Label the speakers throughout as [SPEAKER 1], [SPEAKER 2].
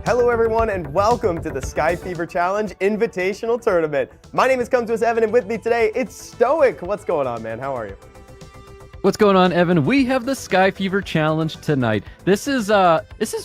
[SPEAKER 1] Hello everyone and welcome to the Sky Fever Challenge Invitational Tournament. My name is Come To Us Evan and with me today it's Stoic. What's going on, man? How are you?
[SPEAKER 2] What's going on, Evan? We have the Sky Fever Challenge tonight. This is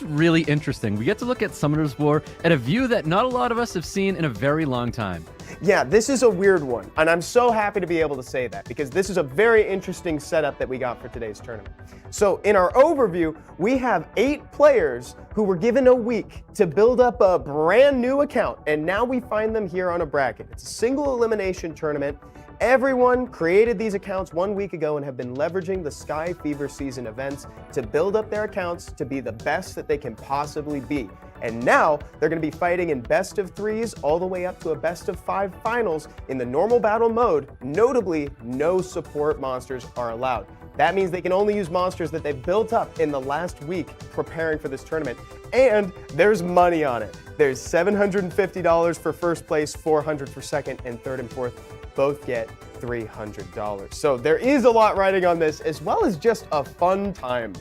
[SPEAKER 2] really interesting. We get to look at Summoner's War at a view that not a lot of us have seen in a very long time.
[SPEAKER 1] Yeah, this is a weird one, and I'm so happy to be able to say that because this is a very interesting setup that we got for today's tournament. So in our overview, we have 8 players who were given a week to build up a brand new account, and now we find them here on a bracket. It's a single elimination tournament. Everyone created these accounts 1 week ago and have been leveraging the Sky Fever season events to build up their accounts to be the best that they can possibly be. And now they're going to be fighting in best of 3s all the way up to a best of 5 finals in the normal battle mode. Notably, no support monsters are allowed. That means they can only use monsters that they've built up in the last week preparing for this tournament. And there's money on it. There's $750 for first place, $400 for second, and third and fourth both get $300. So there is a lot riding on this, as well as just a fun time,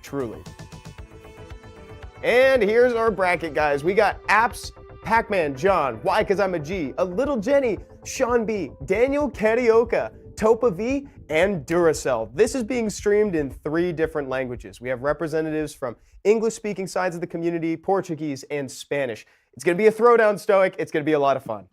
[SPEAKER 1] truly. And here's our bracket, guys. We got Apze, Pac-Man, Jhon, Whycuzimag, Alittlejenny, Sha B, Daniel Karioka, Topa V, and Duracel. This is being streamed in 3 different languages. We have representatives from English-speaking sides of the community, Portuguese, and Spanish. It's going to be a throwdown, Stoic. It's going to be a lot of fun.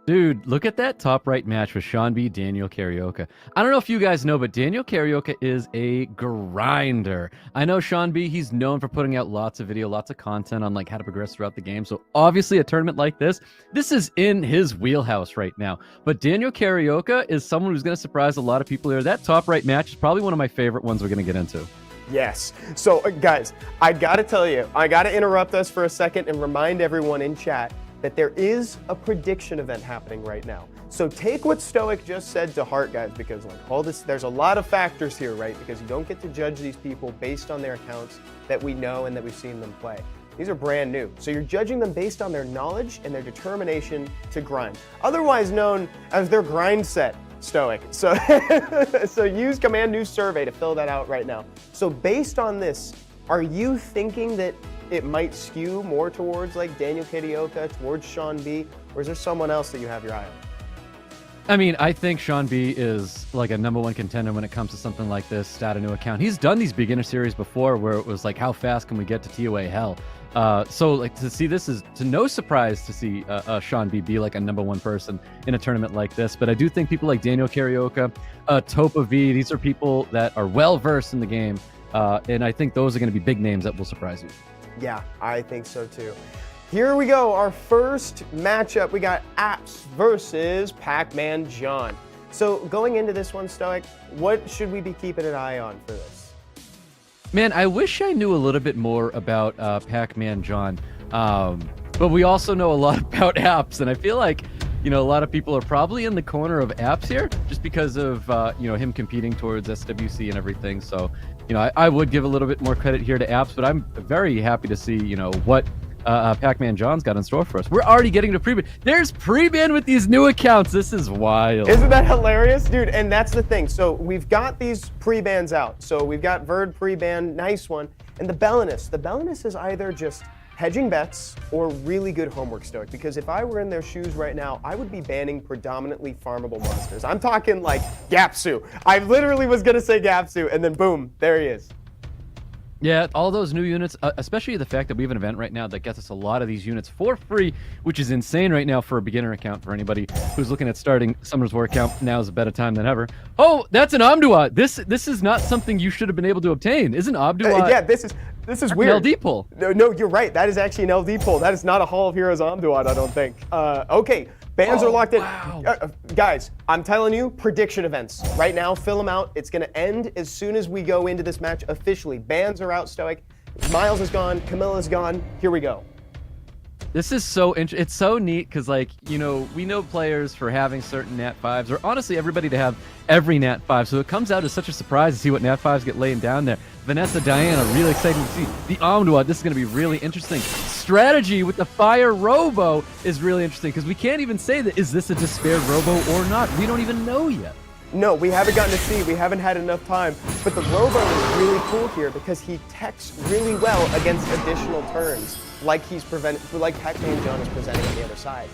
[SPEAKER 2] Dude, look at that top right match with Sha B, Daniel Karioka. I don't know if you guys know, but Daniel Karioka is a grinder. I know Sha B, he's known for putting out lots of video, lots of content on like how to progress throughout the game. So obviously a tournament like this is in his wheelhouse right now. But Daniel Karioka is someone who's going to surprise a lot of people here. That top right match is probably one of my favorite ones we're going to get into.
[SPEAKER 1] Yes. So guys, I got to tell you, I got to interrupt us for a second and remind everyone in chat that there is a prediction event happening right now. So take what Stoic just said to heart, guys, because like all this, there's a lot of factors here, right? Because you don't get to judge these people based on their accounts that we know and that we've seen them play. These are brand new. So you're judging them based on their knowledge and their determination to grind, otherwise known as their grind set, Stoic. So, so use Command New Survey to fill that out right now. So based on this, are you thinking that it might skew more towards like Daniel Karioka, towards Sha B, or is there someone else that you have your eye on?
[SPEAKER 2] I mean, I think Sha B is like a #1 contender when it comes to something like this, start a new account. He's done these beginner series before where it was like, how fast can we get to TOA hell? So like to see this is to no surprise to see Sha B be like a #1 person in a tournament like this. But I do think people like Daniel Karioka, Topa V, these are people that are well versed in the game. And I think those are going to be big names that will surprise you.
[SPEAKER 1] Yeah, I think so too. Here we go, our first matchup. We got Apze versus Pac-Man Jhon. So going into this one, Stoic, what should we be keeping an eye on for this?
[SPEAKER 2] Man, I wish I knew a little bit more about Pac-Man Jhon, but we also know a lot about Apze, and I feel like, you know, a lot of people are probably in the corner of Apze here just because of, you know, him competing towards SWC and everything. So, you know, I would give a little bit more credit here to Apze, but I'm very happy to see, you know, what Pac-Man Jhon's got in store for us. We're already getting to pre-ban. There's pre-ban with these new accounts. This is wild.
[SPEAKER 1] Isn't that hilarious, dude? And that's the thing. So we've got these pre-bans out. So we've got Verd pre-ban, nice one. And the Bellinus. The Bellinus is either just hedging bets or really good homework, Stoic, because if I were in their shoes right now, I would be banning predominantly farmable monsters. I'm talking like Gapsu. I literally was gonna say Gapsu, and then boom, there he is.
[SPEAKER 2] Yeah, all those new units, especially the fact that we have an event right now that gets us a lot of these units for free, which is insane right now for a beginner account. For anybody who's looking at starting Summoner's War account, now is a better time than ever. Oh, that's an Abdua. This is not something you should have been able to obtain. Isn't Abdua?
[SPEAKER 1] Yeah, this is This is
[SPEAKER 2] An
[SPEAKER 1] weird.
[SPEAKER 2] LD pull.
[SPEAKER 1] No, you're right. That is actually an LD pull. That is not a Hall of Heroes Amduat, I don't think. Okay, bans are locked in.
[SPEAKER 2] Wow.
[SPEAKER 1] Guys, I'm telling you, prediction events. Right now, fill them out. It's going to end as soon as we go into this match officially. Bans are out, Stoic. Miles is gone. Camilla's gone. Here we go.
[SPEAKER 2] This is so interesting. It's so neat because, like, you know, we know players for having certain Nat 5s, or honestly everybody to have every Nat 5. So it comes out as such a surprise to see what Nat 5s get laying down there. Vanessa, Diana, really excited to see the Amduat. This is going to be really interesting. Strategy with the Fire Robo is really interesting because we can't even say that, is this a Despaired Robo or not? We don't even know yet.
[SPEAKER 1] No, we haven't gotten to see. We haven't had enough time. But the Robo is really cool here because he techs really well against additional turns, like Pac-Man Jhon is presenting on the other side.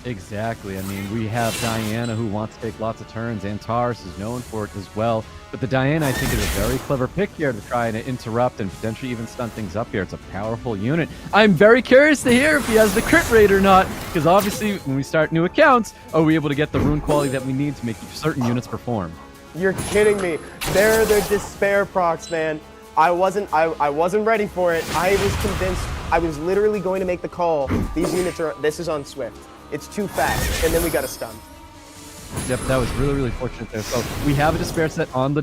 [SPEAKER 2] Exactly. I mean, we have Diana who wants to take lots of turns. Antares is known for it as well. But the Diana, I think, is a very clever pick here to try and interrupt and potentially even stun things up here. It's a powerful unit. I'm very curious to hear if he has the crit rate or not, because obviously when we start new accounts, are we able to get the rune quality that we need to make certain units perform?
[SPEAKER 1] You're kidding me. They're the Despair procs, man. I wasn't ready for it. I was convinced. I was literally going to make the call. These units are, this is on Swift. It's too fast, and then we got a stun.
[SPEAKER 2] Yep, that was really, really fortunate there. So we have a Despair set on the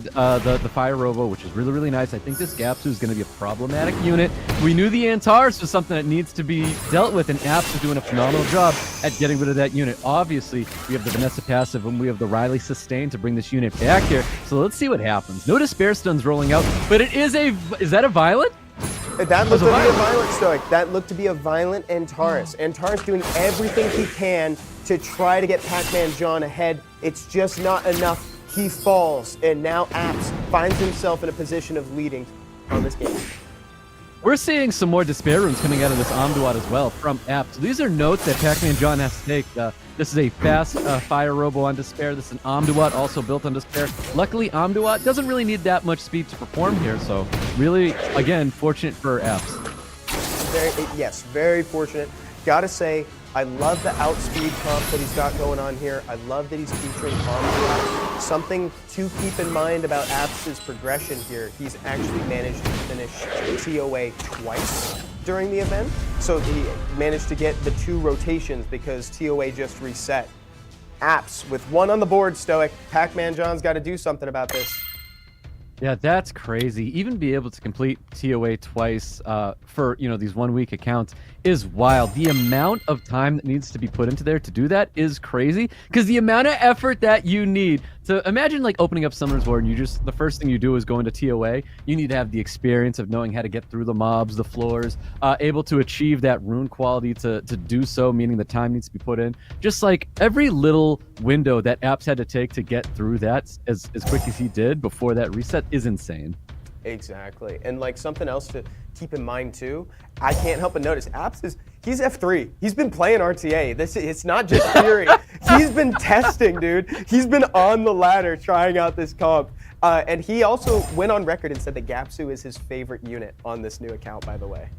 [SPEAKER 2] Fire Robo, which is really, really nice. I think this Gapsu is going to be a problematic unit. We knew the Antares was something that needs to be dealt with, and Apze is doing a phenomenal job at getting rid of that unit. Obviously, we have the Vanessa passive, and we have the Riley sustain to bring this unit back here. So let's see what happens. No Despair stuns rolling out, but it is is that a Violet?
[SPEAKER 1] That looked to be a violent Stoic. That looked to be a violent Antares. Antares doing everything he can to try to get Pac-Man Jhon ahead. It's just not enough. He falls, and now Apze finds himself in a position of leading on this game.
[SPEAKER 2] We're seeing some more Despair runes coming out of this Amduat as well from Apze. These are notes that Pac-Man Jhon has to take. This is a fast Fire Robo on Despair. This is an Amduat also built on Despair. Luckily, Amduat doesn't really need that much speed to perform here, so really, again, fortunate for Apze.
[SPEAKER 1] Yes, very fortunate. Gotta say, I love the outspeed comp that he's got going on here. I love that he's featuring Amduat. Something to keep in mind about Apze's progression here, he's actually managed to finish TOA twice during the event. So he managed to get the 2 rotations because TOA just reset. Apze with 1 on the board, Stoic. Pac-Man Jhon's got to do something about this.
[SPEAKER 2] Yeah, that's crazy. Even be able to complete TOA twice for, you know, these 1 week accounts is wild. The amount of time that needs to be put into there to do that is crazy, because the amount of effort that you need to imagine, like, opening up Summoner's War and you just, the first thing you do is go into TOA. You need to have the experience of knowing how to get through the mobs, the floors, able to achieve that rune quality to do so, meaning the time needs to be put in. Just like every little window that Apze had to take to get through that as quick as he did before that reset is insane.
[SPEAKER 1] Exactly. And like something else to keep in mind too, I can't help but notice Apze he's F3. He's been playing RTA. It's not just theory. He's been testing, dude. He's been on the ladder trying out this comp. And he also went on record and said that Gapsu is his favorite unit on this new account, by the way.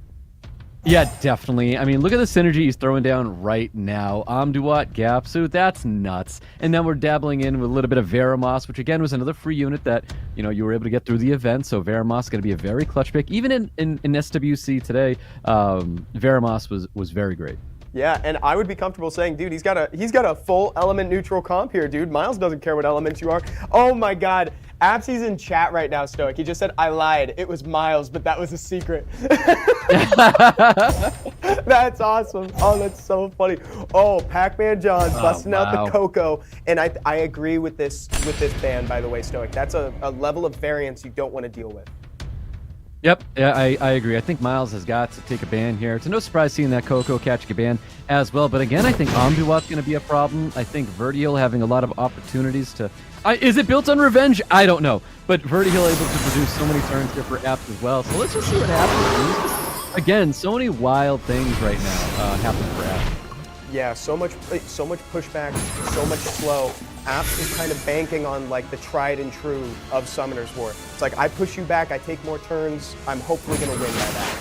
[SPEAKER 2] Yeah, definitely. I mean, look at the synergy he's throwing down right now. Amduat, Gapsu, that's nuts. And then we're dabbling in with a little bit of Veramos, which again was another free unit that, you know, you were able to get through the event. So Veramos is going to be a very clutch pick. Even in SWC today, Veramos was very great.
[SPEAKER 1] Yeah, and I would be comfortable saying, dude, he's got a full element neutral comp here, dude. Miles doesn't care what element you are. Oh my God, Apze's in chat right now, Stoic. He just said, I lied. It was Miles, but that was a secret. That's awesome. Oh, that's so funny. Oh, Pac-Man Jhon busting out the Coco, and I agree with this ban, by the way, Stoic. That's a level of variance you don't want to deal with.
[SPEAKER 2] Yep, yeah, I agree. I think Miles has got to take a ban here. It's no surprise seeing that Coco catching a ban as well. But again, I think Amduat's going to be a problem. I think Vertial having a lot of opportunities to... is it built on revenge? I don't know. But Vertial able to produce so many turns here for Apze as well. So let's just see what happens. Again, so many wild things right now happening for Apze.
[SPEAKER 1] Yeah, so much pushback, so much slow. Apze is kind of banking on like the tried and true of Summoner's War. It's like, I push you back, I take more turns, I'm hopefully going to win by that.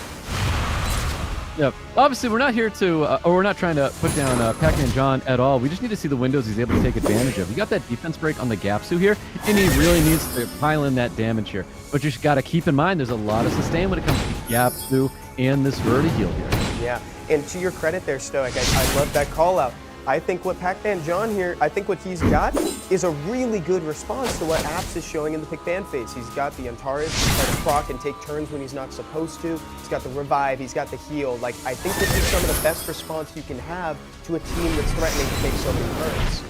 [SPEAKER 2] Yep. Obviously, we're not here to, or we're not trying to put down Pac-Man Jhon at all. We just need to see the windows he's able to take advantage of. He got that defense break on the Gapsu here, and he really needs to pile in that damage here. But you just got to keep in mind, there's a lot of sustain when it comes to Gapsu and this Verti-heal here.
[SPEAKER 1] Yeah, and to your credit there, Stoic, I love that call out. I think what Pac-Man Jhon here, I think what he's got is a really good response to what Apze is showing in the Pacman phase. He's got the Antares to try to proc and take turns when he's not supposed to. He's got the revive, he's got the heal. Like, I think this is some of the best response you can have to a team that's threatening to take so many turns.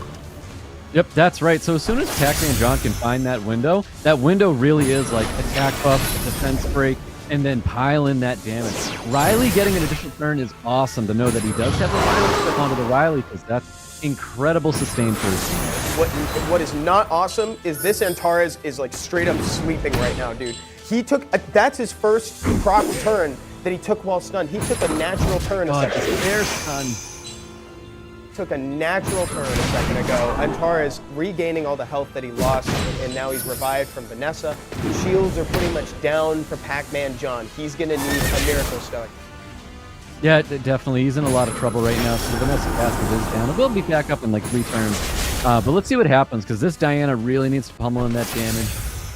[SPEAKER 2] Yep, that's right. So as soon as Pac-Man Jhon can find that window really is like attack buff, defense break, and then pile in that damage. Riley getting an additional turn is awesome to know that he does have the Riley step onto the Riley, because that's incredible sustain for his team.
[SPEAKER 1] What is not awesome is this Antares is like straight up sweeping right now, dude. He took, that's his first proc turn that he took while stunned. He took a natural turn a second ago.
[SPEAKER 2] There's stun.
[SPEAKER 1] Took a natural turn a second ago. Antares regaining all the health that he lost, and now he's revived from Vanessa. Shields are pretty much down for Pac-Man Jhon. He's gonna need a miracle, Stoic.
[SPEAKER 2] Yeah, definitely. He's in a lot of trouble right now, so Vanessa caster is down. It will be back up in like 3 turns. But let's see what happens, because this Diana really needs to pummel in that damage.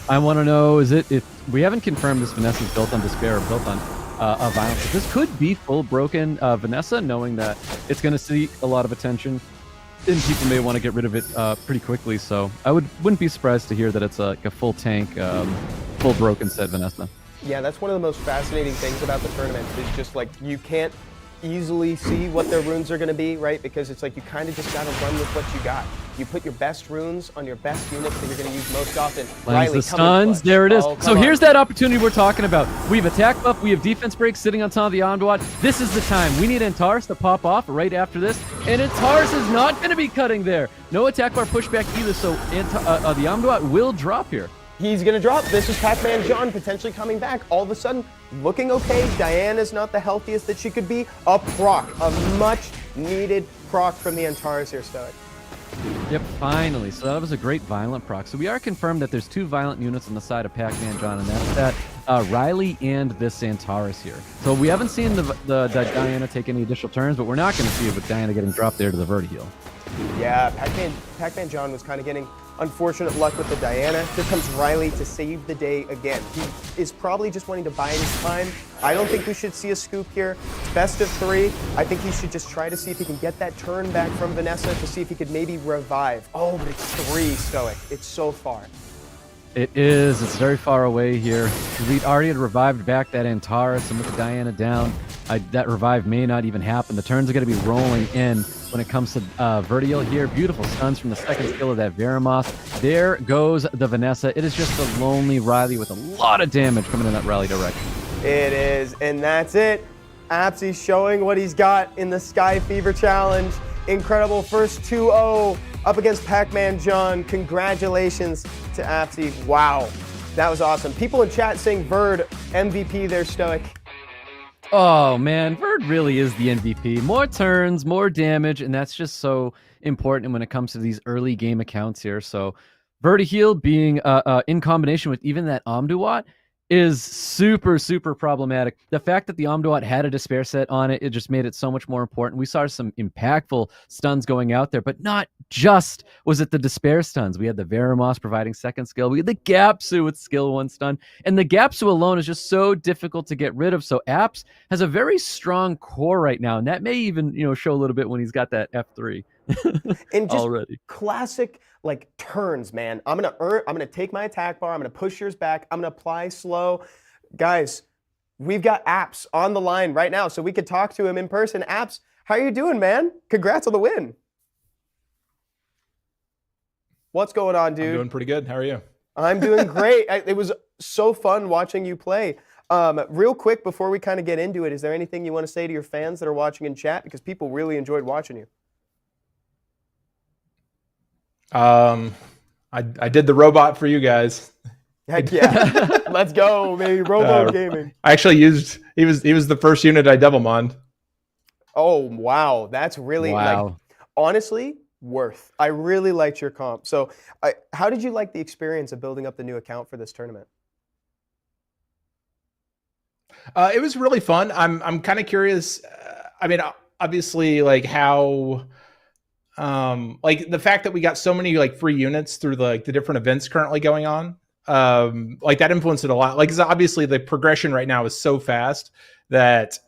[SPEAKER 2] I want to know, if we haven't confirmed this Vanessa's built on Despair or built on Violence. But this could be full broken Vanessa, knowing that it's going to see a lot of attention, and people may want to get rid of it pretty quickly. So I wouldn't be surprised to hear that it's like a full tank, full broken set Vanessa.
[SPEAKER 1] Yeah, that's one of the most fascinating things about the tournament, is just like you can't easily see what their runes are going to be, right? Because it's like you kind of just got to run with what you got. You put your best runes on your best units that you're going to use most often.
[SPEAKER 2] Riley, the stuns, there it is.
[SPEAKER 1] Oh,
[SPEAKER 2] so here's that opportunity we're talking about. We have attack buff, we have defense break sitting on top of the Amduat. This is the time. We need Antares to pop off right after this, and Antares is not going to be cutting there. No attack bar pushback either, so the Amduat will drop here.
[SPEAKER 1] He's going to drop. This is Pac-Man Jhon potentially coming back. All of a sudden, looking okay. Diana's not the healthiest that she could be. A proc, a much-needed proc from the Antares here, Stoic.
[SPEAKER 2] Yep, finally. So that was a great violent proc. So we are confirmed that there's 2 violent units on the side of Pac-Man Jhon, and that's that Riley and this Antares here. So we haven't seen the Diana take any additional turns, but we're not going to see it with Diana getting dropped there to the Verti-heal.
[SPEAKER 1] Yeah, Pac-Man Jhon was kind of getting unfortunate luck with the Diana. Here comes Riley to save the day again. He is probably just wanting to buy his time. I don't think we should see a scoop here. It's best of 3. I think he should just try to see if he can get that turn back from Vanessa to see if he could maybe revive. Oh, but it's 3, Stoic. It's so far.
[SPEAKER 2] It is. It's very far away here. We already had revived back that Antares, and with the Diana down, that revive may not even happen. The turns are going to be rolling in when it comes to Verti-heal here. Beautiful stuns from the second skill of that Veramos. There goes the Vanessa. It is just a lonely Riley with a lot of damage coming in that Riley direction.
[SPEAKER 1] It is, and that's it. Apze showing what he's got in the Sky Fever Challenge. Incredible first 2-0 up against Pac-Man Jhon. Congratulations to Apze. Wow, that was awesome. People in chat saying Verd MVP there, Stoic.
[SPEAKER 2] Oh man, Verd really is the MVP. More turns, more damage, and that's just so important when it comes to these early game accounts here. So Verti-heal being in combination with even that Amduat is super, super problematic. The fact that the Amduat had a Despair set on it, it just made it so much more important. We saw some impactful stuns going out there, but not just was it the Despair stuns. We had the Veramos providing second skill. We had the Gapsu with skill 1 stun, and the Gapsu alone is just so difficult to get rid of. So Apze has a very strong core right now, and that may even, show a little bit when he's got that F3.
[SPEAKER 1] And just
[SPEAKER 2] already
[SPEAKER 1] classic like turns, man. I'm gonna take my attack bar, I'm gonna push yours back, I'm gonna apply slow. Guys, we've got Apze on the line right now, so we could talk to him in person. Apze, how are you doing, man? Congrats on the win. What's going on, dude?
[SPEAKER 3] I'm doing pretty good. How are you?
[SPEAKER 1] I'm doing great. It was so fun watching you play. Real quick, before we kind of get into it, is there anything you want to say to your fans that are watching in chat? Because people really enjoyed watching you.
[SPEAKER 3] I did the robot for you guys.
[SPEAKER 1] Heck yeah. Let's go, baby. Robo gaming.
[SPEAKER 3] I actually used, he was the first unit I Devilmonned.
[SPEAKER 1] Oh, wow. That's really, like, honestly, worth. I really liked your comp. So how did you like the experience of building up the new account for this tournament?
[SPEAKER 3] It was really fun. I'm kind of curious I mean, obviously, like how, like the fact that we got so many like free units through the different events currently going on, like that influenced it a lot. Like, 'cause obviously the progression right now is so fast that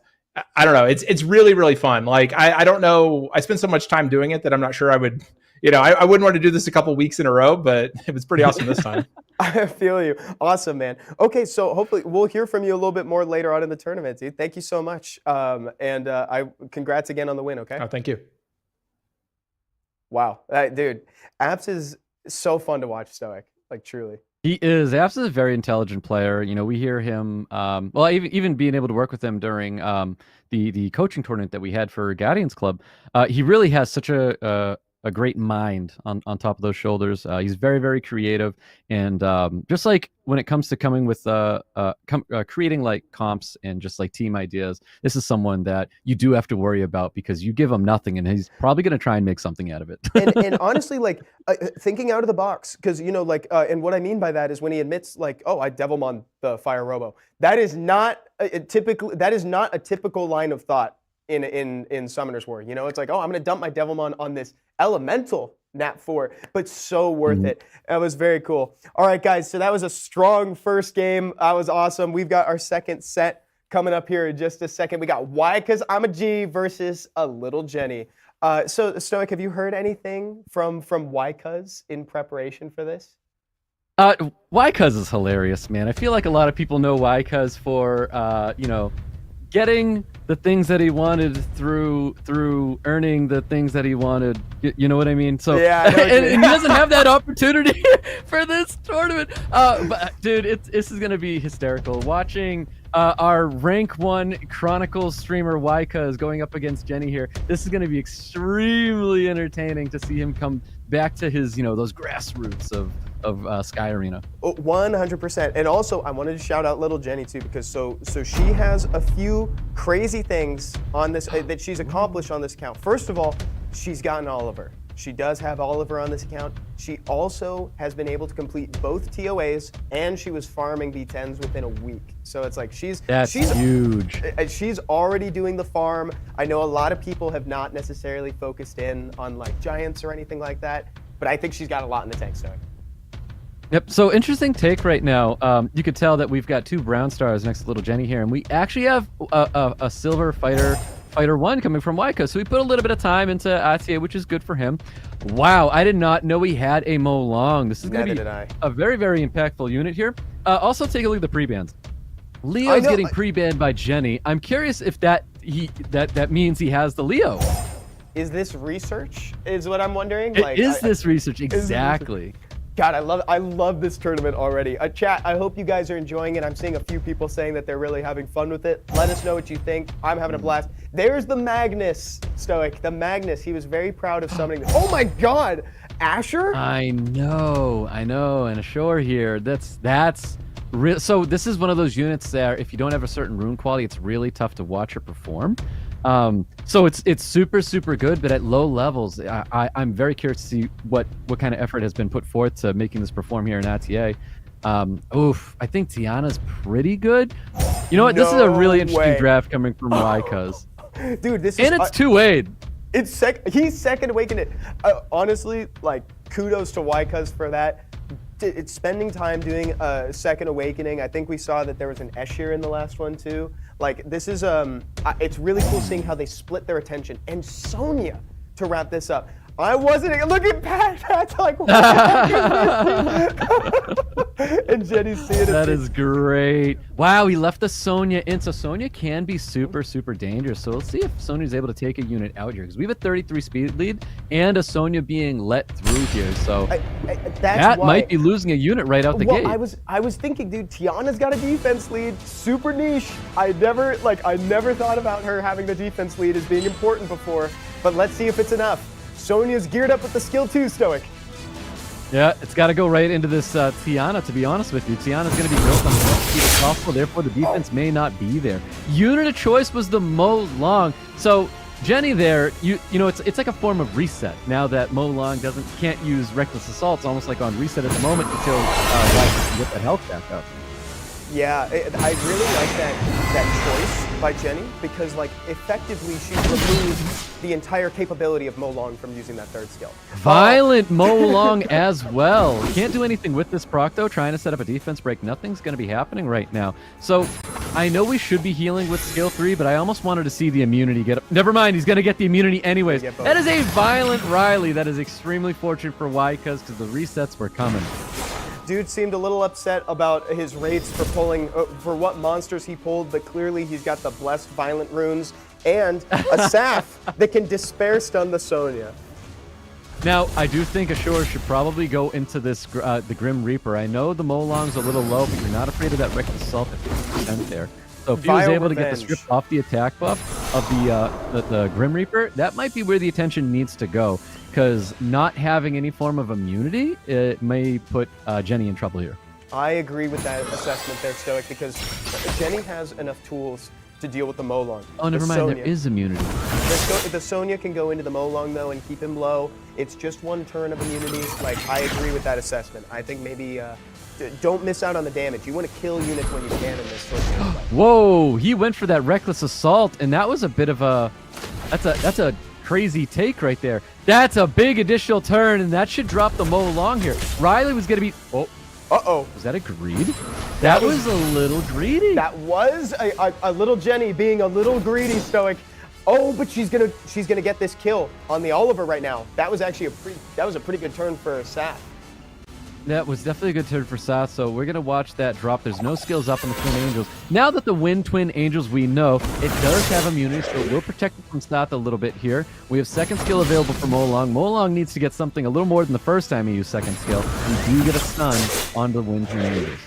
[SPEAKER 3] I don't know. It's really, really fun. Like, I don't know. I spent so much time doing it that I'm not sure I would, I wouldn't want to do this a couple weeks in a row, but it was pretty awesome this time.
[SPEAKER 1] I feel you. Awesome, man. Okay, so hopefully we'll hear from you a little bit more later on in the tournament, dude. Thank you so much. And congrats again on the win, okay?
[SPEAKER 3] Oh, thank you.
[SPEAKER 1] Wow. Dude, Apze is so fun to watch, Stoic. Like, truly.
[SPEAKER 2] He is. Apze is a very intelligent player. We hear him. Well, even being able to work with him during the coaching tournament that we had for Guardians Club, he really has such a great mind on top of those shoulders. He's very, very creative, and just like when it comes to coming with creating like comps and just like team ideas, this is someone that you do have to worry about because you give him nothing, and he's probably going to try and make something out of it.
[SPEAKER 1] and honestly, like thinking out of the box, because and what I mean by that is when he admits, like, oh, I Devilmon the Fire Robo. That is not a typical line of thought in Summoner's War. It's like, oh, I'm going to dump my Devilmon on this elemental Nat 4, but so worth it. That was very cool. All right, guys, so that was a strong first game. That was awesome. We've got our second set coming up here in just a second. We got Whycuzimag versus Alittlejenny. So, Stoic, have you heard anything from Whycuz in preparation for this?
[SPEAKER 2] Whycuz is hilarious, man. I feel like a lot of people know Whycuz for, getting the things that he wanted through earning the things that he wanted. You know what I mean? So
[SPEAKER 1] yeah,
[SPEAKER 2] and he doesn't have that opportunity for this tournament. But dude, this is gonna be hysterical. Watching our rank 1 Chronicles streamer Whycuz going up against Jenny here. This is gonna be extremely entertaining to see him come back to his, those grassroots of Sky Arena.
[SPEAKER 1] 100%. And also, I wanted to shout out Alittlejenny too, because so she has a few crazy things on this that she's accomplished on this account. First of all, she's gotten Oliver. She does have Oliver on this account. She also has been able to complete both TOAs, and she was farming B10s within a week. So it's like she's
[SPEAKER 2] huge.
[SPEAKER 1] She's already doing the farm. I know a lot of people have not necessarily focused in on like giants or anything like that, but I think she's got a lot in the tank stack.
[SPEAKER 2] Yep. So interesting take right now. You could tell that we've got 2 brown stars next to Alittlejenny here, and we actually have a silver fighter 1 coming from Whycuz. So we put a little bit of time into Apze, which is good for him. Wow, I did not know he had a Mo Long. This is going to be a very, very impactful unit here. Also, take a look at the pre-bans. Leo's getting pre-banned by Jenny. I'm curious if that means he has the Leo.
[SPEAKER 1] Is this research? Is what I'm wondering.
[SPEAKER 2] This research? Exactly.
[SPEAKER 1] God, I love this tournament already. Chat, I hope you guys are enjoying it. I'm seeing a few people saying that they're really having fun with it. Let us know what you think. I'm having a blast. There's the Magnus, Stoic. The Magnus. He was very proud of summoning this. Oh my God, Asher?
[SPEAKER 2] I know. And Ashore here. That's real. So this is one of those units that if you don't have a certain rune quality, it's really tough to watch or perform. So it's super, super good, but at low levels, I'm very curious to see what kind of effort has been put forth to making this perform here in ATA. I think Tiana's pretty good. You know what? This is a really interesting draft coming from Whycuz.
[SPEAKER 1] Dude, this is...
[SPEAKER 2] And it's 2-aid.
[SPEAKER 1] He's second awakened. Honestly, like, kudos to Whycuz for that. It's spending time doing a second awakening. I think we saw that there was an Escher in the last one too. Like, this is it's really cool seeing how they split their attention. And Sonya to wrap this up. I wasn't. Look at Pat. Pat's like, what? And Jenny's seeing it.
[SPEAKER 2] That is great. Wow, he left the Sonya in. So Sonya can be super, super dangerous. So let's see if Sonya's able to take a unit out here, because we have a 33 speed lead and a Sonya being let through here. So that might be losing a unit right out the gate.
[SPEAKER 1] I was thinking, dude, Tiana's got a defense lead, super niche. I never thought about her having the defense lead as being important before. But let's see if it's enough. Sonya's geared up with the skill too, Stoic.
[SPEAKER 2] Yeah, it's got to go right into this Tiana, to be honest with you. Tiana's going to be built on the best speed as possible, therefore the defense may not be there. Unit of choice was the Mo Long. So Jenny there, you know, it's like a form of reset. Now that Mo Long can't use Reckless Assault, it's almost like on reset at the moment until Whycuz can get that health back up.
[SPEAKER 1] Yeah, I really like that choice by Jenny because, like, effectively she removed the entire capability of Molong from using that third skill.
[SPEAKER 2] Violent Molong as well. Can't do anything with this proc though. Trying to set up a defense break. Nothing's going to be happening right now. So I know we should be healing with skill 3, but I almost wanted to see the immunity get up. Never mind, he's going to get the immunity anyways. That is a violent Riley. That is extremely fortunate for Whycuz because the resets were coming.
[SPEAKER 1] Dude seemed a little upset about his rates for pulling, for what monsters he pulled, but clearly he's got the blessed violent runes and a Saf that can despair stun the Sonya.
[SPEAKER 2] Now, I do think Ashore should probably go into this the Grim Reaper. I know the Molong's a little low, but you're not afraid of that Reckless Assault at 50% there. So if he was able to get the strip off the attack buff of the Grim Reaper, that might be where the attention needs to go. Because not having any form of immunity, it may put Jenny in trouble here.
[SPEAKER 1] I agree with that assessment there, Stoic, because Jenny has enough tools to deal with the Molong.
[SPEAKER 2] Oh, never mind, there is immunity.
[SPEAKER 1] The Sonya can go into the Molong, though, and keep him low. It's just one turn of immunity. Like, I agree with that assessment. I think maybe don't miss out on the damage. You want to kill units when you can in this sort of play.
[SPEAKER 2] Whoa, he went for that Reckless Assault, and that was a bit of a... That's a crazy take right there. That's a big additional turn, and that should drop the Molong here. Riley was going to be... Oh.
[SPEAKER 1] Uh-oh.
[SPEAKER 2] Was that a greed? That was a little greedy.
[SPEAKER 1] That was a little Jenny being a little greedy, Stoic. Oh, but she's gonna get this kill on the Oliver right now. That was actually a pretty good turn for Saf.
[SPEAKER 2] That was definitely a good turn for Saf, so we're going to watch that drop. There's no skills up on the Twin Angels. Now that the Wind Twin Angels we know, it does have immunity, so it will protect it from Saf a little bit here. We have second skill available for Molong. Molong needs to get something a little more than the first time he used second skill. We do get a stun on the Wind Twin Angels.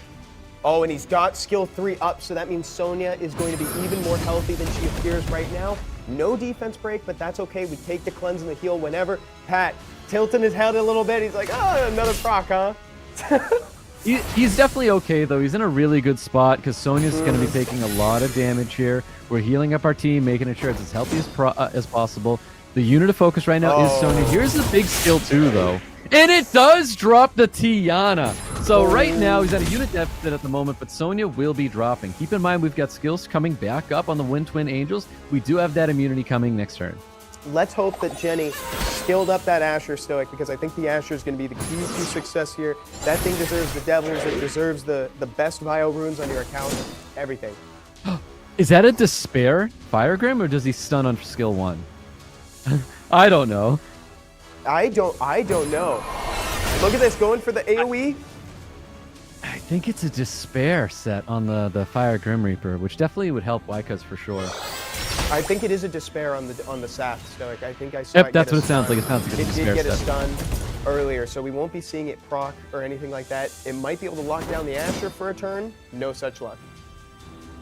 [SPEAKER 1] Oh, and he's got skill 3 up, so that means Sonya is going to be even more healthy than she appears right now. No defense break, but that's okay. We take the cleanse and the heal whenever. Pat, tilting his head a little bit. He's like, oh, another proc, huh?
[SPEAKER 2] He's definitely okay, though. He's in a really good spot because Sonya's going to be taking a lot of damage here. We're healing up our team, making sure it's as healthy as possible. The unit of focus right now is Sonya. Here's the big skill, too, though. And it does drop the Tiana. So right now, he's at a unit deficit at the moment, but Sonya will be dropping. Keep in mind, we've got skills coming back up on the Wind Twin Angels. We do have that immunity coming next turn.
[SPEAKER 1] Let's hope that Jenny skilled up that Asher, Stoic, because I think the Asher is going to be the key to success here. That thing deserves the Devils. It deserves the best Bio runes on your account. Everything.
[SPEAKER 2] Is that a Despair Fire Grim, or does he stun on skill 1? I don't know.
[SPEAKER 1] I don't know. Look at this, going for the AoE.
[SPEAKER 2] I think it's a Despair set on the Fire Grim Reaper, which definitely would help Whycuz for sure.
[SPEAKER 1] I think it is a Despair on the Saf, Stoic. I think I saw
[SPEAKER 2] Yep, that's what it sounds like. It sounds like a Despair
[SPEAKER 1] It did get a
[SPEAKER 2] set.
[SPEAKER 1] stun earlier, so we won't be seeing it proc or anything like that. It might be able to lock down the Asher for a turn. No such luck.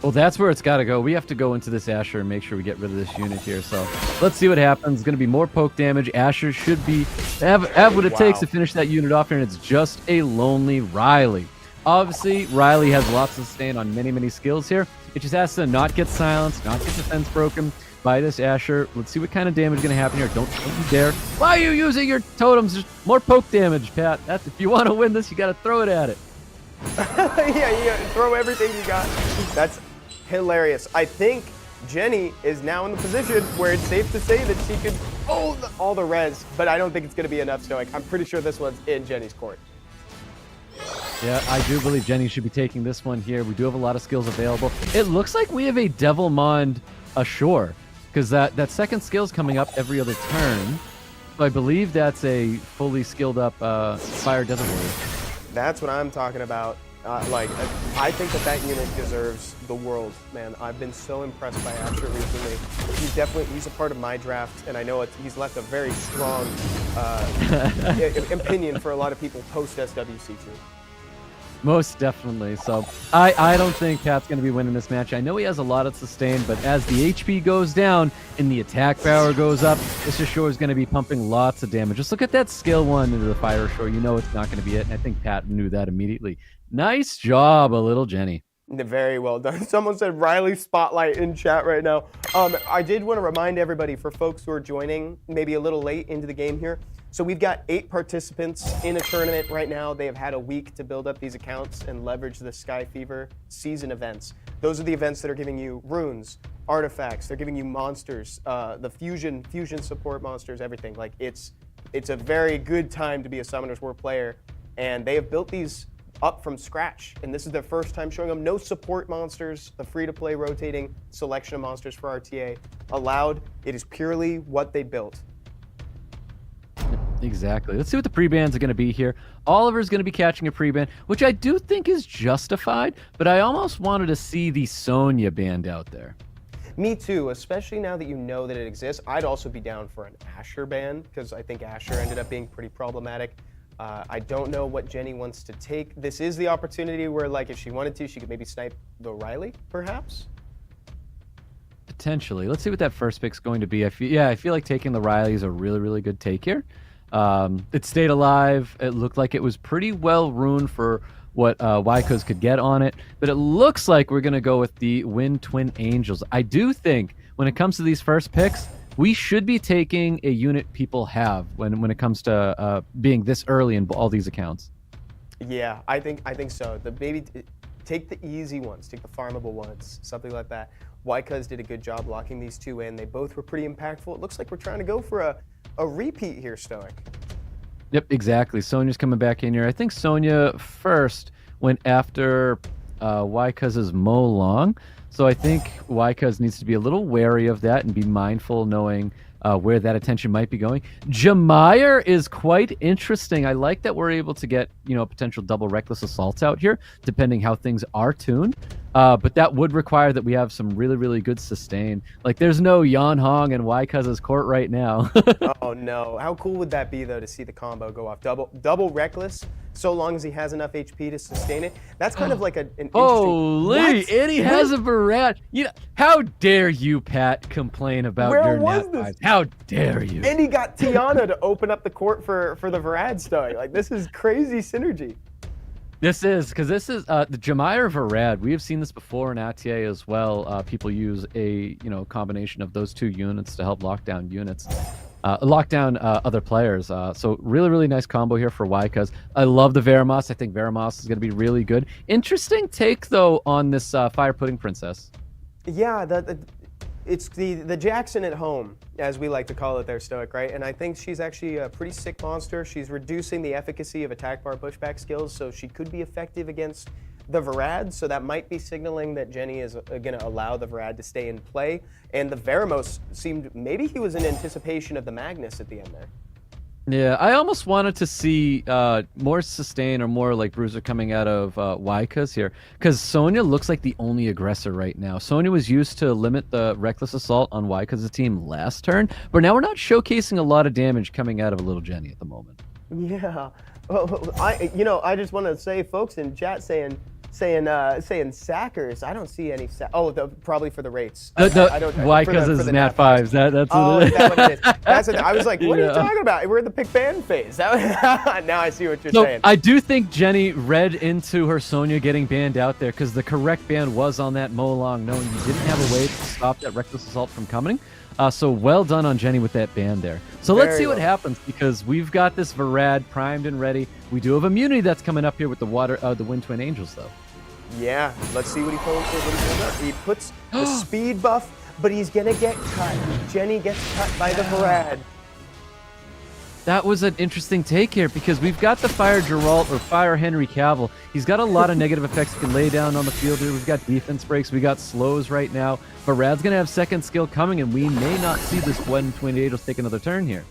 [SPEAKER 2] Well, that's where it's got to go. We have to go into this Asher and make sure we get rid of this unit here. So let's see what happens. It's going to be more poke damage. Asher should have what it takes to finish that unit off here, and it's just a lonely Riley. Obviously, Riley has lots of sustain on many, many skills here. It just has to not get silenced, not get defense broken by this Asher. Let's see what kind of damage is going to happen here. Don't you dare. Why are you using your totems? Just more poke damage, Pat. That's if you want to win this, you got to throw it at it.
[SPEAKER 1] Yeah, you gotta throw everything you got. That's hilarious. I think Jenny is now in the position where it's safe to say that she could hold all the res, but I don't think it's going to be enough, Stoic. I'm pretty sure this one's in Jenny's court.
[SPEAKER 2] Yeah, I do believe Jenny should be taking this one here. We do have a lot of skills available. It looks like we have a Devilmond ashore, because that second skill is coming up every other turn. So I believe that's a fully skilled up Fire Desert Warrior.
[SPEAKER 1] That's what I'm talking about. I think that unit deserves the world, man. I've been so impressed by Asher recently. He's a part of my draft, and I know he's left a very strong opinion for a lot of people post SWC2.
[SPEAKER 2] Most definitely. So I don't think Pat's going to be winning this match. I know he has a lot of sustain, but as the HP goes down and the attack power goes up, this Ashore is going to be pumping lots of damage. Just look at that skill 1 into the Fire Ashore. You know it's not going to be it, and I think Pat knew that immediately. Nice job, Alittlejenny.
[SPEAKER 1] Very well done. Someone said Riley Spotlight in chat right now. I did want to remind everybody, for folks who are joining maybe a little late into the game here, So we've got 8 participants in a tournament right now. They have had a week to build up these accounts and leverage the Sky Fever season events. Those are the events that are giving you runes, artifacts. They're giving you monsters, the fusion support monsters, everything. Like it's a very good time to be a Summoners War player, and they have built these up from scratch. And this is their first time showing them no support monsters, the free-to-play rotating selection of monsters for RTA allowed. It is purely what they built.
[SPEAKER 2] Exactly. Let's see what the pre-bans are going to be here. Oliver's going to be catching a pre-ban, which I do think is justified, but I almost wanted to see the Sonya band out there.
[SPEAKER 1] Me too, especially now that you know that it exists. I'd also be down for an Asher ban, because I think Asher ended up being pretty problematic. I don't know what Jenny wants to take. This is the opportunity where, like, if she wanted to, she could maybe snipe the Riley, perhaps?
[SPEAKER 2] Potentially. Let's see what that first pick's going to be. I feel like taking the Riley is a really, really good take here. It stayed alive. It looked like it was pretty well ruined for what Whycuz could get on it, but it looks like we're going to go with the Wind Twin Angels. I do think when it comes to these first picks, we should be taking a unit people have when it comes to being this early in all these accounts.
[SPEAKER 1] Yeah, I think so. Take the easy ones, take the farmable ones, something like that. Whycuz did a good job locking these two in. They both were pretty impactful. It looks like we're trying to go for a repeat here, Stoic.
[SPEAKER 2] Yep, exactly. Sonya's coming back in here. I think Sonya first went after Whycuz's Molong. So I think Whycuz needs to be a little wary of that and be mindful knowing where that attention might be going. Jameyer is quite interesting. I like that we're able to get, potential double reckless assaults out here, depending how things are tuned. But that would require that we have some really, really good sustain. Like, there's no Yan Hong and Whycuz's court right now.
[SPEAKER 1] Oh no! How cool would that be though to see the combo go off double reckless, so long as he has enough HP to sustain it? That's kind of like an interesting.
[SPEAKER 2] Holy! And he has a Varad. How dare you, Pat, complain about your nat fives? How dare you?
[SPEAKER 1] And he got Tiana to open up the court for the Varad Stoic. Like, this is crazy synergy.
[SPEAKER 2] This is the Jameyer Varad. We have seen this before in ATA as well. People use a combination of those two units to help lock down units, lock down other players. So really, really nice combo here for Whycuz. I love the Veramos. I think Veramos is going to be really good. Interesting take though on this Fire Pudding Princess.
[SPEAKER 1] Yeah, it's the Jackson at home, as we like to call it there, Stoic, right? And I think she's actually a pretty sick monster. She's reducing the efficacy of attack bar pushback skills, so she could be effective against the Varad, so that might be signaling that Jenny is going to allow the Varad to stay in play. And the Veramos seemed, maybe he was in anticipation of the Magnus at the end there.
[SPEAKER 2] Yeah, I almost wanted to see more sustain or more like bruiser coming out of Whycuz here, because Sonya looks like the only aggressor right now. Sonya was used to limit the reckless assault on Whycuz's team last turn, but now we're not showcasing a lot of damage coming out of Alittlejenny at the moment.
[SPEAKER 1] Yeah, well, I just want to say, folks in chat saying sackers. I don't see any probably for the rates.
[SPEAKER 2] Whycuz's nat fives. That's what it is.
[SPEAKER 1] Is that what it is? I was like, what are you talking about? We're in the pick ban phase. Now I see what you're saying.
[SPEAKER 2] I do think Jenny read into her Sonya getting banned out there, because the correct ban was on that Molong, knowing you didn't have a way to stop that reckless assault from coming. So well done on Jenny with that ban there. So let's see what happens, because we've got this Varad primed and ready. We do have immunity that's coming up here with the Wind Twin Angels, though.
[SPEAKER 1] Yeah, let's see what he pulls up. He puts the speed buff, but he's gonna get cut. Jenny gets cut by the Varad.
[SPEAKER 2] That was an interesting take here, because we've got the Fire Geralt or Fire Henry Cavill. He's got a lot of negative effects he can lay down on the field here. We've got defense breaks, we got slows right now. Varad's gonna have second skill coming, and we may not see this Wind Twin Angels take another turn here.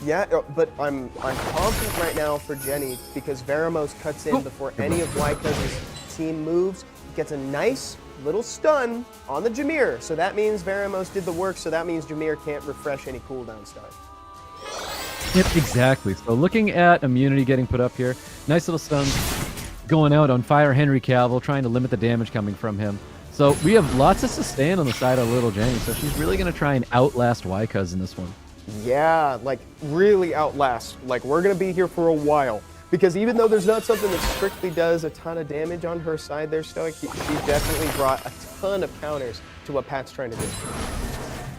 [SPEAKER 1] Yeah, but I'm confident right now for Jenny, because Veramos cuts in before any of Whycuz's team moves, gets a nice little stun on the Jameer. So that means Veramos did the work, so that means Jameer can't refresh any cooldown stuff.
[SPEAKER 2] Yep, exactly. So looking at immunity getting put up here, nice little stuns going out on Fire Henry Cavill, trying to limit the damage coming from him. So we have lots of sustain on the side of Alittlejenny, so she's really going to try and outlast Whycuz in this one.
[SPEAKER 1] Yeah, like really outlast. Like, we're going to be here for a while. Because even though there's not something that strictly does a ton of damage on her side there, Stoic, she definitely brought a ton of counters to what Pat's trying to do.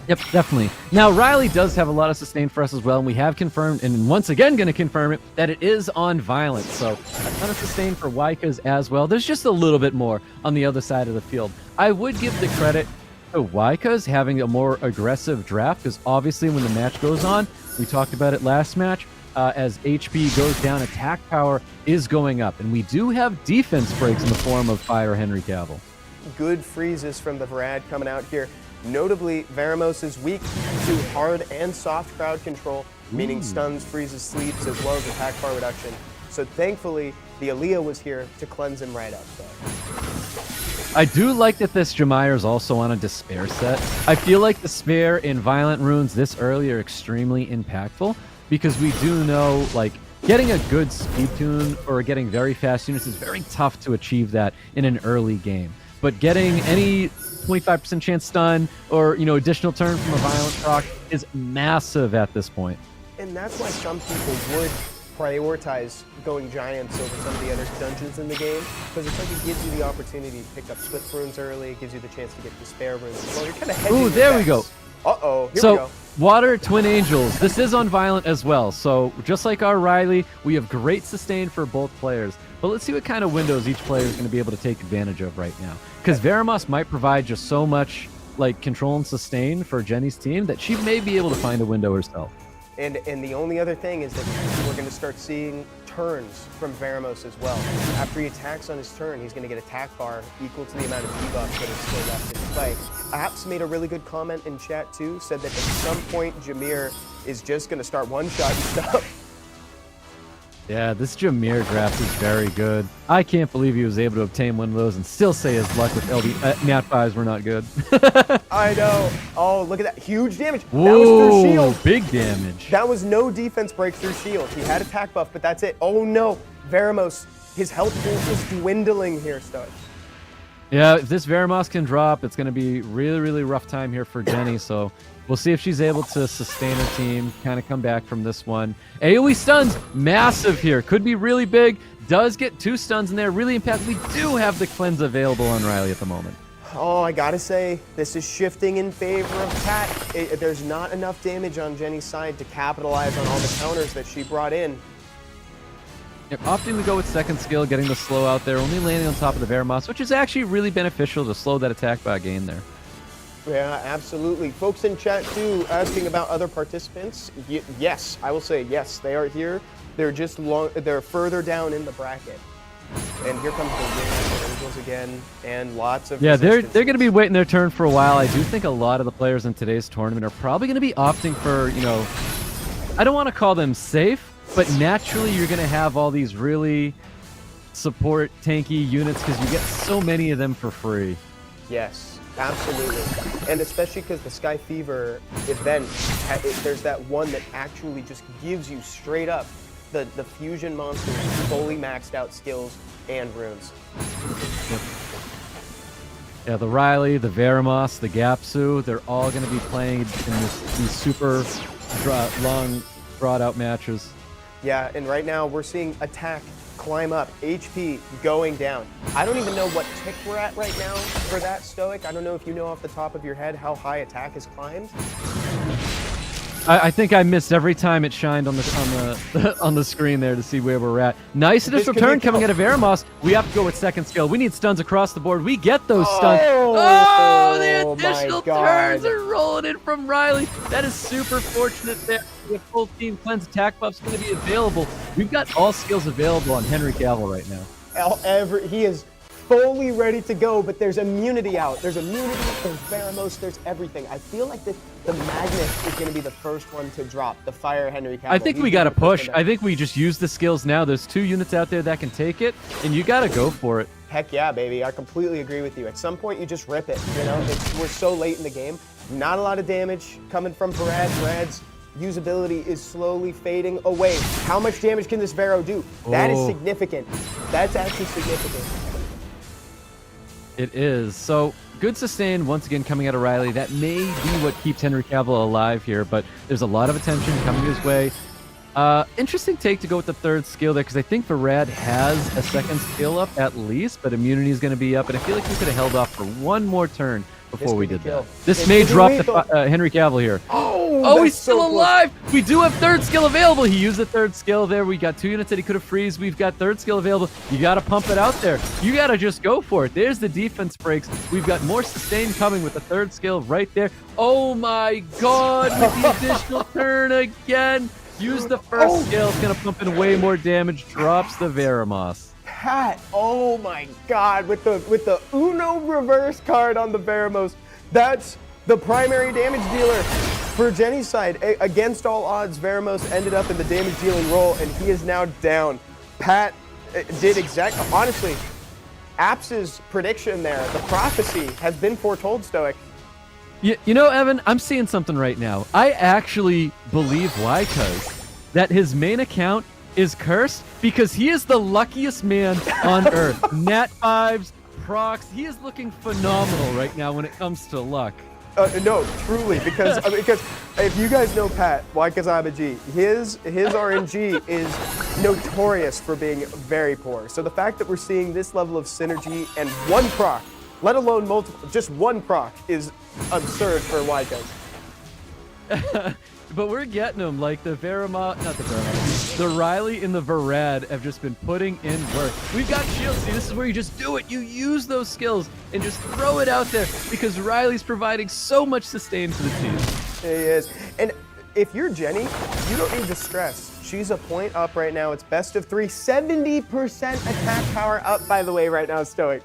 [SPEAKER 2] Yep, definitely. Now, Riley does have a lot of sustain for us as well, and we have confirmed, and once again going to confirm it, that it is on violence. So a ton of sustain for Whycuz as well. There's just a little bit more on the other side of the field. I would give the credit to Whycuz having a more aggressive draft, because obviously when the match goes on, we talked about it last match, as HP goes down, attack power is going up. And we do have defense breaks in the form of Fire Henry Cavill.
[SPEAKER 1] Good freezes from the Vrad coming out here. Notably, Veramos is weak to hard and soft crowd control, meaning stuns, freezes, sleeps, as well as attack bar reduction. So thankfully, the Aaliyah was here to cleanse him right up.
[SPEAKER 2] I do like that this Jameyer is also on a Despair set. I feel like Despair in Violent Runes this early are extremely impactful, because we do know, like, getting a good speed tune or getting very fast units is very tough to achieve that in an early game. But getting any 25% chance stun or, you know, additional turn from a violent proc is massive at this point.
[SPEAKER 1] And that's why some people would prioritize going Giants over some of the other dungeons in the game, because it's like it gives you the opportunity to pick up Swift runes early, it gives you the chance to get Despair runes. Well, you're kind of hedging.
[SPEAKER 2] Ooh, there we go.
[SPEAKER 1] Uh-oh, here we go.
[SPEAKER 2] Water Twin Angels. This is on Violent as well. So just like our Riley, we have great sustain for both players. But let's see what kind of windows each player is going to be able to take advantage of right now. Because Veramos might provide just so much like control and sustain for Jenny's team that she may be able to find a window herself.
[SPEAKER 1] And the only other thing is that we're going to start seeing turns from Veramos as well. After he attacks on his turn, he's going to get attack bar equal to the amount of debuff that is still left in play. Apze made a really good comment in chat too, said that at some point Jameer is just going to start one-shotting stuff.
[SPEAKER 2] Yeah, this Jameer draft is very good. I can't believe he was able to obtain one of those and still say his luck with Nat 5s were not good.
[SPEAKER 1] I know. Oh, look at that. Huge damage.
[SPEAKER 2] Whoa,
[SPEAKER 1] that was through shield.
[SPEAKER 2] Big damage.
[SPEAKER 1] That was no defense break through shield. He had attack buff, but that's it. Oh no. Veramos, his health pool is dwindling here, Stud.
[SPEAKER 2] Yeah, if this Veramos can drop, it's going to be really, really rough time here for Jenny. So we'll see if she's able to sustain her team, kind of come back from this one. AoE stuns, massive here. Could be really big. Does get 2 stuns in there, really impactful. We do have the cleanse available on Riley at the moment.
[SPEAKER 1] Oh, I gotta say, this is shifting in favor of Pat. There's not enough damage on Jenny's side to capitalize on all the counters that she brought in.
[SPEAKER 2] Yep, opting to go with second skill, getting the slow out there, only landing on top of the Veramos, which is actually really beneficial to slow that attack by gain there.
[SPEAKER 1] Yeah, absolutely. Folks in chat too asking about other participants. Yes, I will say yes, they are here. They're just they're further down in the bracket. And here comes the Angels again, and lots of
[SPEAKER 2] they're going to be waiting their turn for a while. I do think a lot of the players in today's tournament are probably going to be opting for, you know, I don't want to call them safe, but naturally you're going to have all these really support tanky units because you get so many of them for free.
[SPEAKER 1] Yes, absolutely. And especially because the Sky Fever event, there's that one that actually just gives you straight up the fusion monsters, fully maxed out skills and runes.
[SPEAKER 2] Yep. Yeah, the Riley, the Veramos, the Gapsu, they're all going to be playing in these super long, drawn-out matches.
[SPEAKER 1] Yeah, and right now we're seeing attack climb up, HP going down. I don't even know what tick we're at right now for that, Stoic. I don't know if you know off the top of your head how high attack has climbed.
[SPEAKER 2] I think I missed every time it shined on the on the screen there to see where we're at. Nice initial turn coming out of Veramos. We have to go with second skill. We need stuns across the board. We get those stuns. Oh, the additional turns are rolling in from Riley. That is super fortunate there. The full team cleanse attack buff's going to be available. We've got all skills available on Henry Cavill right now.
[SPEAKER 1] He is fully ready to go, but there's immunity out. There's immunity, there's Veramos, there's everything. I feel like the Magnus is going to be the first one to drop, the Fire Henry Cavill.
[SPEAKER 2] I think we got to push. I think we just use the skills now. There's 2 units out there that can take it, and you got to go for it.
[SPEAKER 1] Heck yeah, baby. I completely agree with you. At some point, you just rip it. You know, we're so late in the game. Not a lot of damage coming from Brad. Brad's usability is slowly fading away. How much damage can this Vero do? That is significant. That's actually significant.
[SPEAKER 2] It is. So, good sustain once again coming out of Riley. That may be what keeps Henry Cavill alive here, but there's a lot of attention coming his way. Interesting take to go with the third skill there, because I think Varad has a second skill up at least, but immunity is going to be up, and I feel like we could have held off for one more turn before we did
[SPEAKER 1] kill.
[SPEAKER 2] that. This
[SPEAKER 1] It's
[SPEAKER 2] may drop
[SPEAKER 1] lethal.
[SPEAKER 2] the Henry Cavill here.
[SPEAKER 1] Oh,
[SPEAKER 2] He's
[SPEAKER 1] that's
[SPEAKER 2] still
[SPEAKER 1] so close.
[SPEAKER 2] alive. We do have third skill available. He used the third skill there. We got 2 units that he could have freezed. We've got third skill available. You got to pump it out there. You got to just go for it. There's the defense breaks. We've got more sustain coming with the third skill right there. Oh my God, with the additional turn again. Use the first skill. It's going to pump in way more damage. Drops the Veramos.
[SPEAKER 1] Pat, oh my God, with the Uno reverse card on the Veramos, that's the primary damage dealer for Jenny's side. Against all odds, Veramos ended up in the damage dealing role, and he is now down. Pat did exactly, honestly, Apze's prediction there, the prophecy has been foretold, Stoic.
[SPEAKER 2] You know, Evan, I'm seeing something right now. I actually believe Whycuz that his main account is cursed because he is the luckiest man on earth. Nat 5s, procs, he is looking phenomenal right now when it comes to luck.
[SPEAKER 1] No, truly, because if you guys know Pat, Whycuzimag, his RNG is notorious for being very poor. So the fact that we're seeing this level of synergy and one proc, let alone multiple, just one proc is absurd for Whycuz.
[SPEAKER 2] But we're getting them, like the the Riley and the Varad have just been putting in work. We've got shields. See, this is where you just do it. You use those skills and just throw it out there because Riley's providing so much sustain for the team.
[SPEAKER 1] He is. And if you're Jenny, you don't need to stress. She's a point up right now. It's best of 3. 70% attack power up, by the way, right now, Stoic.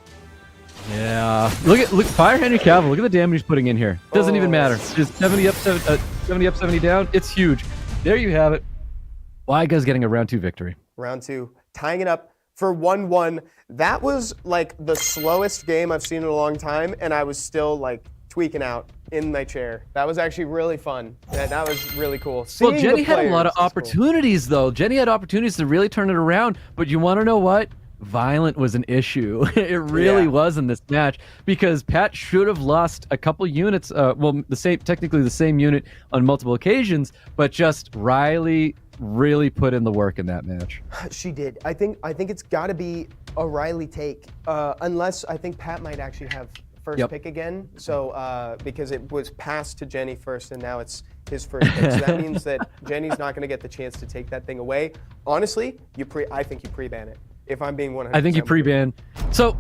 [SPEAKER 2] Yeah. Look, fire Henry Cavill. Look at the damage he's putting in here. Doesn't even matter. Just 70 up, 70 down. It's huge. There you have it. Whycuz getting a round 2 victory.
[SPEAKER 1] Round 2, tying it up for 1-1. That was like the slowest game I've seen in a long time, and I was still like tweaking out in my chair. That was actually really fun. That was really cool.
[SPEAKER 2] Well, Jenny had a lot of opportunities, though. Jenny had opportunities to really turn it around, but you want to know what? Violent was an issue. It really was in this match because Pat should have lost a couple units. Well, technically the same unit on multiple occasions, but just Riley really put in the work in that match.
[SPEAKER 1] She did. I think it's got to be a Riley take, unless I think Pat might actually have first pick again. So because it was passed to Jenny first, and now it's his first pick. So that means that Jenny's not going to get the chance to take that thing away. Honestly, I think you pre-ban it. If I'm being 100%.
[SPEAKER 2] I think you pre-ban. So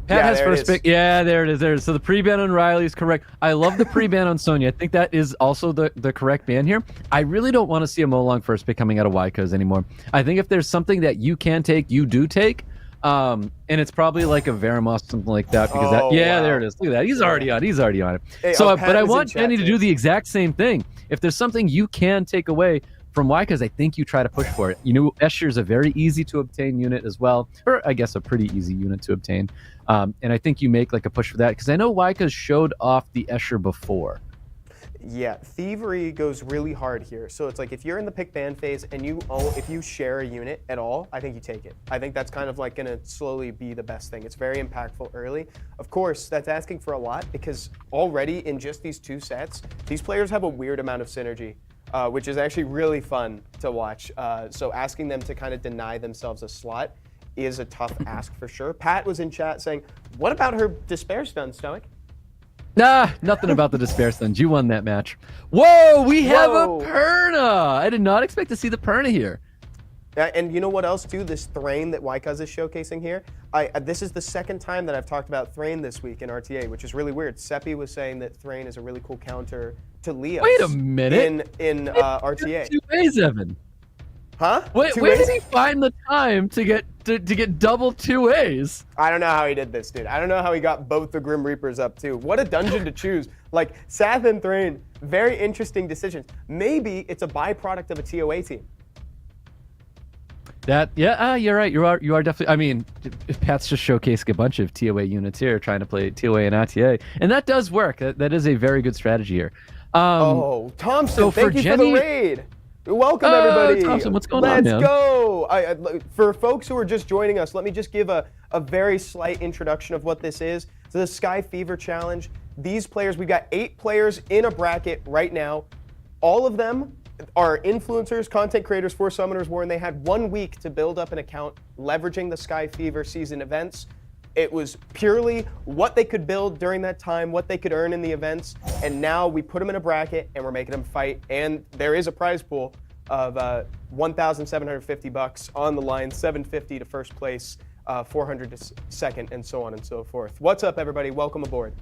[SPEAKER 2] Pat has first pick. Yeah, there it is. So the pre-ban on Riley is correct. I love the pre-ban on Sonya. I think that is also the correct ban here. I really don't want to see a Molong first pick coming out of Whycuz anymore. I think if there's something that you can take, you do take. And it's probably like a Veramos, something like that. Because there it is. Look at that. He's already on. He's already on it.
[SPEAKER 1] Hey,
[SPEAKER 2] but I want Jenny to do the exact same thing. If there's something you can take away from Whycuz, I think you try to push for it. You know, Escher is a very easy to obtain unit as well, or I guess a pretty easy unit to obtain. And I think you make like a push for that because I know Whycuz showed off the Escher before.
[SPEAKER 1] Yeah, thievery goes really hard here. So it's like if you're in the pick ban phase and if you share a unit at all, I think you take it. I think that's kind of like gonna slowly be the best thing. It's very impactful early. Of course, that's asking for a lot because already in just these 2 sets, these players have a weird amount of synergy. Which is actually really fun to watch. So asking them to kind of deny themselves a slot is a tough ask for sure. Pat was in chat saying, what about her Despair Stun, Stoic?
[SPEAKER 2] Nah, nothing about the Despair Stuns. You won that match. Whoa, we have a Perna! I did not expect to see the Perna here.
[SPEAKER 1] And you know what else, too? This Thrain that Whycuz is showcasing here. This is the second time that I've talked about Thrain this week in RTA, which is really weird. Seppi was saying that Thrain is a really cool counter to Leos.
[SPEAKER 2] Wait a minute.
[SPEAKER 1] In RTA.
[SPEAKER 2] 2 ways, Evan.
[SPEAKER 1] Huh?
[SPEAKER 2] Wait, where did he find the time to get double 2 A's?
[SPEAKER 1] I don't know how he did this, dude. I don't know how he got both the Grim Reapers up, too. What a dungeon to choose. Like, Sath and Thrain, very interesting decisions. Maybe it's a byproduct of a TOA team.
[SPEAKER 2] You're right. You are definitely. I mean, Pat's just showcasing a bunch of TOA units here, trying to play TOA and RTA, and that does work. That is a very good strategy here.
[SPEAKER 1] Thompson,
[SPEAKER 2] so
[SPEAKER 1] thank you for the raid. Welcome, everybody.
[SPEAKER 2] Thompson, what's going on, man?
[SPEAKER 1] Let's go. For folks who are just joining us, let me just give a very slight introduction of what this is. So the Sky Fever Challenge. These players, we've got 8 players in a bracket right now. All of them are influencers, content creators for Summoners War, and they had 1 week to build up an account leveraging the Sky Fever season events. It was purely what they could build during that time, what they could earn in the events, and now we put them in a bracket and we're making them fight. And there is a prize pool of $1,750 on the line, $750 to first place, $400 to second, and so on and so forth. What's up, everybody? Welcome aboard.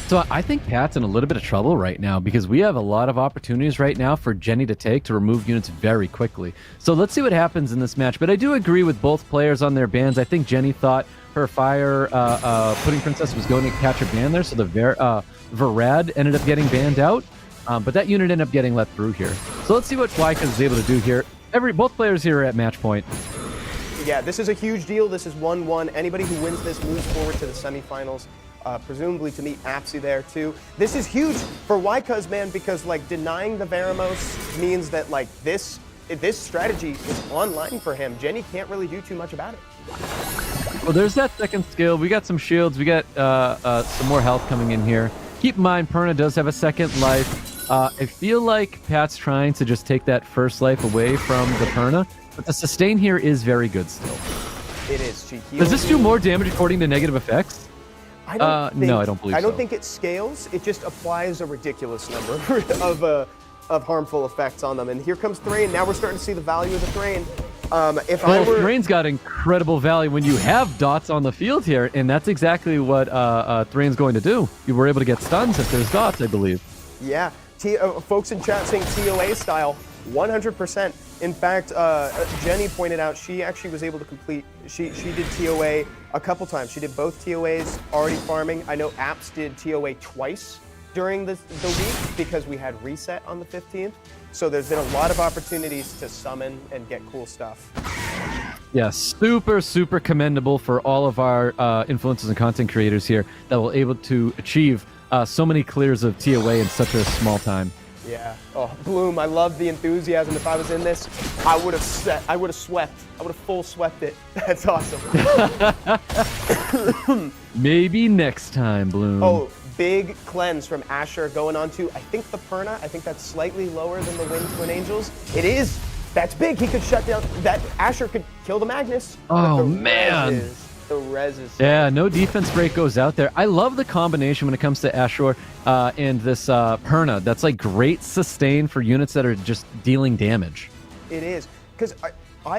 [SPEAKER 2] So I think Pat's in a little bit of trouble right now because we have a lot of opportunities right now for Jenny to take to remove units very quickly. So let's see what happens in this match. But I do agree with both players on their bans. I think Jenny thought her fire pudding princess was going to catch a ban there, so the Varad ended up getting banned out. But that unit ended up getting let through here. So let's see what Whycuz is able to do here. Both players here are at match point.
[SPEAKER 1] Yeah, this is a huge deal. This is 1-1. Anybody who wins this moves forward to the semifinals. Presumably to meet Apze there too. This is huge for Whycuz, man, because like denying the Veramos means that like this strategy is online for him. Jenny can't really do too much about it.
[SPEAKER 2] Well, there's that second skill. We got some shields. We got some more health coming in here. Keep in mind, Perna does have a second life. I feel like Pat's trying to just take that first life away from the Perna, but the sustain here is very good still.
[SPEAKER 1] It is.
[SPEAKER 2] Does this do more damage according to negative effects? No, I don't believe so.
[SPEAKER 1] I don't think it scales. It just applies a ridiculous number of harmful effects on them. And here comes Thrain. Now we're starting to see the value of the Thrain.
[SPEAKER 2] Thrain's got incredible value when you have dots on the field here, and that's exactly what Thrain's going to do. You were able to get stuns if there's dots, I believe.
[SPEAKER 1] Yeah. Folks in chat saying TOA style, 100%. In fact, Jenny pointed out she actually was able to complete, she did TOA a couple times. She did both TOAs already farming. I know Apze did TOA twice during the week because we had reset on the 15th. So there's been a lot of opportunities to summon and get cool stuff.
[SPEAKER 2] Yeah, super, super commendable for all of our influencers and content creators here that were able to achieve so many clears of TOA in such a small time.
[SPEAKER 1] Yeah. Oh, Bloom, I love the enthusiasm. If I was in this, I would have swept. I would have full swept it. That's awesome.
[SPEAKER 2] Maybe next time, Bloom.
[SPEAKER 1] Oh, big cleanse from Asher going on to, I think the Perna. I think that's slightly lower than the Wind Twin Angels. It is. That's big. He could shut down. That Asher could kill the Magnus.
[SPEAKER 2] Oh, man.
[SPEAKER 1] The res is.
[SPEAKER 2] Yeah, no defense break goes out there. I love the combination when it comes to Ashur and this Perna. That's like great sustain for units that are just dealing damage.
[SPEAKER 1] It is. Because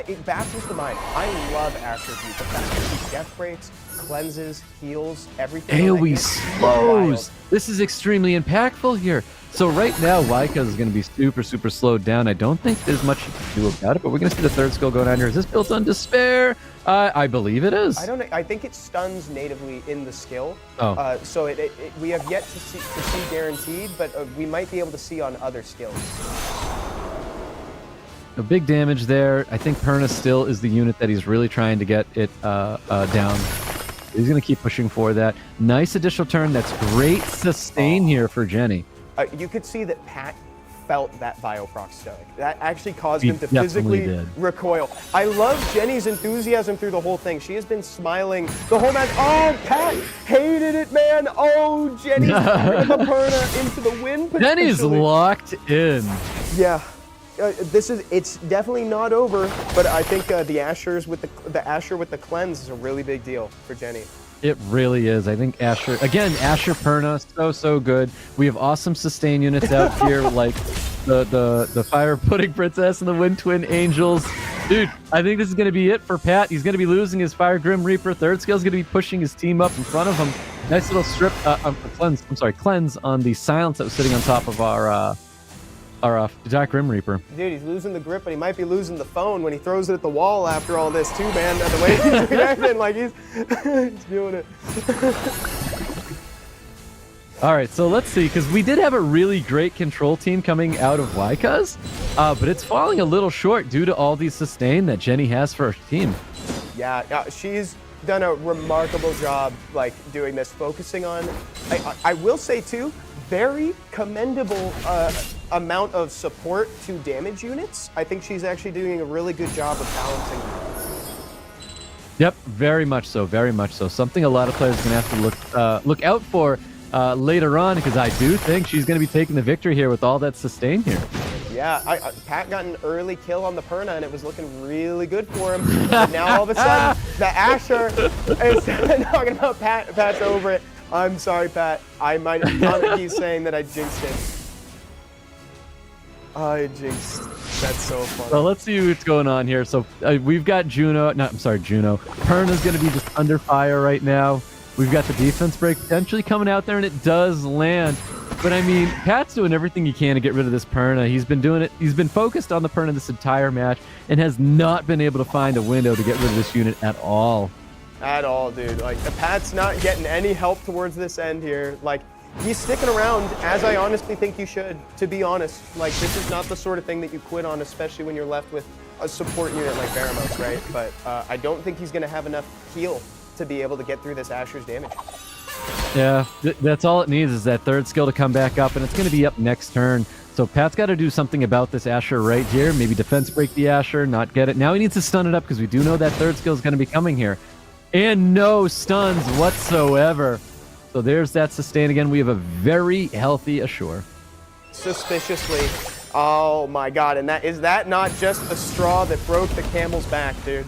[SPEAKER 1] it baffles the mind. I love Asher View. The fact that he death breaks, cleanses, heals, everything.
[SPEAKER 2] AoE slows. This is extremely impactful here. So right now, Whycuz is going to be super, super slowed down. I don't think there's much you can do about it, but we're going to see the third skill go down here. Is this built on Despair? I believe it is.
[SPEAKER 1] I don't know. I think it stuns natively in the skill.
[SPEAKER 2] Oh.
[SPEAKER 1] So we have yet to see guaranteed, but we might be able to see on other skills.
[SPEAKER 2] A big damage there. I think Perna still is the unit that he's really trying to get it down. He's going to keep pushing for that. Nice additional turn. That's great sustain here for Jenny.
[SPEAKER 1] You could see that Pat felt that Bioproc stoic. That actually caused him to physically recoil. I love Jenny's enthusiasm through the whole thing. She has been smiling the whole match. Oh, Pat hated it, man. Oh, Jenny's putting the Perna into the win.
[SPEAKER 2] Jenny's locked in.
[SPEAKER 1] Yeah. It's definitely not over, but I think the Asher with the cleanse is a really big deal for Jenny.
[SPEAKER 2] It really is. I think Asher Perna, so good. We have awesome sustain units out here, like the Fire Pudding Princess and the Wind Twin Angels. Dude, I think this is going to be it for Pat. He's going to be losing his Fire Grim Reaper. Third skill is going to be pushing his team up in front of him. Nice little strip, cleanse on the silence that was sitting on top of our Dark Grim Reaper.
[SPEAKER 1] Dude, he's losing the grip, but he might be losing the phone when he throws it at the wall after all this too, man. The way he's reacting, like he's doing it.
[SPEAKER 2] All right, so let's see, because we did have a really great control team coming out of Whycuz, but it's falling a little short due to all the sustain that Jenny has for her team.
[SPEAKER 1] Yeah, she's done a remarkable job, like doing this, focusing on. I will say too, very commendable amount of support to damage units. I think she's actually doing a really good job of balancing.
[SPEAKER 2] Yep, very much so, very much so. Something a lot of players are going to have to look out for later on, because I do think she's going to be taking the victory here with all that sustain here.
[SPEAKER 1] Yeah, Pat got an early kill on the Perna, and it was looking really good for him. But now all of a sudden, the Asher is talking about Pat's over it. I'm sorry, Pat. I might not be saying that I jinxed it. I jinxed. That's so funny.
[SPEAKER 2] So let's see what's going on here. So we've got Juno. Perna's going to be just under fire right now. We've got the defense break potentially coming out there, and it does land. But I mean, Pat's doing everything he can to get rid of this Perna. He's been doing it. He's been focused on the Perna this entire match and has not been able to find a window to get rid of this unit at all.
[SPEAKER 1] At all, dude. Like, the Pat's not getting any help towards this end here. Like, he's sticking around, as I honestly think you should, to be honest. Like, this is not the sort of thing that you quit on, especially when you're left with a support unit like Baramos, right? But I don't think he's going to have enough heal to be able to get through this Asher's damage.
[SPEAKER 2] Yeah, that's all it needs is that third skill to come back up, and it's going to be up next turn. So Pat's got to do something about this Asher right here. Maybe defense break the Asher, not get it. Now he needs to stun it up because we do know that third skill is going to be coming here. And no stuns whatsoever. So there's that sustain again. We have a very healthy Ashore.
[SPEAKER 1] Suspiciously. Oh my god, and is that not just the straw that broke the camel's back, dude?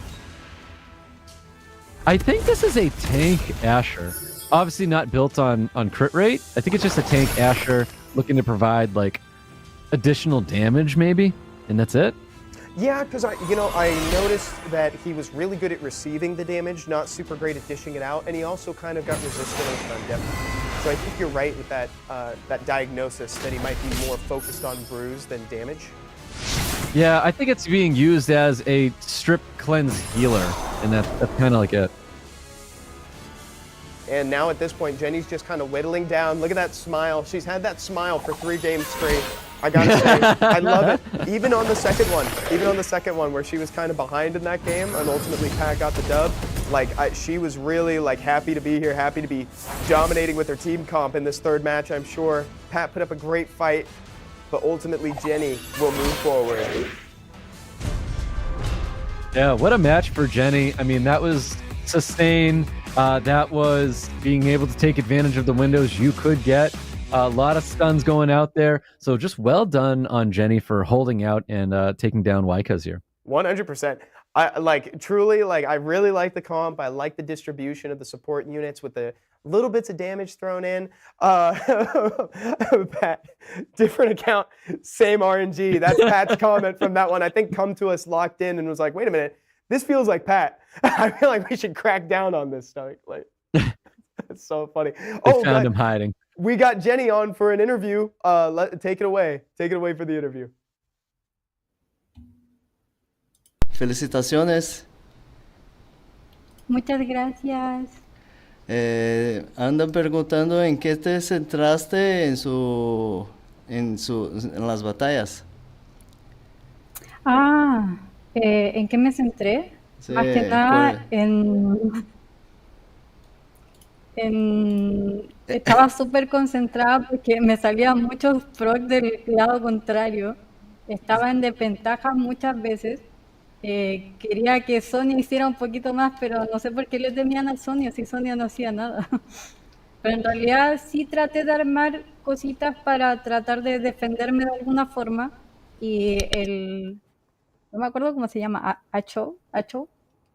[SPEAKER 2] I think this is a tank Asher. Obviously not built on crit rate. I think it's just a tank Asher looking to provide like additional damage maybe, and that's it.
[SPEAKER 1] Yeah, because I noticed that he was really good at receiving the damage, not super great at dishing it out, and he also kind of got resistant on depth. So I think you're right with that that diagnosis that he might be more focused on bruise than damage.
[SPEAKER 2] Yeah, I think it's being used as a strip cleanse healer, and that's kind of like it.
[SPEAKER 1] And now at this point, Jenny's just kind of whittling down. Look at that smile. She's had that smile for 3 games straight. I gotta say, I love it. Even on the second one where she was kind of behind in that game and ultimately Pat got the dub, like she was really like happy to be here, happy to be dominating with her team comp in this third match, I'm sure. Pat put up a great fight, but ultimately Jenny will move forward.
[SPEAKER 2] Yeah, what a match for Jenny. I mean, that was sustain. That was being able to take advantage of the windows you could get. A lot of stuns going out there. So just well done on Jenny for holding out and taking down Whycuz here.
[SPEAKER 1] 100%. I really like the comp. I like the distribution of the support units with the little bits of damage thrown in. Pat, different account, same RNG. That's Pat's comment from that one. I think Come To Us locked in and was like, wait a minute, this feels like Pat. I feel like we should crack down on this stuff. Like, it's so funny.
[SPEAKER 2] They found him hiding.
[SPEAKER 1] We got Jenny on for an interview. Take it away. Take it away for the interview.
[SPEAKER 4] Felicitaciones.
[SPEAKER 5] Muchas gracias.
[SPEAKER 4] Andan preguntando en qué te centraste en las batallas.
[SPEAKER 5] ¿En qué me centré?
[SPEAKER 4] Sí,
[SPEAKER 5] Más que nada estaba súper concentrada porque me salían muchos procs del lado contrario. Estaba en desventaja muchas veces. Quería que Sonia hiciera un poquito más, pero no sé por qué le temían a Sonia si Sonia no hacía nada. Pero en realidad sí traté de armar cositas para tratar de defenderme de alguna forma. Y no me acuerdo cómo se llama, Acho.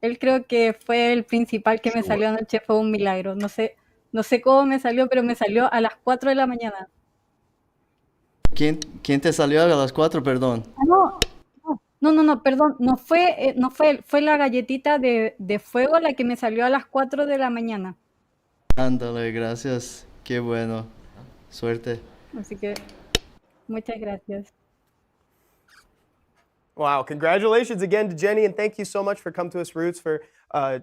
[SPEAKER 5] Él creo que fue el principal que me salió anoche, fue un milagro. No sé cómo me salió, pero me salió a las 4 de la mañana.
[SPEAKER 4] ¿Quién te salió a las 4, perdón?
[SPEAKER 5] No, perdón. No fue él, fue la galletita de fuego la que me salió a las 4 de la mañana.
[SPEAKER 4] Ándale, gracias. Qué bueno. Suerte.
[SPEAKER 5] Así que, muchas gracias.
[SPEAKER 1] Wow, congratulations again to Jenny, and thank you so much for Come To Us Roots for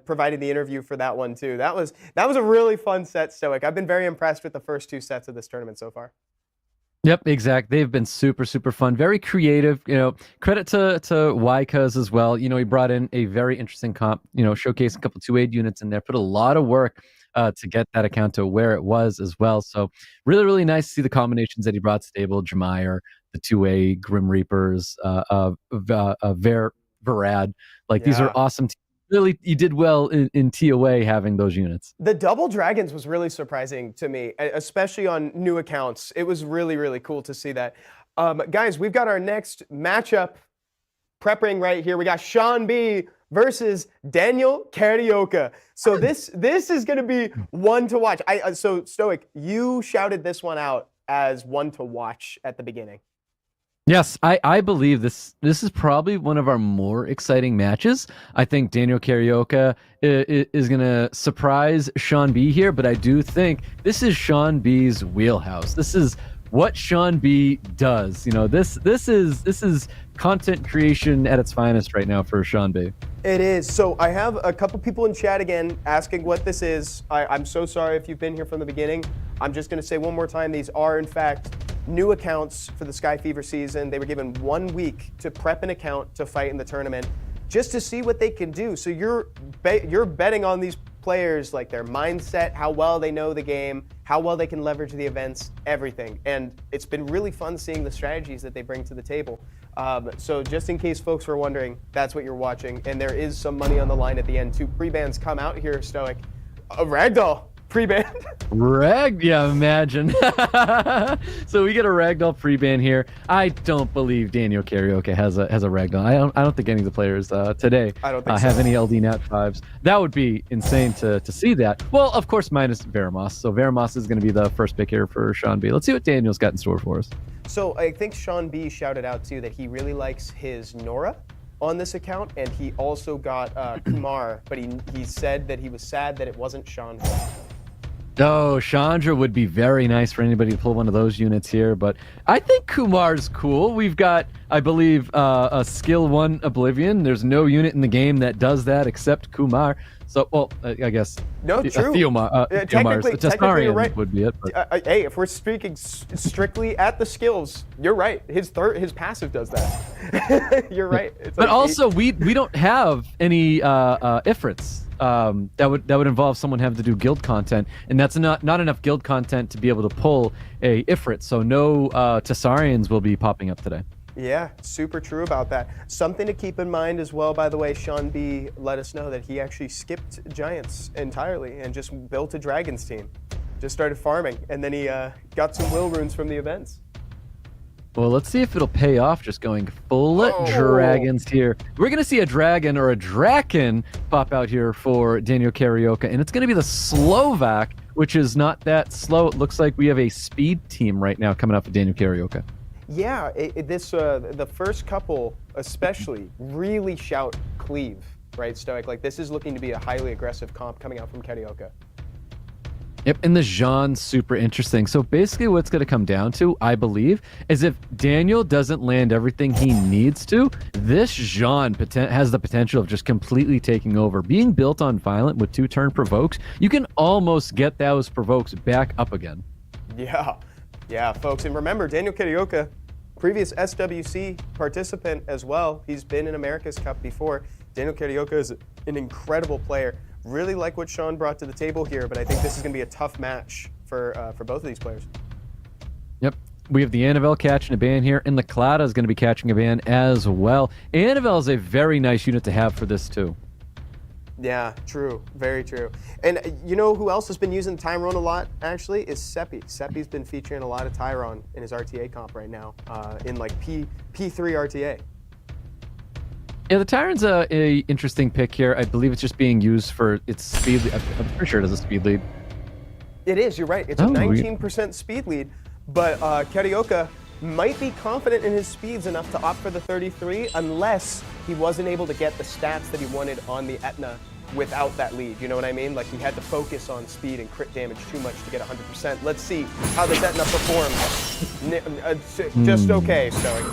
[SPEAKER 1] providing the interview for that one too. That was a really fun set, Stoic. I've been very impressed with the first 2 sets of this tournament so far.
[SPEAKER 2] Yep, exactly. They've been super, super fun. Very creative. Credit to Whycuz as well. He brought in a very interesting comp. Showcased a couple 2-aid units in there. Put a lot of work to get that account to where it was as well. So really, really nice to see the combinations that he brought stable. Jemire, the 2A Grim Reapers, Verad. These are awesome. Really, you did well in TOA having those units.
[SPEAKER 1] The double dragons was really surprising to me, especially on new accounts. It was really, really cool to see that. Guys, we've got our next matchup prepping right here. We got Sha B versus Daniel Karioka. So this is going to be one to watch. So Stoic, you shouted this one out as one to watch at the beginning.
[SPEAKER 2] Yes, I believe this is probably one of our more exciting matches. I think Daniel Karioka is going to surprise Sha B here, but I do think this is Sha B's wheelhouse. This is what Sha B does. You know, this is content creation at its finest right now for Sha B.
[SPEAKER 1] It is. So I have a couple people in chat again asking what this is. I'm so sorry if you've been here from the beginning. I'm just going to say one more time, these are in fact new accounts for the Sky Fever season. They were given 1 week to prep an account to fight in the tournament just to see what they can do. So you're betting on these players, like their mindset, how well they know the game, how well they can leverage the events, everything. And it's been really fun seeing the strategies that they bring to the table. So just in case folks were wondering, that's what you're watching. And there is some money on the line at the end. 2 pre-bans come out here, Stoic. A Ragdoll pre-ban.
[SPEAKER 2] Yeah, imagine. So we get a Ragdoll pre-ban here. I don't believe Daniel Karioka has a Ragdoll. I don't think any of the players today have any LD Nat 5s. That would be insane to see that. Well, of course, minus Veramos. So Veramos is going to be the first pick here for Sha B. Let's see what Daniel's got in store for us.
[SPEAKER 1] So I think Sha B shouted out too that he really likes his Nora on this account, and he also got Kumar, but he said that he was sad that it wasn't Chandra.
[SPEAKER 2] Oh, Chandra would be very nice for anybody to pull one of those units here, but I think Kumar's cool. We've got, I believe, a skill 1 Oblivion. There's no unit in the game that does that except Kumar. So, well, I guess
[SPEAKER 1] no, true.
[SPEAKER 2] Technically,
[SPEAKER 1] you're right.
[SPEAKER 2] Would be it. But.
[SPEAKER 1] Hey, if we're speaking strictly at the skills, you're right. His passive does that. You're right. It's
[SPEAKER 2] but
[SPEAKER 1] like
[SPEAKER 2] also, we don't have any Ifrits. That would involve someone having to do guild content, and that's not enough guild content to be able to pull a Ifrit. So no Tessarians will be popping up today.
[SPEAKER 1] Yeah, super true about that. Something to keep in mind as well, by the way, Sha B let us know that he actually skipped Giants entirely and just built a Dragons team. Just started farming, and then he got some will runes from the events.
[SPEAKER 2] Well, let's see if it'll pay off just going full Dragons here. We're going to see a Dragon or a Draken pop out here for Daniel Karioka, and it's going to be the Slovak, which is not that slow. It looks like we have a speed team right now coming up with Daniel Karioka.
[SPEAKER 1] Yeah, the first couple especially really shout cleave, right, Stoic? Like this is looking to be a highly aggressive comp coming out from Karioka.
[SPEAKER 2] Yep, and the Jhon, super interesting. So basically what's going to come down to, I believe, is if Daniel doesn't land everything he needs to, this Jhon has the potential of just completely taking over. Being built on Violent with 2-turn provokes, you can almost get those provokes back up again.
[SPEAKER 1] Yeah, folks. And remember, Daniel Karioka, previous SWC participant as well. He's been in America's Cup before. Daniel Karioka is an incredible player. Really like what Sean brought to the table here, but I think this is going to be a tough match for both of these players.
[SPEAKER 2] Yep. We have the Annabelle catching a ban here, and the Clada is going to be catching a ban as well. Annabelle is a very nice unit to have for this too.
[SPEAKER 1] Yeah, true. Very true. And you know who else has been using Tyrone a lot, actually, is Seppi. Seppi's been featuring a lot of Tyrone in his RTA comp right now, in like P3 RTA.
[SPEAKER 2] Yeah, the Tyron's a interesting pick here. I believe it's just being used for its speed lead. I'm pretty sure it has a speed lead.
[SPEAKER 1] It is, you're right. It's a 19% speed lead, but Karioka might be confident in his speeds enough to opt for the 33 unless he wasn't able to get the stats that he wanted on the Etna without that lead. You know what I mean? Like he had to focus on speed and crit damage too much to get 100%. Let's see how this Etna performs. Just okay, Stoic.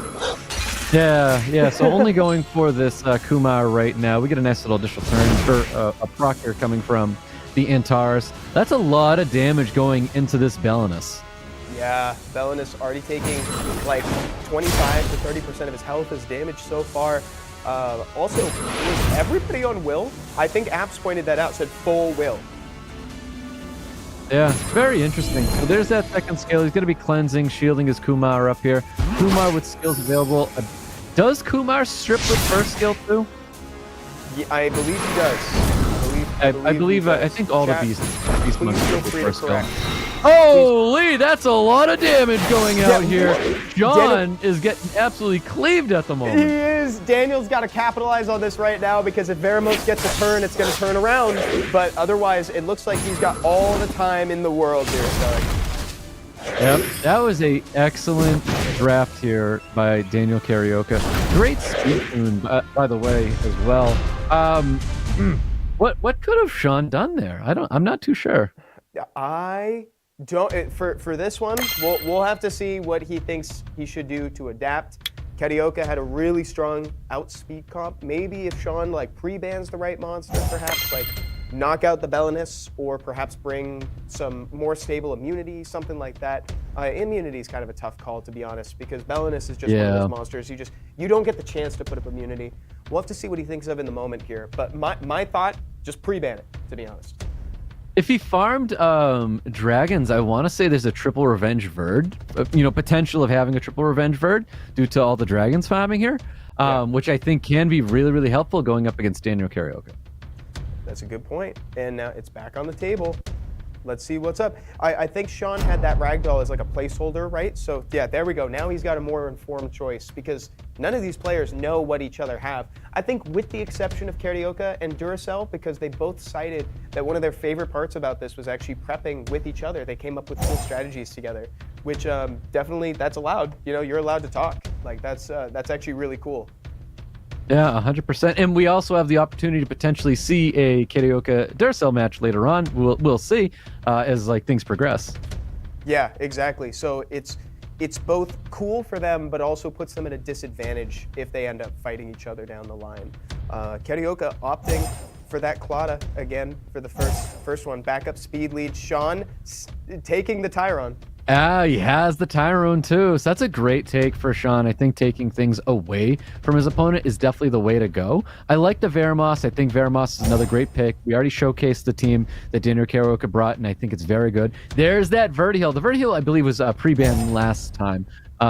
[SPEAKER 2] Yeah, so only going for this Kumar right now. We get a nice little additional turn for a proc here coming from the Antares. That's a lot of damage going into this Belinus.
[SPEAKER 1] Yeah, Belinus already taking like 25 to 30% of his health as damage so far. Also, was everybody on will? I think Apze pointed that out, said full will.
[SPEAKER 2] Yeah, very interesting. So there's that second skill. He's going to be cleansing, shielding his Kumar up here. Kumar with skills available. Does Kumar strip with first skill too?
[SPEAKER 1] Yeah, I believe he does.
[SPEAKER 2] I think all the beast monsters with first skill. Holy, that's a lot of damage going out here. Jhon
[SPEAKER 1] Daniel-
[SPEAKER 2] is getting absolutely cleaved at the
[SPEAKER 1] He
[SPEAKER 2] moment.
[SPEAKER 1] is. Daniel's got to capitalize on this right now because if Veramos gets a turn, it's going to turn around. But otherwise, it looks like he's got all the time in the world here, Stoic.
[SPEAKER 2] Yep, that was a excellent draft here by Daniel Karioka. Great speed tune, by the way, as well. What could have Sean done there? I'm not too sure.
[SPEAKER 1] I don't for this one. We'll have to see what he thinks he should do to adapt. Karioka had a really strong outspeed comp. Maybe if Sean like pre-bans the right monster, perhaps like knock out the Belinus or perhaps bring some more stable immunity, something like that. Immunity is kind of a tough call, to be honest, because Belinus is just one of those monsters. You don't get the chance to put up immunity. We'll have to see what he thinks of in the moment here. But my thought, just pre-ban it, to be honest.
[SPEAKER 2] If he farmed dragons, I want to say there's a triple revenge Verd, potential of having a triple revenge Verd due to all the dragons farming here, which I think can be really, really helpful going up against Daniel Karioka.
[SPEAKER 1] That's a good point. And now it's back on the table. Let's see what's up. I think Sean had that ragdoll as like a placeholder, right? So yeah, there we go. Now he's got a more informed choice because none of these players know what each other have. I think with the exception of Karioka and Duracel, because they both cited that one of their favorite parts about this was actually prepping with each other. They came up with cool strategies together, which definitely that's allowed. You're allowed to talk. Like that's actually really cool.
[SPEAKER 2] Yeah, 100%. And we also have the opportunity to potentially see a Karioka Duracel match later on. We'll see as like things progress.
[SPEAKER 1] Yeah, exactly. So it's both cool for them, but also puts them at a disadvantage if they end up fighting each other down the line. Karioka opting for that Claudia again for the first one. Backup speed lead. Sean taking the Tyron.
[SPEAKER 2] He has the Tyrone too. So that's a great take for Sean. I think taking things away from his opponent is definitely the way to go. I like the Veramos. I think Veramos is another great pick. We already showcased the team that Daniel Karioka brought, and I think it's very good. There's that Vertiheal. The Vertiheal, I believe, was pre-banned last time.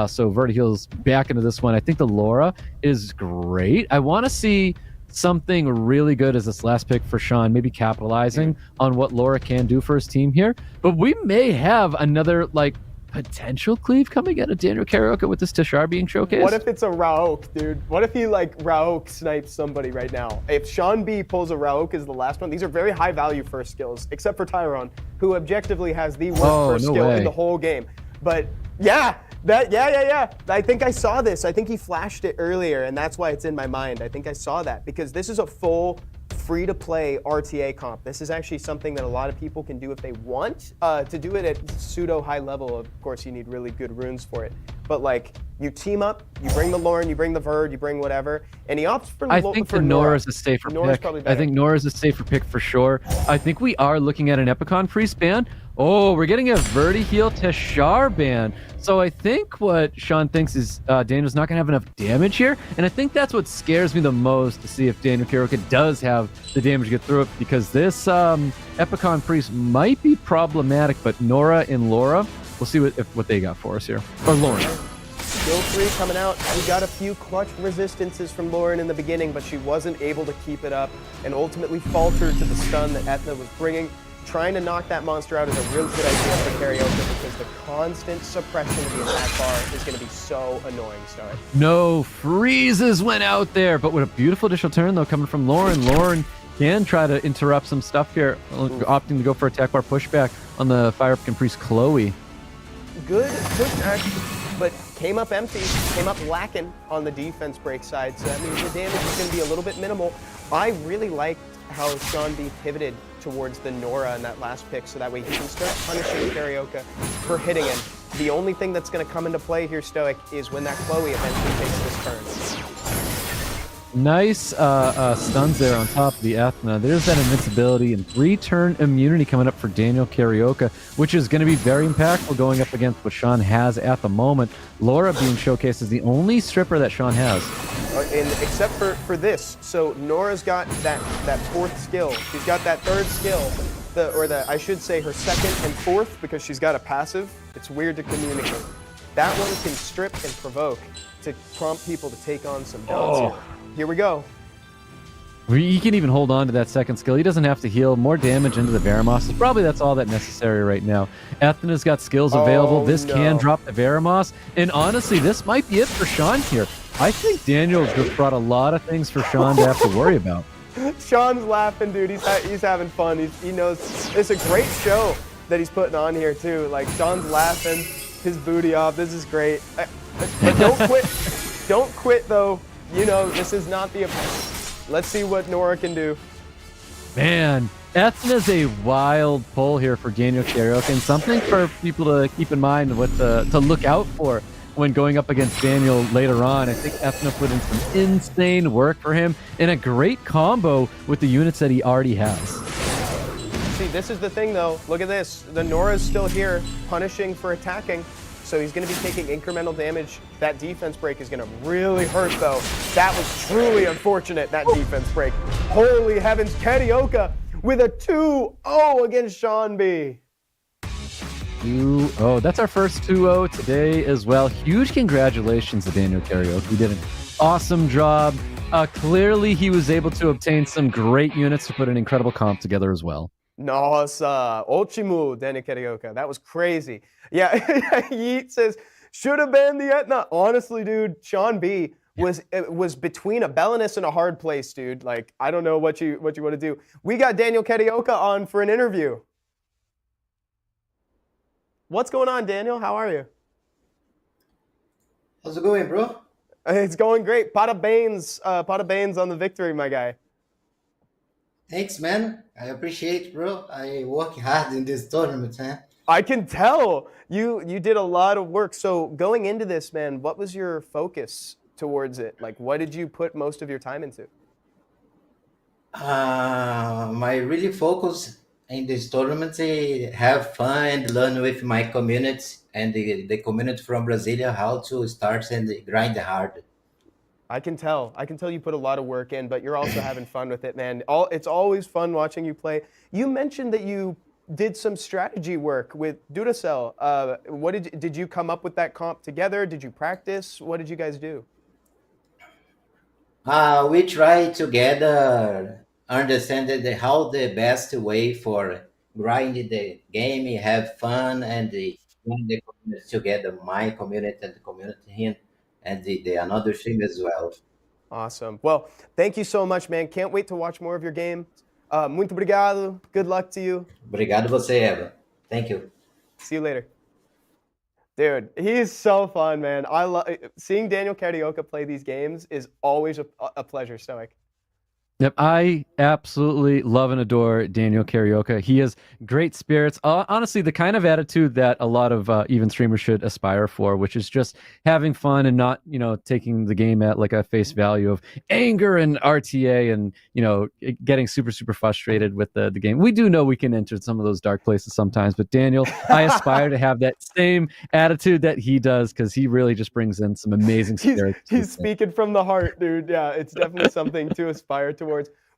[SPEAKER 2] So Vertiheal's back into this one. I think the Laura is great. I want to see something really good as this last pick for Sean, maybe capitalizing on what Laura can do for his team here. But we may have another like potential cleave coming out of Daniel Karioka with this Tashar being showcased.
[SPEAKER 1] What if it's a Raok, dude? What if he like Raok snipes somebody right now? If Sha B pulls a Raok as the last one, these are very high value first skills, except for Tyron, who objectively has the worst first skill in the whole game. But yeah. I think I saw this. I think he flashed it earlier, and that's why it's in my mind. I think I saw that because this is a full free-to-play RTA comp. This is actually something that a lot of people can do if they want. To do it at pseudo high level, of course, you need really good runes for it. But like, you team up, you bring the Lauren, you bring the Verd, you bring whatever, and he opts for
[SPEAKER 2] I think the Nora is a safer pick. I think Nora is a safer pick for sure. I think we are looking at an Epicon priest ban. Oh, we're getting a Vertiheal Tashar ban. So I think what Sean thinks is Daniel's not going to have enough damage here. And I think that's what scares me the most, to see if Daniel Karioka does have the damage to get through it, because this Epicon priest might be problematic, but Nora and Laura, we'll see what they got for us here. Or Lauren.
[SPEAKER 1] Skill 3 coming out. We got a few clutch resistances from Lauren in the beginning, but she wasn't able to keep it up and ultimately faltered to the stun that Ethna was bringing. Trying to knock that monster out is a real good idea for Karioka because the constant suppression of the attack bar is going to be so annoying, Star.
[SPEAKER 2] No freezes went out there, but what a beautiful additional turn though coming from Lauren. Lauren can try to interrupt some stuff here, opting to go for attack bar pushback on the Fire Priest Chloe.
[SPEAKER 1] Good action, but came up empty, came up lacking on the defense break side, so that means the damage is going to be a little bit minimal. I really liked how Sean B pivoted towards the Nora in that last pick, so that way he can start punishing Karioka for hitting him. The only thing that's going to come into play here, Stoic, is when that Chloe eventually takes this turn.
[SPEAKER 2] Nice stuns there on top of the Ethna. There's that invincibility and 3-turn immunity coming up for Daniel Karioka, which is going to be very impactful going up against what Sean has at the moment. Laura being showcased as the only stripper that Sean has.
[SPEAKER 1] And except for this, so Nora's got that fourth skill. She's got that third skill, I should say her second and fourth, because she's got a passive. It's weird to communicate. That one can strip and provoke to prompt people to take on some builds here. Here we go.
[SPEAKER 2] He can even hold on to that second skill. He doesn't have to heal. More damage into the Veramos. Probably that's all that necessary right now. Ethna's got skills available. This can drop the Veramos. And honestly, this might be it for Sean here. I think Daniel just brought a lot of things for Sean to have to worry about.
[SPEAKER 1] Sean's laughing, dude. He's having fun. He knows it's a great show that he's putting on here too. Like Sean's laughing his booty off. This is great. But don't quit. Don't quit though. You know this is not the. Let's see what Nora can do.
[SPEAKER 2] Man, Ethna's a wild pull here for Daniel Karioka, and something for people to keep in mind, what to look out for when going up against Daniel later on. I think Ethna put in some insane work for him, and a great combo with the units that he already has.
[SPEAKER 1] See, this is the thing though. Look at this. The Nora's still here, punishing for attacking. So he's going to be taking incremental damage. That defense break is going to really hurt, though. That was truly unfortunate, that defense break. Holy heavens, Karioka with a 2-0 against Sha B.
[SPEAKER 2] 2-0. That's our first 2-0 today as well. Huge congratulations to Daniel Karioka. He did an awesome job. Clearly, he was able to obtain some great units to put an incredible comp together as well.
[SPEAKER 1] Nossa, ótimo, Daniel Karioka. That was crazy. Yeah, Yeet says, should have been the Etna. Honestly, dude, Sha B was between a Belinus and a hard place, dude. Like, I don't know what you want to do. We got Daniel Karioka on for an interview. What's going on, Daniel? How are you?
[SPEAKER 6] How's it going, bro?
[SPEAKER 1] It's going great. Parabéns on the victory, my guy.
[SPEAKER 6] Thanks, man. I appreciate, bro. I work hard in this tournament, man.
[SPEAKER 1] I can tell you did a lot of work. So going into this, man, what was your focus towards it? Like, what did you put most of your time into?
[SPEAKER 6] My really focus in this tournament is have fun and learn with my community and the community from Brasilia how to start and grind hard.
[SPEAKER 1] I can tell you put a lot of work in, but you're also having fun with it, man. It's always fun watching you play. You mentioned that you did some strategy work with Duracel. What did you come up with that comp together? Did you practice? What did you guys do?
[SPEAKER 6] We try together understand how the best way for grinding the game, have fun, and the community together, my community and the community here, and the another team as well.
[SPEAKER 1] Awesome. Well, thank you so much, man. Can't wait to watch more of your game. Muito obrigado. Good luck to you.
[SPEAKER 6] Obrigado você, Eva. Thank you.
[SPEAKER 1] See you later. Dude, he's so fun, man. I love seeing Daniel Karioka play these games is always a pleasure, Stoic.
[SPEAKER 2] Yep, I absolutely love and adore Daniel Karioka. He has great spirits. Honestly, the kind of attitude that a lot of even streamers should aspire for, which is just having fun and not, taking the game at like a face value of anger and RTA and, getting super, super frustrated with the game. We do know we can enter some of those dark places sometimes, but Daniel, I aspire to have that same attitude that he does because he really just brings in some amazing spirits.
[SPEAKER 1] He's speaking from the heart, dude. Yeah, it's definitely something to aspire to.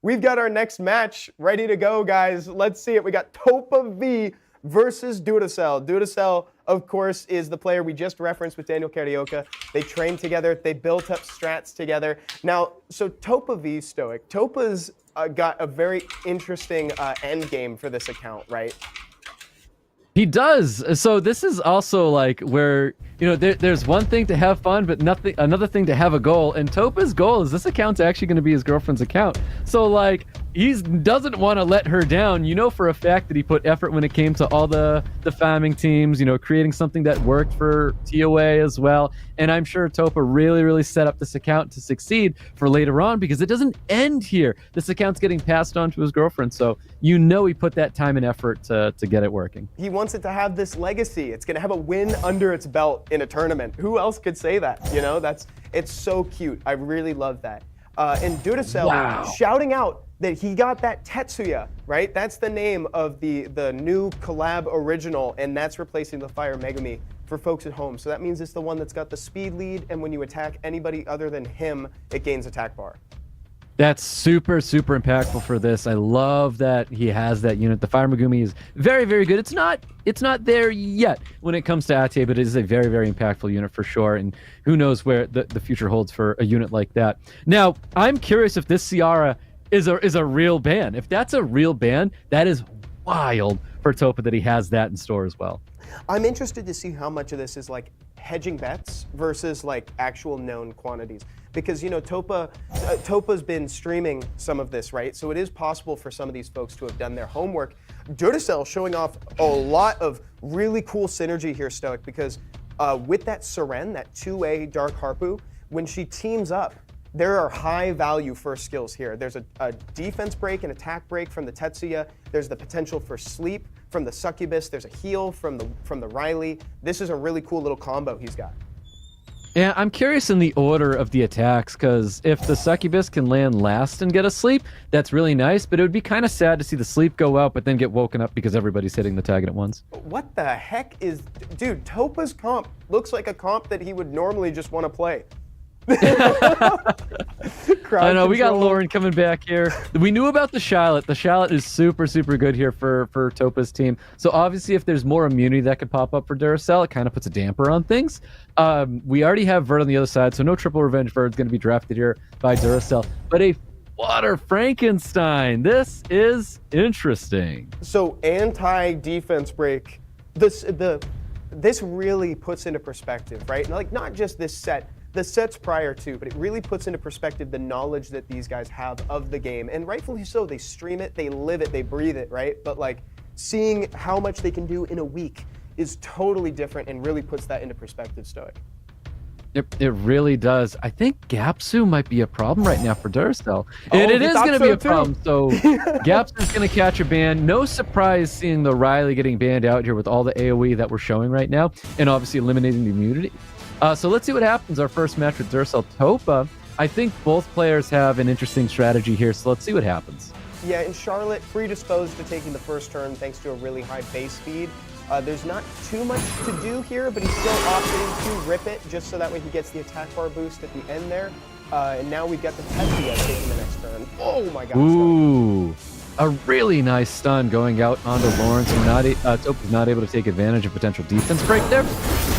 [SPEAKER 1] We've got our next match ready to go, guys. Let's see it. We got Topa V versus Duracel. Duracel, of course, is the player we just referenced with Daniel Karioka. They trained together. They built up strats together. Now, so Topa V, Stoic. Topa's got a very interesting end game for this account, right?
[SPEAKER 2] He does. So this is also like where, there's one thing to have fun, but another thing to have a goal. And Topa's goal is this account's actually going to be his girlfriend's account. So like he doesn't want to let her down. For a fact that he put effort when it came to all the farming teams, creating something that worked for TOA as well. And I'm sure Topa really, really set up this account to succeed for later on because it doesn't end here. This account's getting passed on to his girlfriend. So he put that time and effort to get it working.
[SPEAKER 1] He wants it to have this legacy. It's going to have a win under its belt in a tournament. Who else could say that? It's so cute. I really love that. And Duracel shouting out that he got that Tetsuya, right? That's the name of the new collab original, and that's replacing the Fire Megumi for folks at home. So that means it's the one that's got the speed lead, and when you attack anybody other than him, it gains attack bar.
[SPEAKER 2] That's super, super impactful for this. I love that he has that unit. The Fire Megumi is very, very good. It's not there yet when it comes to Apze, but it is a very, very impactful unit for sure. And who knows where the future holds for a unit like that. Now, I'm curious if this Ciara is a real ban. If that's a real ban, that is wild for Topa that he has that in store as well.
[SPEAKER 1] I'm interested to see how much of this is like hedging bets versus like actual known quantities. Because, you know, Topa's been streaming some of this, right? So it is possible for some of these folks to have done their homework. Duracel showing off a lot of really cool synergy here, Stoic, because with that Seren, that 2A Dark Harpu, when she teams up, there are high value first skills here. There's a defense break and attack break from the Tetsuya. There's the potential for sleep from the Succubus. There's a heal from the Riley. This is a really cool little combo he's got.
[SPEAKER 2] Yeah, I'm curious in the order of the attacks, because if the Succubus can land last and get a sleep, that's really nice, but it would be kind of sad to see the sleep go out but then get woken up because everybody's hitting the target at once.
[SPEAKER 1] What the heck is... Dude, Topa's comp looks like a comp that he would normally just want to play.
[SPEAKER 2] I know, we got Lauren coming back here. We knew about the Charlotte. The Charlotte is super, super good here for Topa's team. So obviously if there's more immunity that could pop up for Duracel, it kind of puts a damper on things. We already have Verd on the other side, so no triple revenge Verd's going to be drafted here by Duracel. But a Water Frankenstein. This is interesting.
[SPEAKER 1] So anti-defense break, this really puts into perspective, right? Like not just this set, the sets prior to, but it really puts into perspective the knowledge that these guys have of the game. And rightfully so, they stream it, they live it, they breathe it, right? But like seeing how much they can do in a week is totally different and really puts that into perspective, Stoic.
[SPEAKER 2] It really does. I think Gapsu might be a problem right now for Duracell. And it is going to be a problem. So Gapsu's going to catch a ban. No surprise seeing the Riley getting banned out here with all the AoE that we're showing right now, and obviously eliminating the immunity. So let's see what happens. Our first match with Duracell Topa. I think both players have an interesting strategy here, so let's see what happens.
[SPEAKER 1] Yeah, and Charlotte predisposed to taking the first turn thanks to a really high base speed. There's not too much to do here, but he's still opting to rip it just so that way he gets the attack bar boost at the end there. And now we've got the Tetsuya taking the next turn. Oh my gosh.
[SPEAKER 2] Ooh, a really nice stun going out onto Lawrence. Topa's not able to take advantage of potential defense break there.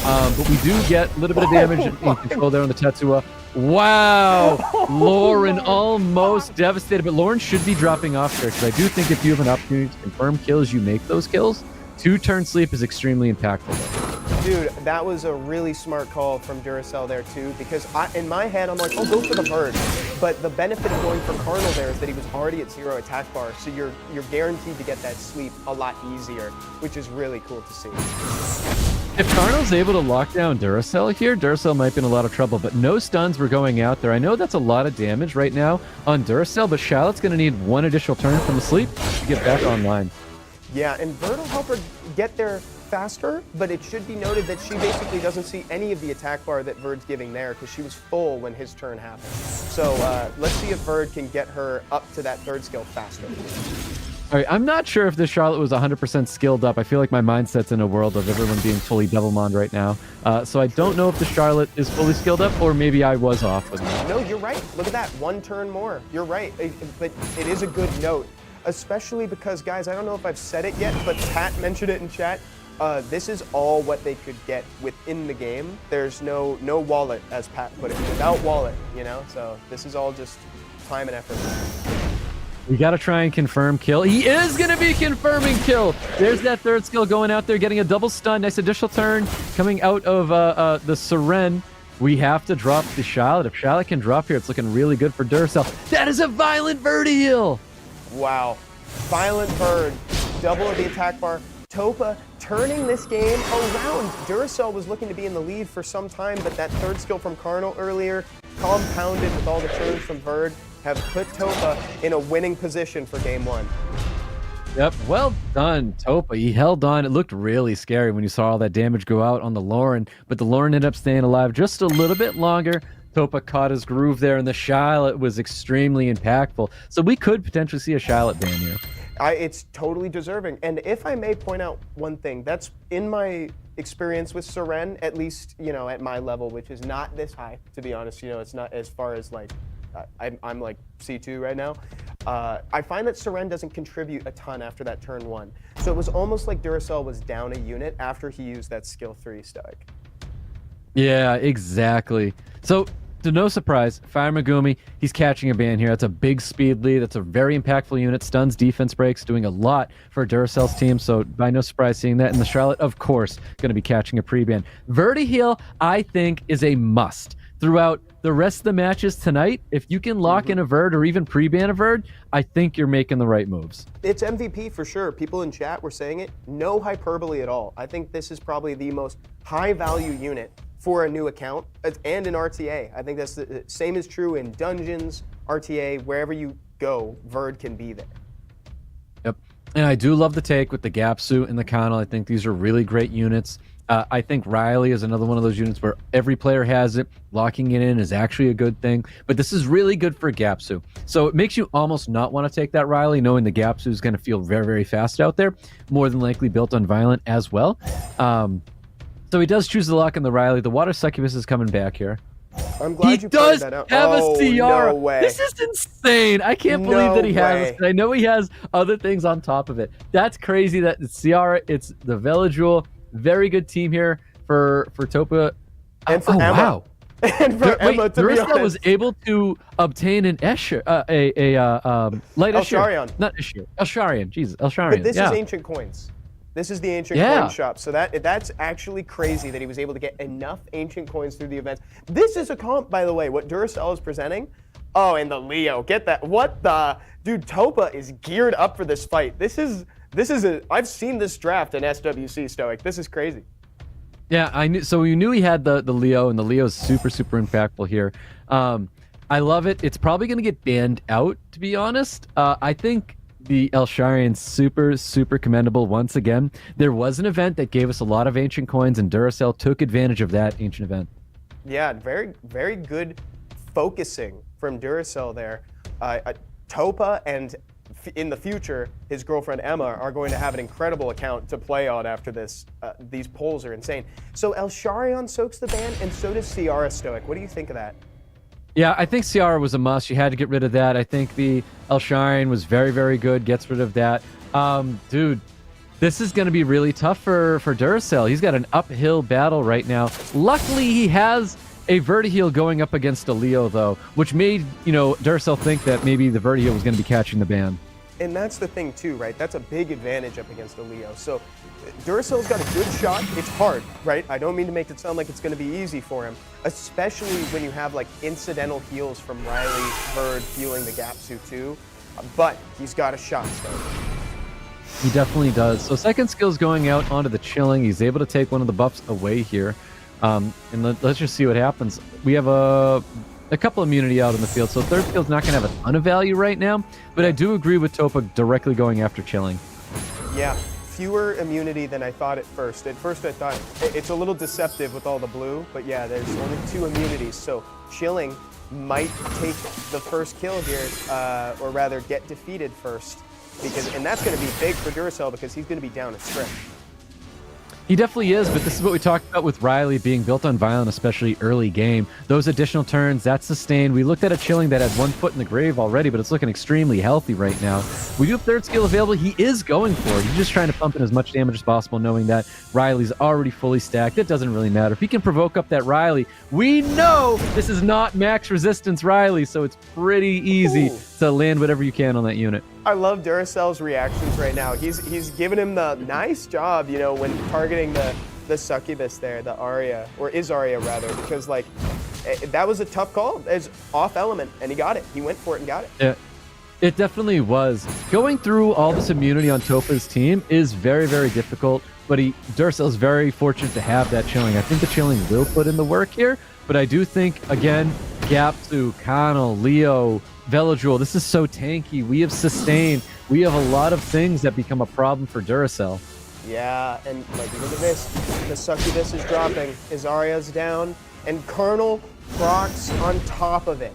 [SPEAKER 2] But we do get a little bit of damage in control there on the Tetsuya. Wow, Lauren almost devastated, but Lauren should be dropping off here because I do think if you have an opportunity to confirm kills, you make those kills. 2-turn sleep is extremely impactful.
[SPEAKER 1] Dude, that was a really smart call from Duracell there too, because in my head I'm like, oh, go for the bird. But the benefit of going for Cardinal there is that he was already at 0 attack bar, so you're guaranteed to get that sleep a lot easier, which is really cool to see.
[SPEAKER 2] If Cardinal's able to lock down Duracell here, Duracell might be in a lot of trouble, but no stuns were going out there. I know that's a lot of damage right now on Duracell, but Charlotte's going to need one additional turn from the sleep to get back online.
[SPEAKER 1] Yeah, and Verd will help her get there faster, but it should be noted that she basically doesn't see any of the attack bar that Verd's giving there because she was full when his turn happened. So let's see if Verd can get her up to that third skill faster.
[SPEAKER 2] All right, I'm not sure if this Charlotte was 100% skilled up. I feel like my mindset's in a world of everyone being fully double mond right now. So I don't know if the Charlotte is fully skilled up, or maybe I was off with that.
[SPEAKER 1] No, you're right. Look at that, 1 turn more. You're right, but it is a good note. Especially because, guys, I don't know if I've said it yet, but Pat mentioned it in chat. This is all what they could get within the game. There's no wallet, as Pat put it, without wallet, you know? So this is all just time and effort.
[SPEAKER 2] We got to try and confirm kill. He is going to be confirming kill. There's that third skill going out there, getting a double stun. Nice additional turn coming out of the Seren. We have to drop the Charlotte. If Charlotte can drop here, it's looking really good for Duracell. That is a violent Verdi heal.
[SPEAKER 1] Wow. Violent Bird, double of the attack bar. Topa turning this game around. Duracell was looking to be in the lead for some time, but that third skill from Cardinal earlier, compounded with all the turns from Bird, have put Topa in a winning position for game 1.
[SPEAKER 2] Yep, well done, Topa. He held on. It looked really scary when you saw all that damage go out on the Lauren, but the Lauren ended up staying alive just a little bit longer. Topa caught his groove there, and the Charlotte was extremely impactful. So we could potentially see a Charlotte ban here.
[SPEAKER 1] It's totally deserving. And if I may point out one thing, that's in my experience with Seren, at least, you know, at my level, which is not this high, to be honest. You know, it's not as far as like, I'm like C2 right now. I find that Seren doesn't contribute a ton after that turn 1. So it was almost like Duracell was down a unit after he used that skill 3 Stoic.
[SPEAKER 2] Yeah, exactly. So to no surprise, Fire Megumi, he's catching a ban here. That's a big speed lead. That's a very impactful unit. Stuns, defense breaks, doing a lot for Duracel's team. So by no surprise seeing that. And the Charlotte, of course, going to be catching a pre-ban. Verti-heal, I think, is a must throughout the rest of the matches tonight. If you can lock in a Verd or even pre-ban a Verd, I think you're making the right moves.
[SPEAKER 1] It's MVP for sure. People in chat were saying it. No hyperbole at all. I think this is probably the most high-value unit for a new account and an RTA. I think that's the same is true in dungeons, RTA, wherever you go, Verd can be there.
[SPEAKER 2] Yep. And I do love the take with the Gap Suit and the Connell. I think these are really great units. I think Riley is another one of those units where every player has it. Locking it in is actually a good thing. But this is really good for Gapsu. So it makes you almost not want to take that Riley, knowing the Gapsu is going to feel very, very fast out there. More than likely built on Violent as well. So he does choose to lock in the Riley. The Water Succubus is coming back here.
[SPEAKER 1] I'm glad
[SPEAKER 2] he
[SPEAKER 1] you
[SPEAKER 2] does
[SPEAKER 1] pointed that out.
[SPEAKER 2] have a Ciara.
[SPEAKER 1] No way.
[SPEAKER 2] This is insane. I can't believe that he has this. I know he has other things on top of it. That's crazy that it's Ciara, it's the Veladrul. Very good team here for Topa.
[SPEAKER 1] And for Emma.
[SPEAKER 2] Wow.
[SPEAKER 1] And for Emma, to be honest.
[SPEAKER 2] was able to obtain an Escher, light
[SPEAKER 1] Elsharion.
[SPEAKER 2] Not Escher. Elsharion. Jesus, Elsharion.
[SPEAKER 1] But this is ancient coins. This is the ancient coin shop. So that's actually crazy that he was able to get enough ancient coins through the events. This is a comp, by the way, what Duracell is presenting. Oh, and the Leo. Get that. What the? Dude, Topa is geared up for this fight. I've seen this draft in SWC, Stoic. This is crazy.
[SPEAKER 2] Yeah, I knew. So we knew he had the Leo, and the Leo is super, super impactful here. I love it. It's probably going to get banned out, to be honest. I think the Elsharian's super, super commendable once again. There was an event that gave us a lot of ancient coins, and Duracell took advantage of that ancient event. Yeah,
[SPEAKER 1] very, very good focusing from Duracell there. Topa and in the future, his girlfriend Emma are going to have an incredible account to play on after this. These polls are insane. So Elsharion soaks the ban, and so does Ciara, Stoic. What do you think of that?
[SPEAKER 2] Yeah, I think Ciara was a must. You had to get rid of that. I think the Elsharion was very, very good. Gets rid of that. Dude, this is going to be really tough for Duracell. He's got an uphill battle right now. Luckily, he has a Verti-heal going up against a Leo, though, which made, Duracell think that maybe the Verti-heal was going to be catching the ban.
[SPEAKER 1] And that's the thing, too, right? That's a big advantage up against a Leo. So Duracell's got a good shot. It's hard, right? I don't mean to make it sound like it's going to be easy for him, especially when you have, incidental heals from Riley, Verd, healing the Gapsu, too. But he's got a shot, so.
[SPEAKER 2] He definitely does. So second skill's going out onto the Chilling. He's able to take one of the buffs away here. And let's just see what happens. We have a couple immunity out in the field, so third skill's not going to have a ton of value right now, but I do agree with Topa directly going after Chilling.
[SPEAKER 1] Yeah, fewer immunity than I thought at first. At first I thought it's a little deceptive with all the blue, but yeah, there's only 2 immunities, so Chilling might take the first kill here, or rather get defeated first, and that's going to be big for Duracell because he's going to be down a stretch.
[SPEAKER 2] He definitely is, but this is what we talked about with Riley being built on Violent, especially early game. Those additional turns, that's sustained. We looked at a Chilling that had 1 foot in the grave already, but it's looking extremely healthy right now. We do have third skill available. He is going for it. He's just trying to pump in as much damage as possible, knowing that Riley's already fully stacked. It doesn't really matter. If he can provoke up that Riley, we know this is not max resistance Riley, so it's pretty easy to land whatever you can on that unit.
[SPEAKER 1] I love Duracell's reactions right now. He's giving him the nice job, when targeting the succubus there, the Arya, or is Arya rather, because that was a tough call. It's off element, and he got it. He went for it and got it.
[SPEAKER 2] Yeah, it definitely was. Going through all this immunity on Topa's team is very, very difficult, but Duracell's very fortunate to have that Chilling. I think the Chilling will put in the work here, but I do think, again, Gapsu, Connell, Leo, Veladrul, this is so tanky. We have sustained. We have a lot of things that become a problem for Duracell.
[SPEAKER 1] Yeah, and look at this. The Succubus is dropping. His Arya's down, and Colonel procs on top of it.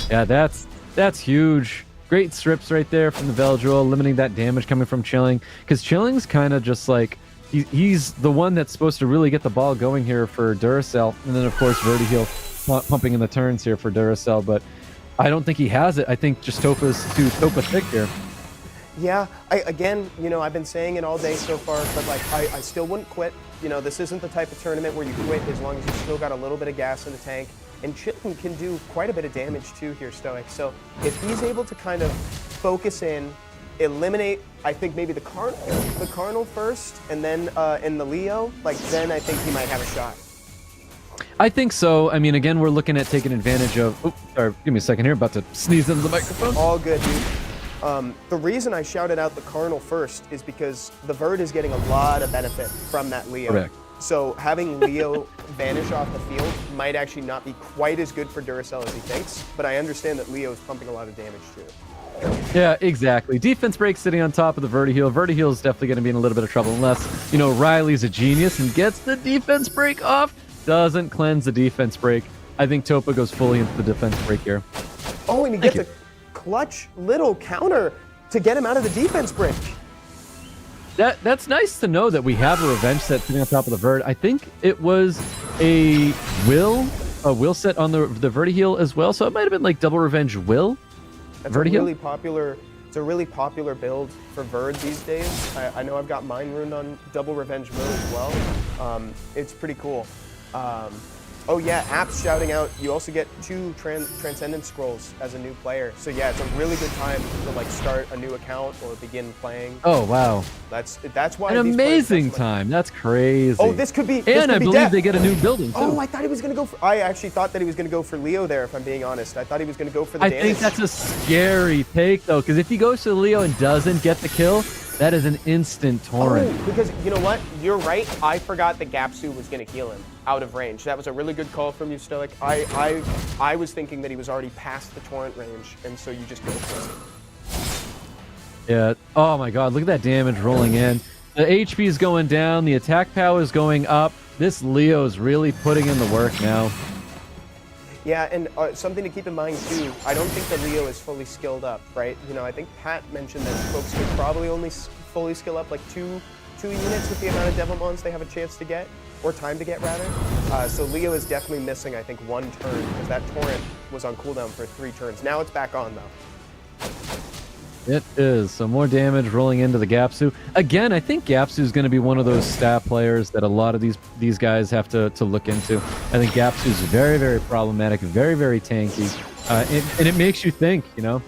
[SPEAKER 2] Yeah, that's huge. Great strips right there from the Veladrul, limiting that damage coming from Chilling. Because Chilling's kind of just he's the one that's supposed to really get the ball going here for Duracell. And then, of course, Verti-heal pumping in the turns here for Duracell, but I don't think he has it. I think just Topa's too Topa thick here.
[SPEAKER 1] Yeah, again, you know, I've been saying it all day so far, but like I still wouldn't quit. You know, this isn't the type of tournament where you quit as long as you still got a little bit of gas in the tank. And Chilling can do quite a bit of damage too here, Stoic. So if he's able to kind of focus in, eliminate, I think maybe the Cardinal first, and then in the Leo, like then I think he might have a shot.
[SPEAKER 2] I think so. I mean, again, we're looking at taking advantage of. Oh, sorry, give me a second here. About to sneeze into the microphone.
[SPEAKER 1] All good, dude. The reason I shouted out the Cardinal first is because the Verd is getting a lot of benefit from that Leo.
[SPEAKER 2] Correct.
[SPEAKER 1] So having Leo vanish off the field might actually not be quite as good for Duracel as he thinks, but I understand that Leo is pumping a lot of damage too.
[SPEAKER 2] Yeah, exactly. Defense break sitting on top of the Vertiheel. Vertiheel is definitely going to be in a little bit of trouble unless, you know, Riley's a genius and gets the defense break off. Doesn't cleanse the defense break. I think Topa goes fully into the defense break here.
[SPEAKER 1] Oh, and he gets a clutch little counter to get him out of the defense break.
[SPEAKER 2] That's nice to know that we have a revenge set sitting on top of the Vert. I think it was a will set on the Vertiheel as well, so it might have been like double revenge will.
[SPEAKER 1] That's a really popular. It's a really popular build for Verd these days. I know I've got mine runed on double revenge mode as well. It's pretty cool. Oh yeah, Apze shouting out, you also get 2 Transcendence Scrolls as a new player. So yeah, it's a really good time to like start a new account or begin playing.
[SPEAKER 2] Oh wow.
[SPEAKER 1] That's why
[SPEAKER 2] an amazing time. That's crazy.
[SPEAKER 1] Oh, this could be
[SPEAKER 2] And I believe they get a new building too.
[SPEAKER 1] Oh, I thought he was gonna go for, I actually thought that he was gonna go for Leo there, if I'm being honest. I thought he was gonna go for the damage.
[SPEAKER 2] I think that's a scary take though, because if he goes to Leo and doesn't get the kill, that is an instant torrent.
[SPEAKER 1] Oh, because you know what? You're right. I forgot that Gapsu was going to heal him out of range. That was a really good call from you, Stoic. I was thinking that he was already past the torrent range, and so you just go for it.
[SPEAKER 2] Yeah. Oh my God, look at that damage rolling in. The HP is going down. The attack power is going up. This Leo is really putting in the work now.
[SPEAKER 1] Yeah, and something to keep in mind too, I don't think the Leo is fully skilled up, right? You know, I think Pat mentioned that folks could probably only fully skill up like two units with the amount of Devil Mons they have a chance to get, or time to get rather. So Leo is definitely missing, I think, 1 turn, because that torrent was on cooldown for 3 turns. Now it's back on though.
[SPEAKER 2] It is. So more damage rolling into the Gapsu. Again, I think Gapsu is going to be one of those stat players that a lot of these guys have to look into. I think Gapsu is very, very problematic, very, very tanky. And it makes you think, you know?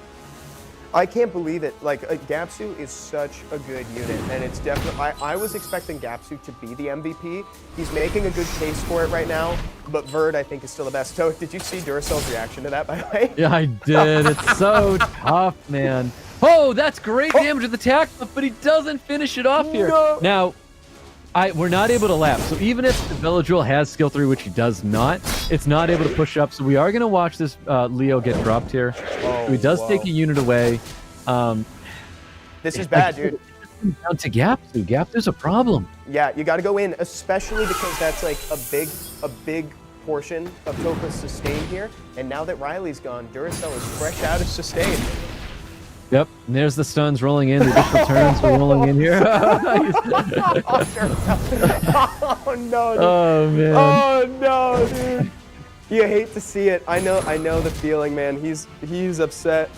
[SPEAKER 1] I can't believe it. Like, Gapsu is such a good unit, and it's definitely, I was expecting Gapsu to be the MVP. He's making a good case for it right now, but Verd, I think, is still the best. So, did you see Duracel's reaction to that, by the way?
[SPEAKER 2] Yeah, I did. It's so tough, man. Oh, that's great damage with the attack, but he doesn't finish it off here.
[SPEAKER 1] No.
[SPEAKER 2] Now, we're not able to lap. So even if the Beladrill has skill 3, which he does not, it's not able to push up. So we are going to watch this Leo get dropped here. So he does take a unit away.
[SPEAKER 1] This is bad, dude.
[SPEAKER 2] Down to Gapsu. Gapsu's a problem.
[SPEAKER 1] Yeah, you got to go in, especially because that's like a big portion of Topa's sustain here. And now that Riley's gone, Duracel is fresh out of sustain.
[SPEAKER 2] Yep, and there's the stuns rolling in. The additional turns are rolling in here.
[SPEAKER 1] Oh no! Dude.
[SPEAKER 2] Oh man!
[SPEAKER 1] Oh no, dude! You hate to see it. I know the feeling, man. He's upset.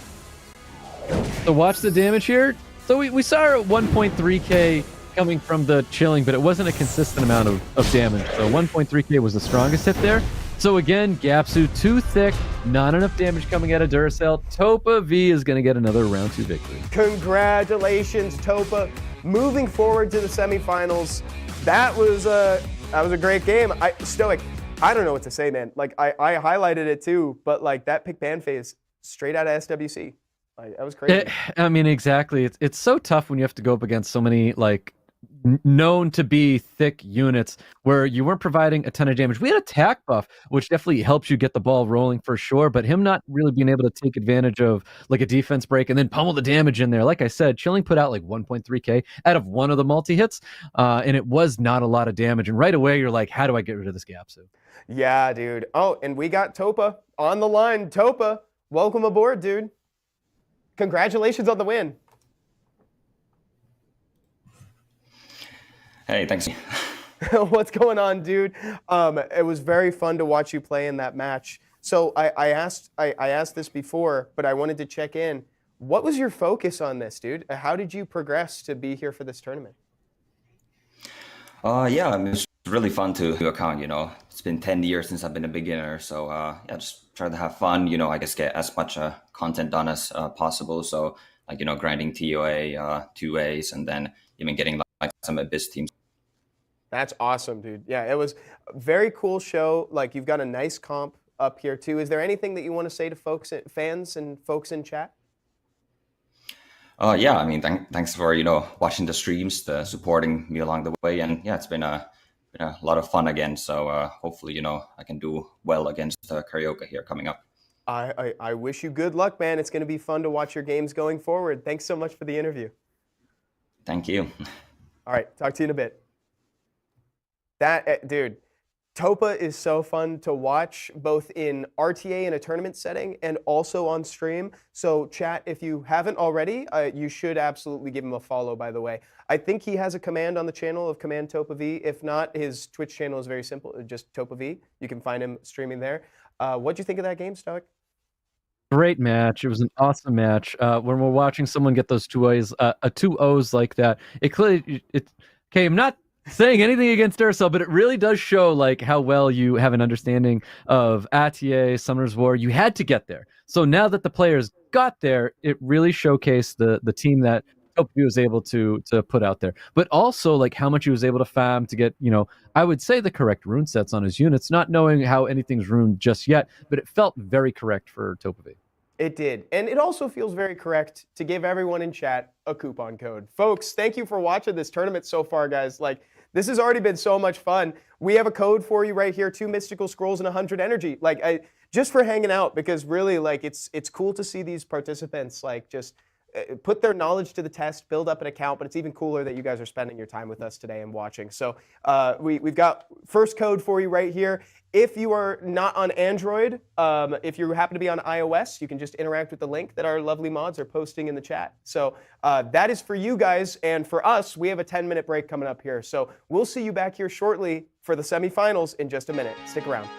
[SPEAKER 2] So watch the damage here. So we saw our 1.3k coming from the chilling, but it wasn't a consistent amount of damage. So 1.3k was the strongest hit there. So again, Gapsu too thick, not enough damage coming out of Duracell. Topa V is going to get another round 2 victory.
[SPEAKER 1] Congratulations, Topa. Moving forward to the semifinals. That was a great game. Stoic, I don't know what to say, man. Like I highlighted it too, but like that Pacman phase straight out of SWC. That was crazy.
[SPEAKER 2] I mean, exactly. It's so tough when you have to go up against so many like known to be thick units where you weren't providing a ton of damage. We had attack buff, which definitely helps you get the ball rolling for sure, but him not really being able to take advantage of like a defense break and then pummel the damage in there. Like I said, Chilling put out like 1.3k out of one of the multi-hits, and it was not a lot of damage. And right away, you're like, how do I get rid of this Gapsu?
[SPEAKER 1] Yeah, dude. Oh, and we got Topa on the line. Topa, welcome aboard, dude. Congratulations on the win.
[SPEAKER 7] Hey, thanks.
[SPEAKER 1] What's going on, dude? It was very fun to watch you play in that match. So I asked this before, but I wanted to check in. What was your focus on this, dude? How did you progress to be here for this tournament?
[SPEAKER 7] Yeah, I mean, it's really fun to account, It's been 10 years since I've been a beginner. So yeah, just try to have fun, I guess get as much content done as possible. So like, grinding TOA, 2As, and then even getting like some Apze teams.
[SPEAKER 1] That's awesome, dude. Yeah, it was a very cool show. Like, you've got a nice comp up here too. Is there anything that you want to say to fans and folks in chat?
[SPEAKER 7] Yeah, I mean, thanks for, watching the streams, supporting me along the way. And yeah, it's been a lot of fun again. So hopefully, I can do well against Karioka here coming up.
[SPEAKER 1] I wish you good luck, man. It's going to be fun to watch your games going forward. Thanks so much for the interview.
[SPEAKER 7] Thank you.
[SPEAKER 1] All right, talk to you in a bit. Dude, Topa is so fun to watch, both in RTA in a tournament setting and also on stream. So chat, if you haven't already, you should absolutely give him a follow, by the way. I think he has a command on the channel of Command Topa V. If not, his Twitch channel is very simple, just Topa V. You can find him streaming there. What'd you think of that game, Stoic?
[SPEAKER 2] Great match. It was an awesome match. When we're watching someone get those two O's like that, it clearly, okay, I'm not saying anything against Duracel, but it really does show like how well you have an understanding of ATA, Summoner's War. You had to get there. So now that the players got there, it really showcased the team that Topa V was able to put out there. But also like how much he was able to farm to get, I would say the correct rune sets on his units, not knowing how anything's runed just yet, but it felt very correct for Topa V.
[SPEAKER 1] It did. And it also feels very correct to give everyone in chat a coupon code. Folks, thank you for watching this tournament so far, guys. Like, this has already been so much fun. We have a code for you right here, 2 mystical scrolls and 100 energy. Like, just for hanging out, because really, like, it's cool to see these participants, like, just put their knowledge to the test, build up an account, but it's even cooler that you guys are spending your time with us today and watching. So we've got first code for you right here. If you are not on Android, if you happen to be on iOS, you can just interact with the link that our lovely mods are posting in the chat. So that is for you guys, and for us, we have a 10-minute break coming up here. So we'll see you back here shortly for the semifinals in just a minute. Stick around.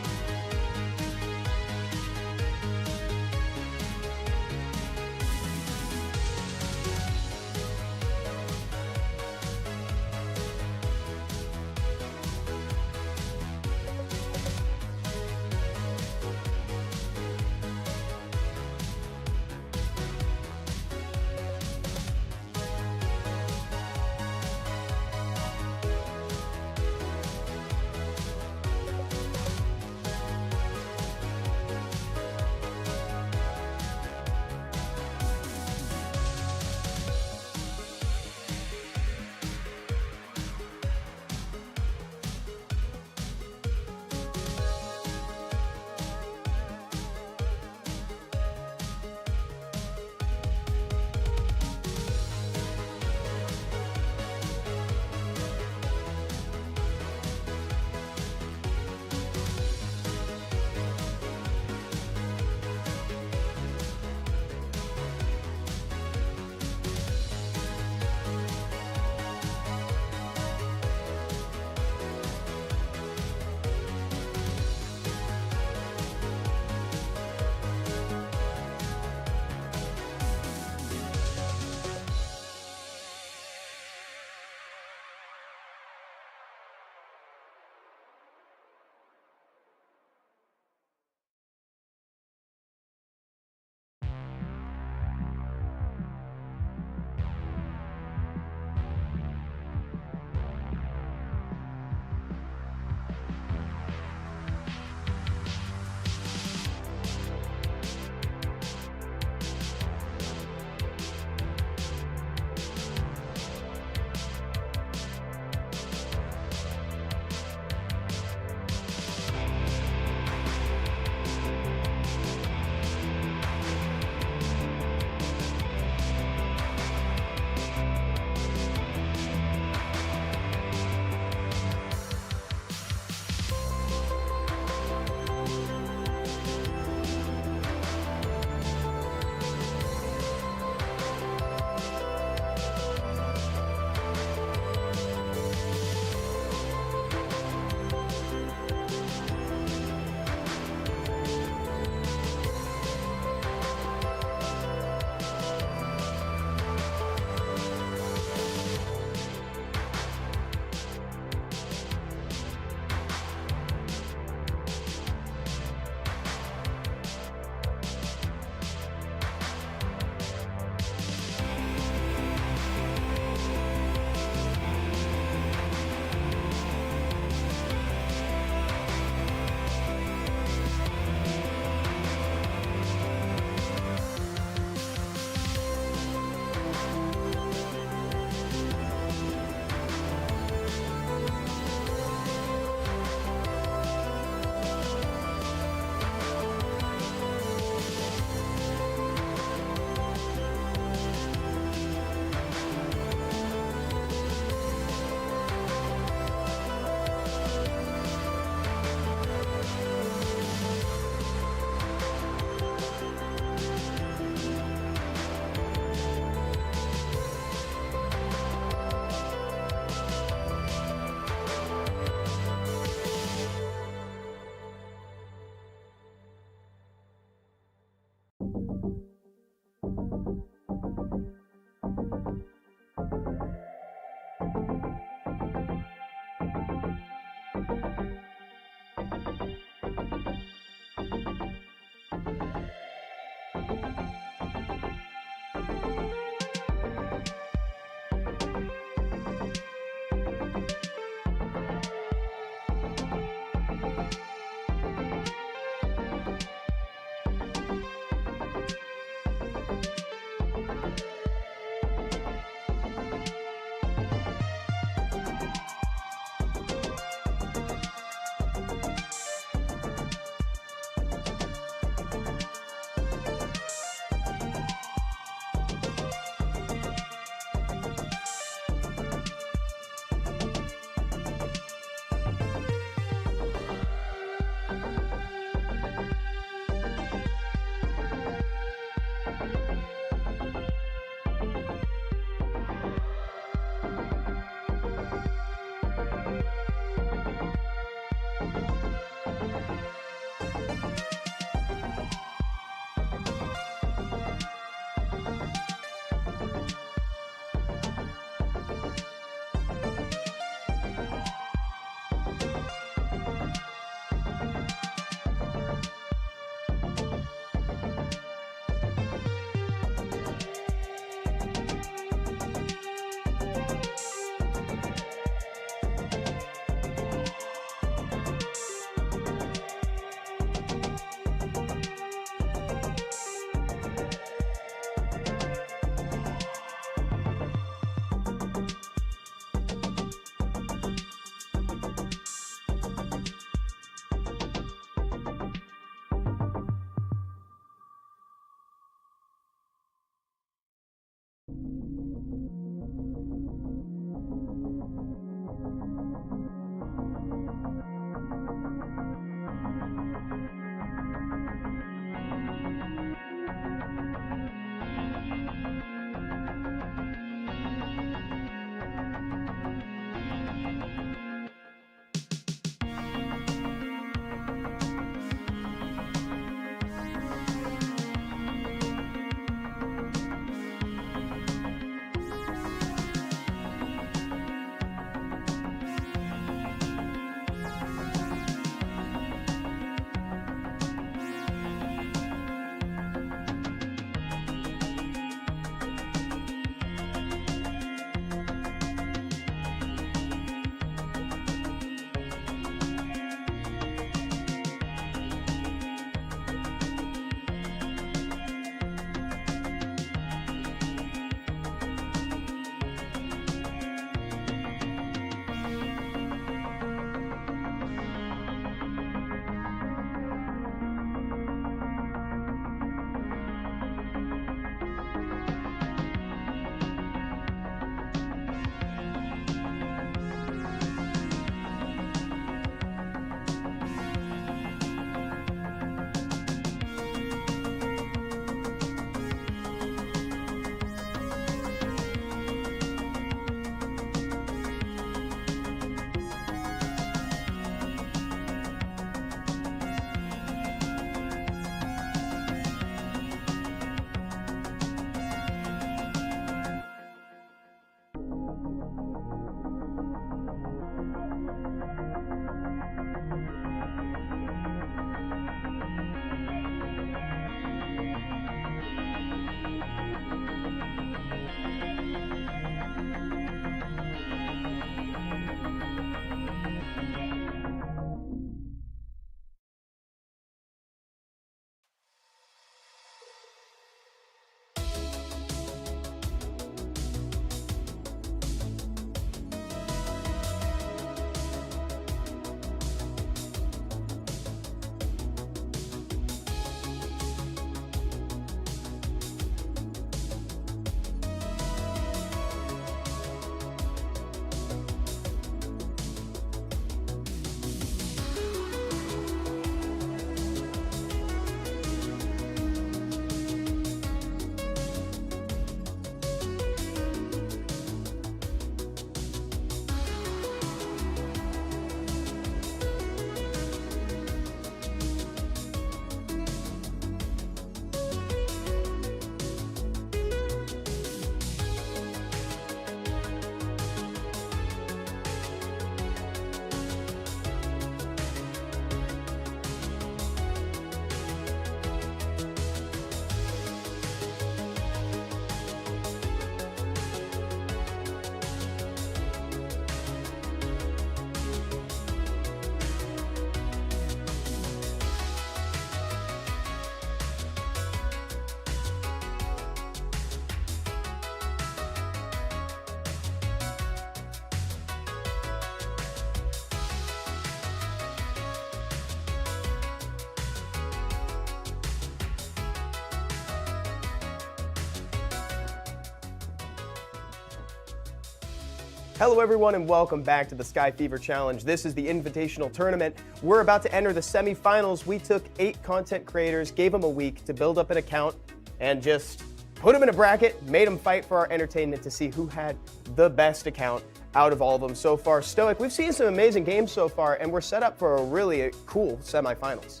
[SPEAKER 1] Hello everyone and welcome back to the Sky Fever Challenge. This is the Invitational Tournament. We're about to enter the semifinals. We took 8 content creators, gave them a week to build up an account and just put them in a bracket, made them fight for our entertainment to see who had the best account out of all of them so far. Stoic, we've seen some amazing games so far and we're set up for a really cool semifinals.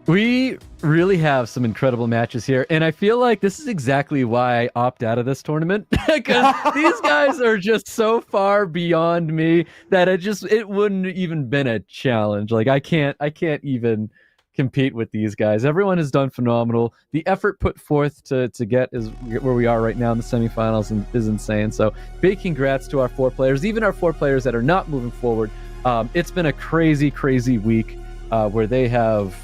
[SPEAKER 2] We really have some incredible matches here, and I feel like this is exactly why I opt out of this tournament, because these guys are just so far beyond me that it wouldn't even been a challenge. Like I can't even compete with these guys. Everyone has done phenomenal. The effort put forth to get is where we are right now in the semifinals is insane. So big congrats to our 4 players, even our 4 players that are not moving forward. It's been a crazy week. Where they have,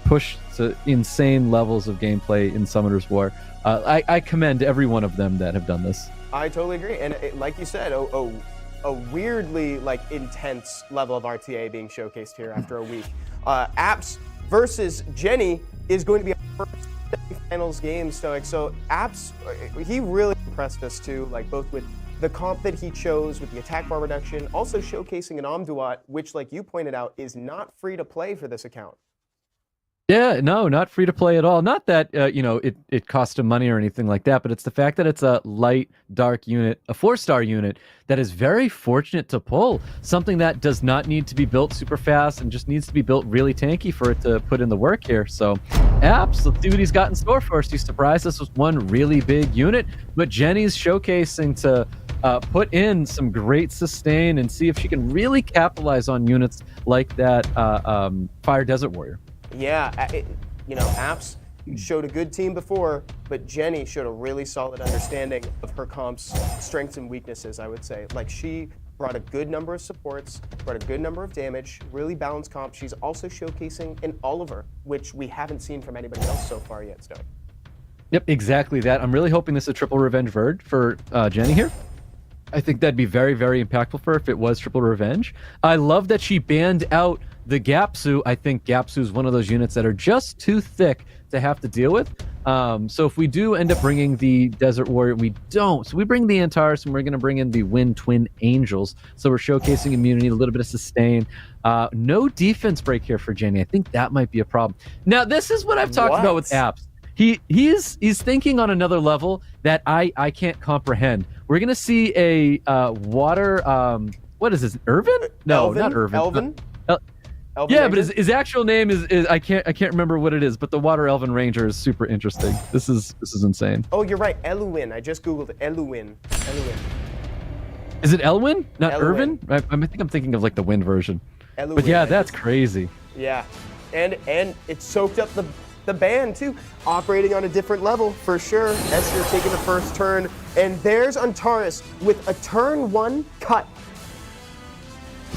[SPEAKER 2] pushed to insane levels of gameplay in Summoner's War. I commend every one of them that have done this.
[SPEAKER 1] I totally agree. And like you said, a weirdly intense level of RTA being showcased here after a week. Apze versus Jenny is going to be our first semifinals game, Stoic. So Apze, he really impressed us too, both with the comp that he chose with the attack bar reduction, also showcasing an Omduat, which, like you pointed out, is not free to play for this account.
[SPEAKER 2] Yeah, no, not free to play at all. Not that, it cost him money or anything like that, but it's the fact that it's a light, dark unit, a 4-star unit that is very fortunate to pull. Something that does not need to be built super fast and just needs to be built really tanky for it to put in the work here. So, Apze, let's see what he's got in store for us. He surprised us with one really big unit, but Jenny's showcasing to put in some great sustain and see if she can really capitalize on units like that Fire Desert Warrior.
[SPEAKER 1] Yeah, Apze showed a good team before, but Jenny showed a really solid understanding of her comp's strengths and weaknesses, I would say. She brought a good number of supports, brought a good number of damage, really balanced comp. She's also showcasing an Oliver, which we haven't seen from anybody else so far yet, Stoic.
[SPEAKER 2] Yep, exactly that. I'm really hoping this is a triple revenge verd for Jenny here. I think that'd be very, very impactful for her if it was triple revenge. I love that she banned out the Gapsu. I think Gapsu is one of those units that are just too thick to have to deal with. So if we do end up bringing the Desert Warrior, we don't. So we bring the Antares and we're going to bring in the Wind Twin Angels. So we're showcasing immunity, a little bit of sustain. No defense break here for Jenny. I think that might be a problem. Now, this is what I've talked about with Apze. He's thinking on another level that I can't comprehend. We're gonna see a water what is this, Irvin? No,
[SPEAKER 1] Elvin?
[SPEAKER 2] not Irvin.
[SPEAKER 1] Elvin? Elvin
[SPEAKER 2] Yeah,
[SPEAKER 1] Ranger?
[SPEAKER 2] but his actual name is I can't remember what it is, but the Water Elven Ranger is super interesting. This is insane.
[SPEAKER 1] Oh, you're right, Eluin. I just googled it. Eluin.
[SPEAKER 2] Is it Elwin? Not
[SPEAKER 1] Elwin.
[SPEAKER 2] Irvin? I think I'm thinking of the wind version.
[SPEAKER 1] Eluin,
[SPEAKER 2] But yeah, that's crazy.
[SPEAKER 1] Yeah, and it soaked up the ban too, operating on a different level for sure. Esther taking the first turn, and there's Antares with a turn 1 cut.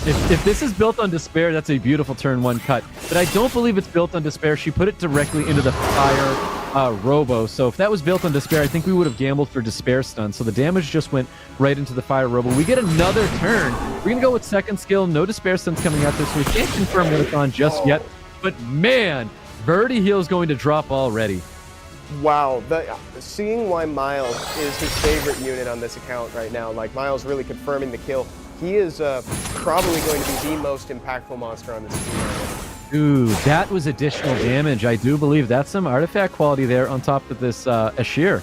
[SPEAKER 2] If this is built on Despair, that's a beautiful turn 1 cut. But I don't believe it's built on Despair. She put it directly into the Fire Robo. So if that was built on Despair, I think we would have gambled for Despair stun. So the damage just went right into the Fire Robo. We get another turn. We're going to go with second skill. No Despair stuns coming out there, so we can't confirm that it's on just yet. But man, Birdie Heel's going to drop already.
[SPEAKER 1] Wow, seeing why Miles is his favorite unit on this account right now, Miles really confirming the kill. He is probably going to be the most impactful monster on this team right now.
[SPEAKER 2] Ooh, that was additional damage. I do believe that's some artifact quality there on top of this Ashir.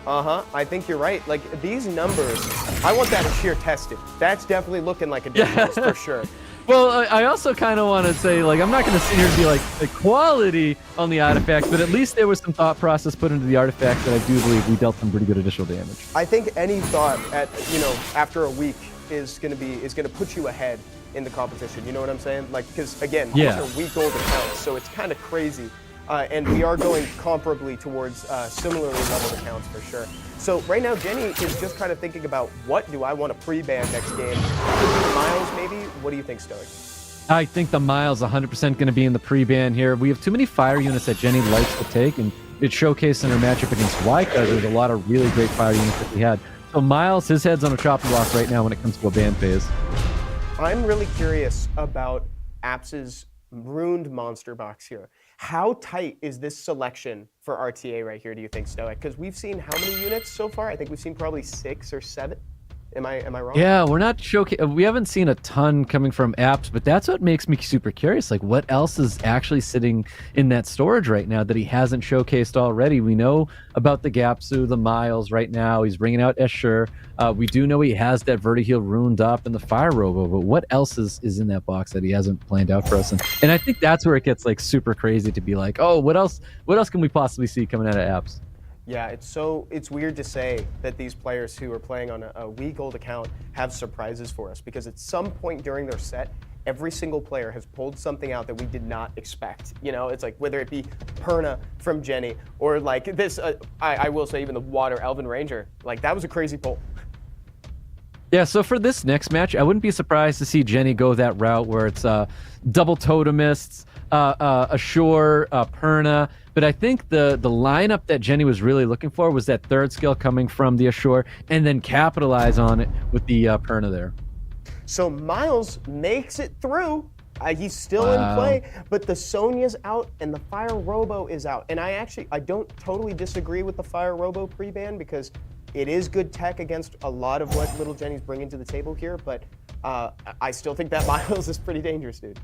[SPEAKER 1] I think you're right. These numbers, I want that Ashir tested. That's definitely looking like a difference for sure.
[SPEAKER 2] Well, I also kind of want to say, I'm not going to sit here and be the quality on the artifact, but at least there was some thought process put into the artifact that I do believe we dealt some pretty good additional damage.
[SPEAKER 1] I think any thought after a week is going to put you ahead in the competition. You know what I'm saying? Because again, these are week-old accounts, so it's kind of crazy. And we are going comparably towards similarly leveled accounts for sure. So right now, Jenny is just kind of thinking about, what do I want to pre-ban next game? Could be Miles, maybe? What do you think, Stoic?
[SPEAKER 2] I think the Miles 100% going to be in the pre-ban here. We have too many fire units that Jenny likes to take, and it's showcased in her matchup against Whycuzimag. There's a lot of really great fire units that we had. So Miles, his head's on a chopping block right now when it comes to a ban phase.
[SPEAKER 1] I'm really curious about Apze's ruined monster box here. How tight is this selection for RTA right here, do you think, Stoic? Because we've seen how many units so far? I think we've seen probably 6 or 7. Am I wrong?
[SPEAKER 2] Yeah, we're not we haven't seen a ton coming from Apze, but that's what makes me super curious. Like, what else is actually sitting in that storage right now that he hasn't showcased already? We know about the Gapsu, the Miles right now. He's bringing out Escher. We do know he has that Vertiheel ruined up in the Fire Robo, but what else is in that box that he hasn't planned out for us? And I think that's where it gets like super crazy to be like, oh, what else can we possibly see coming out of Apze?
[SPEAKER 1] Yeah, it's weird to say that these players who are playing on a week old account have surprises for us, because at some point during their set, every single player has pulled something out that we did not expect. You know, it's like whether it be Perna from Jenny or like this, I will say even the Water Elven Ranger, like that was a crazy pull.
[SPEAKER 2] Yeah, so for this next match, I wouldn't be surprised to see Jenny go that route where it's double Totemists, Assure, Perna. But I think the lineup that Jenny was really looking for was that third skill coming from the Assure and then capitalize on it with the Perna there.
[SPEAKER 1] So Miles makes it through. He's still in play, but the Sonya's out and the Fire Robo is out. And I don't totally disagree with the Fire Robo pre-ban, because it is good tech against a lot of what Alittlejenny's bringing to the table here, but I still think that Miles is pretty dangerous, dude.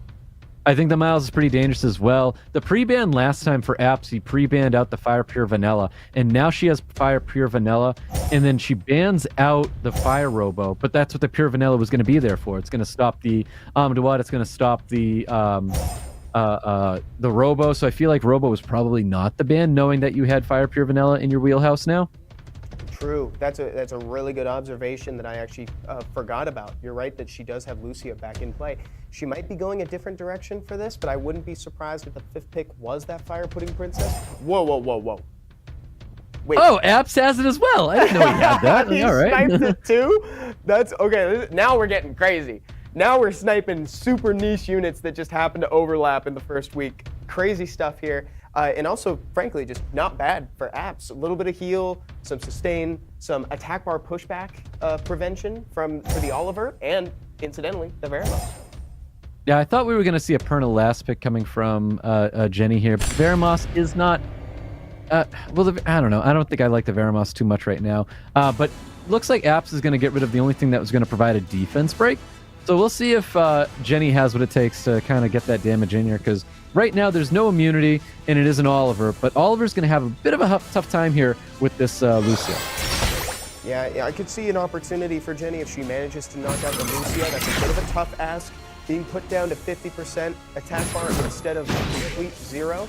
[SPEAKER 2] I think the Miles is pretty dangerous as well. The pre-ban last time for Apze, he pre-banned out the Fire Pure Vanilla, and now she has Fire Pure Vanilla, and then she bans out the Fire Robo, but that's what the Pure Vanilla was going to be there for. It's going to stop the Amduat, it's going to stop the Robo, so I feel like Robo was probably not the ban, knowing that you had Fire Pure Vanilla in your wheelhouse now.
[SPEAKER 1] True. That's a really good observation that I actually forgot about. You're right that she does have Lucia back in play. She might be going a different direction for this, but I wouldn't be surprised if the 5th pick was that Fire Pudding Princess. Whoa. Wait.
[SPEAKER 2] Oh, Apze has it as well. I didn't know he had that.
[SPEAKER 1] He
[SPEAKER 2] All right.
[SPEAKER 1] sniped it too? That's okay. Now we're getting crazy. Now we're sniping super niche units that just happen to overlap in the first week. Crazy stuff here. And also, frankly, just not bad for Apze. A little bit of heal, some sustain, some attack bar pushback prevention for the Oliver, and incidentally, the Veramos.
[SPEAKER 2] Yeah, I thought we were going to see a Perna last pick coming from Jenny here. But Veramos is not... I don't know. I don't think I like the Veramos too much right now. But looks like Apze is going to get rid of the only thing that was going to provide a defense break. So we'll see if Jenny has what it takes to kind of get that damage in here, because right now there's no immunity, and it is an Oliver. But Oliver's going to have a bit of a tough time here with this Lucia.
[SPEAKER 1] Yeah, I could see an opportunity for Jenny if she manages to knock out the Lucia. That's a bit of a tough ask. Being put down to 50% attack bar instead of complete 0.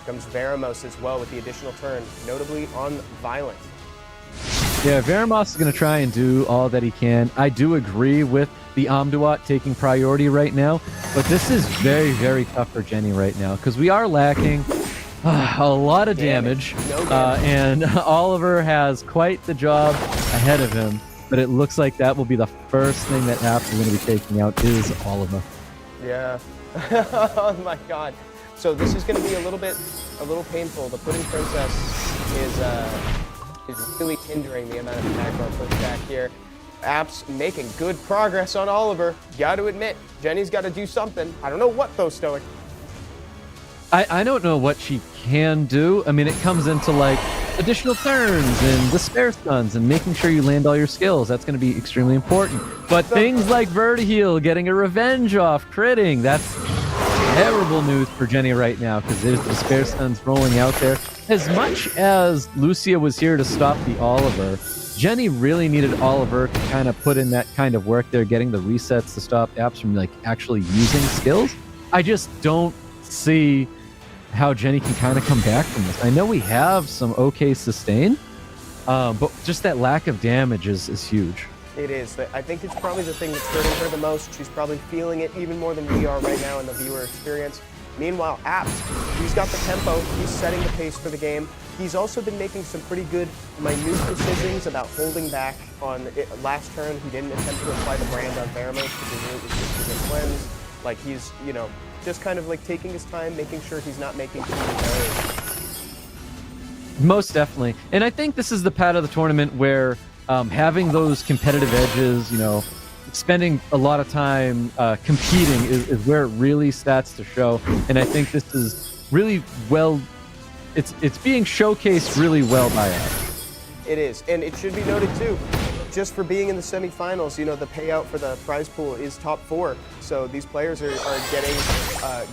[SPEAKER 1] Comes Veramos as well with the additional turn, notably on Violent.
[SPEAKER 2] Yeah, Veramos is going to try and do all that he can. I do agree with the Amduat taking priority right now, but this is very, very tough for Jenny right now, because we are lacking a lot of damage, and Oliver has quite the job ahead of him, but it looks like that will be the first thing that Apze is going to be taking out is Oliver.
[SPEAKER 1] Yeah. Oh my god. So this is going to be a little painful. The Pudding Princess is really hindering the amount of attack bar pushback here. Apze making good progress on Oliver. Got to admit, Jenny's got to do something. I don't know what though, Stoic.
[SPEAKER 2] I don't know what she can do. I mean, it comes into like additional turns and despair stuns and making sure you land all your skills. That's going to be extremely important. But things like Vertiheel, getting a revenge off, critting, that's terrible news for Jenny right now, because there's despair stuns rolling out there. As much as Lucia was here to stop the Oliver, Jenny really needed Oliver to kind of put in that kind of work there, getting the resets to stop Apze from like actually using skills. I just don't see how Jenny can kind of come back from this. I know we have some okay sustain, but just that lack of damage is huge.
[SPEAKER 1] It is. I think it's probably the thing that's hurting her the most. She's probably feeling it even more than we are right now in the viewer experience. Meanwhile, Apze, he's got the tempo. He's setting the pace for the game. He's also been making some pretty good minute decisions about holding back on it. Last turn. He didn't attempt to apply the brand on Veramos because he knew it was just a cleanse. Like he's, just kind of like taking his time, making sure he's not making too many errors.
[SPEAKER 2] Most definitely. And I think this is the part of the tournament where having those competitive edges, spending a lot of time competing is where it really starts to show. And I think this is really well, it's being showcased really well by us.
[SPEAKER 1] It is. And it should be noted too, just for being in the semifinals, you know, the payout for the prize pool is top 4. So these players are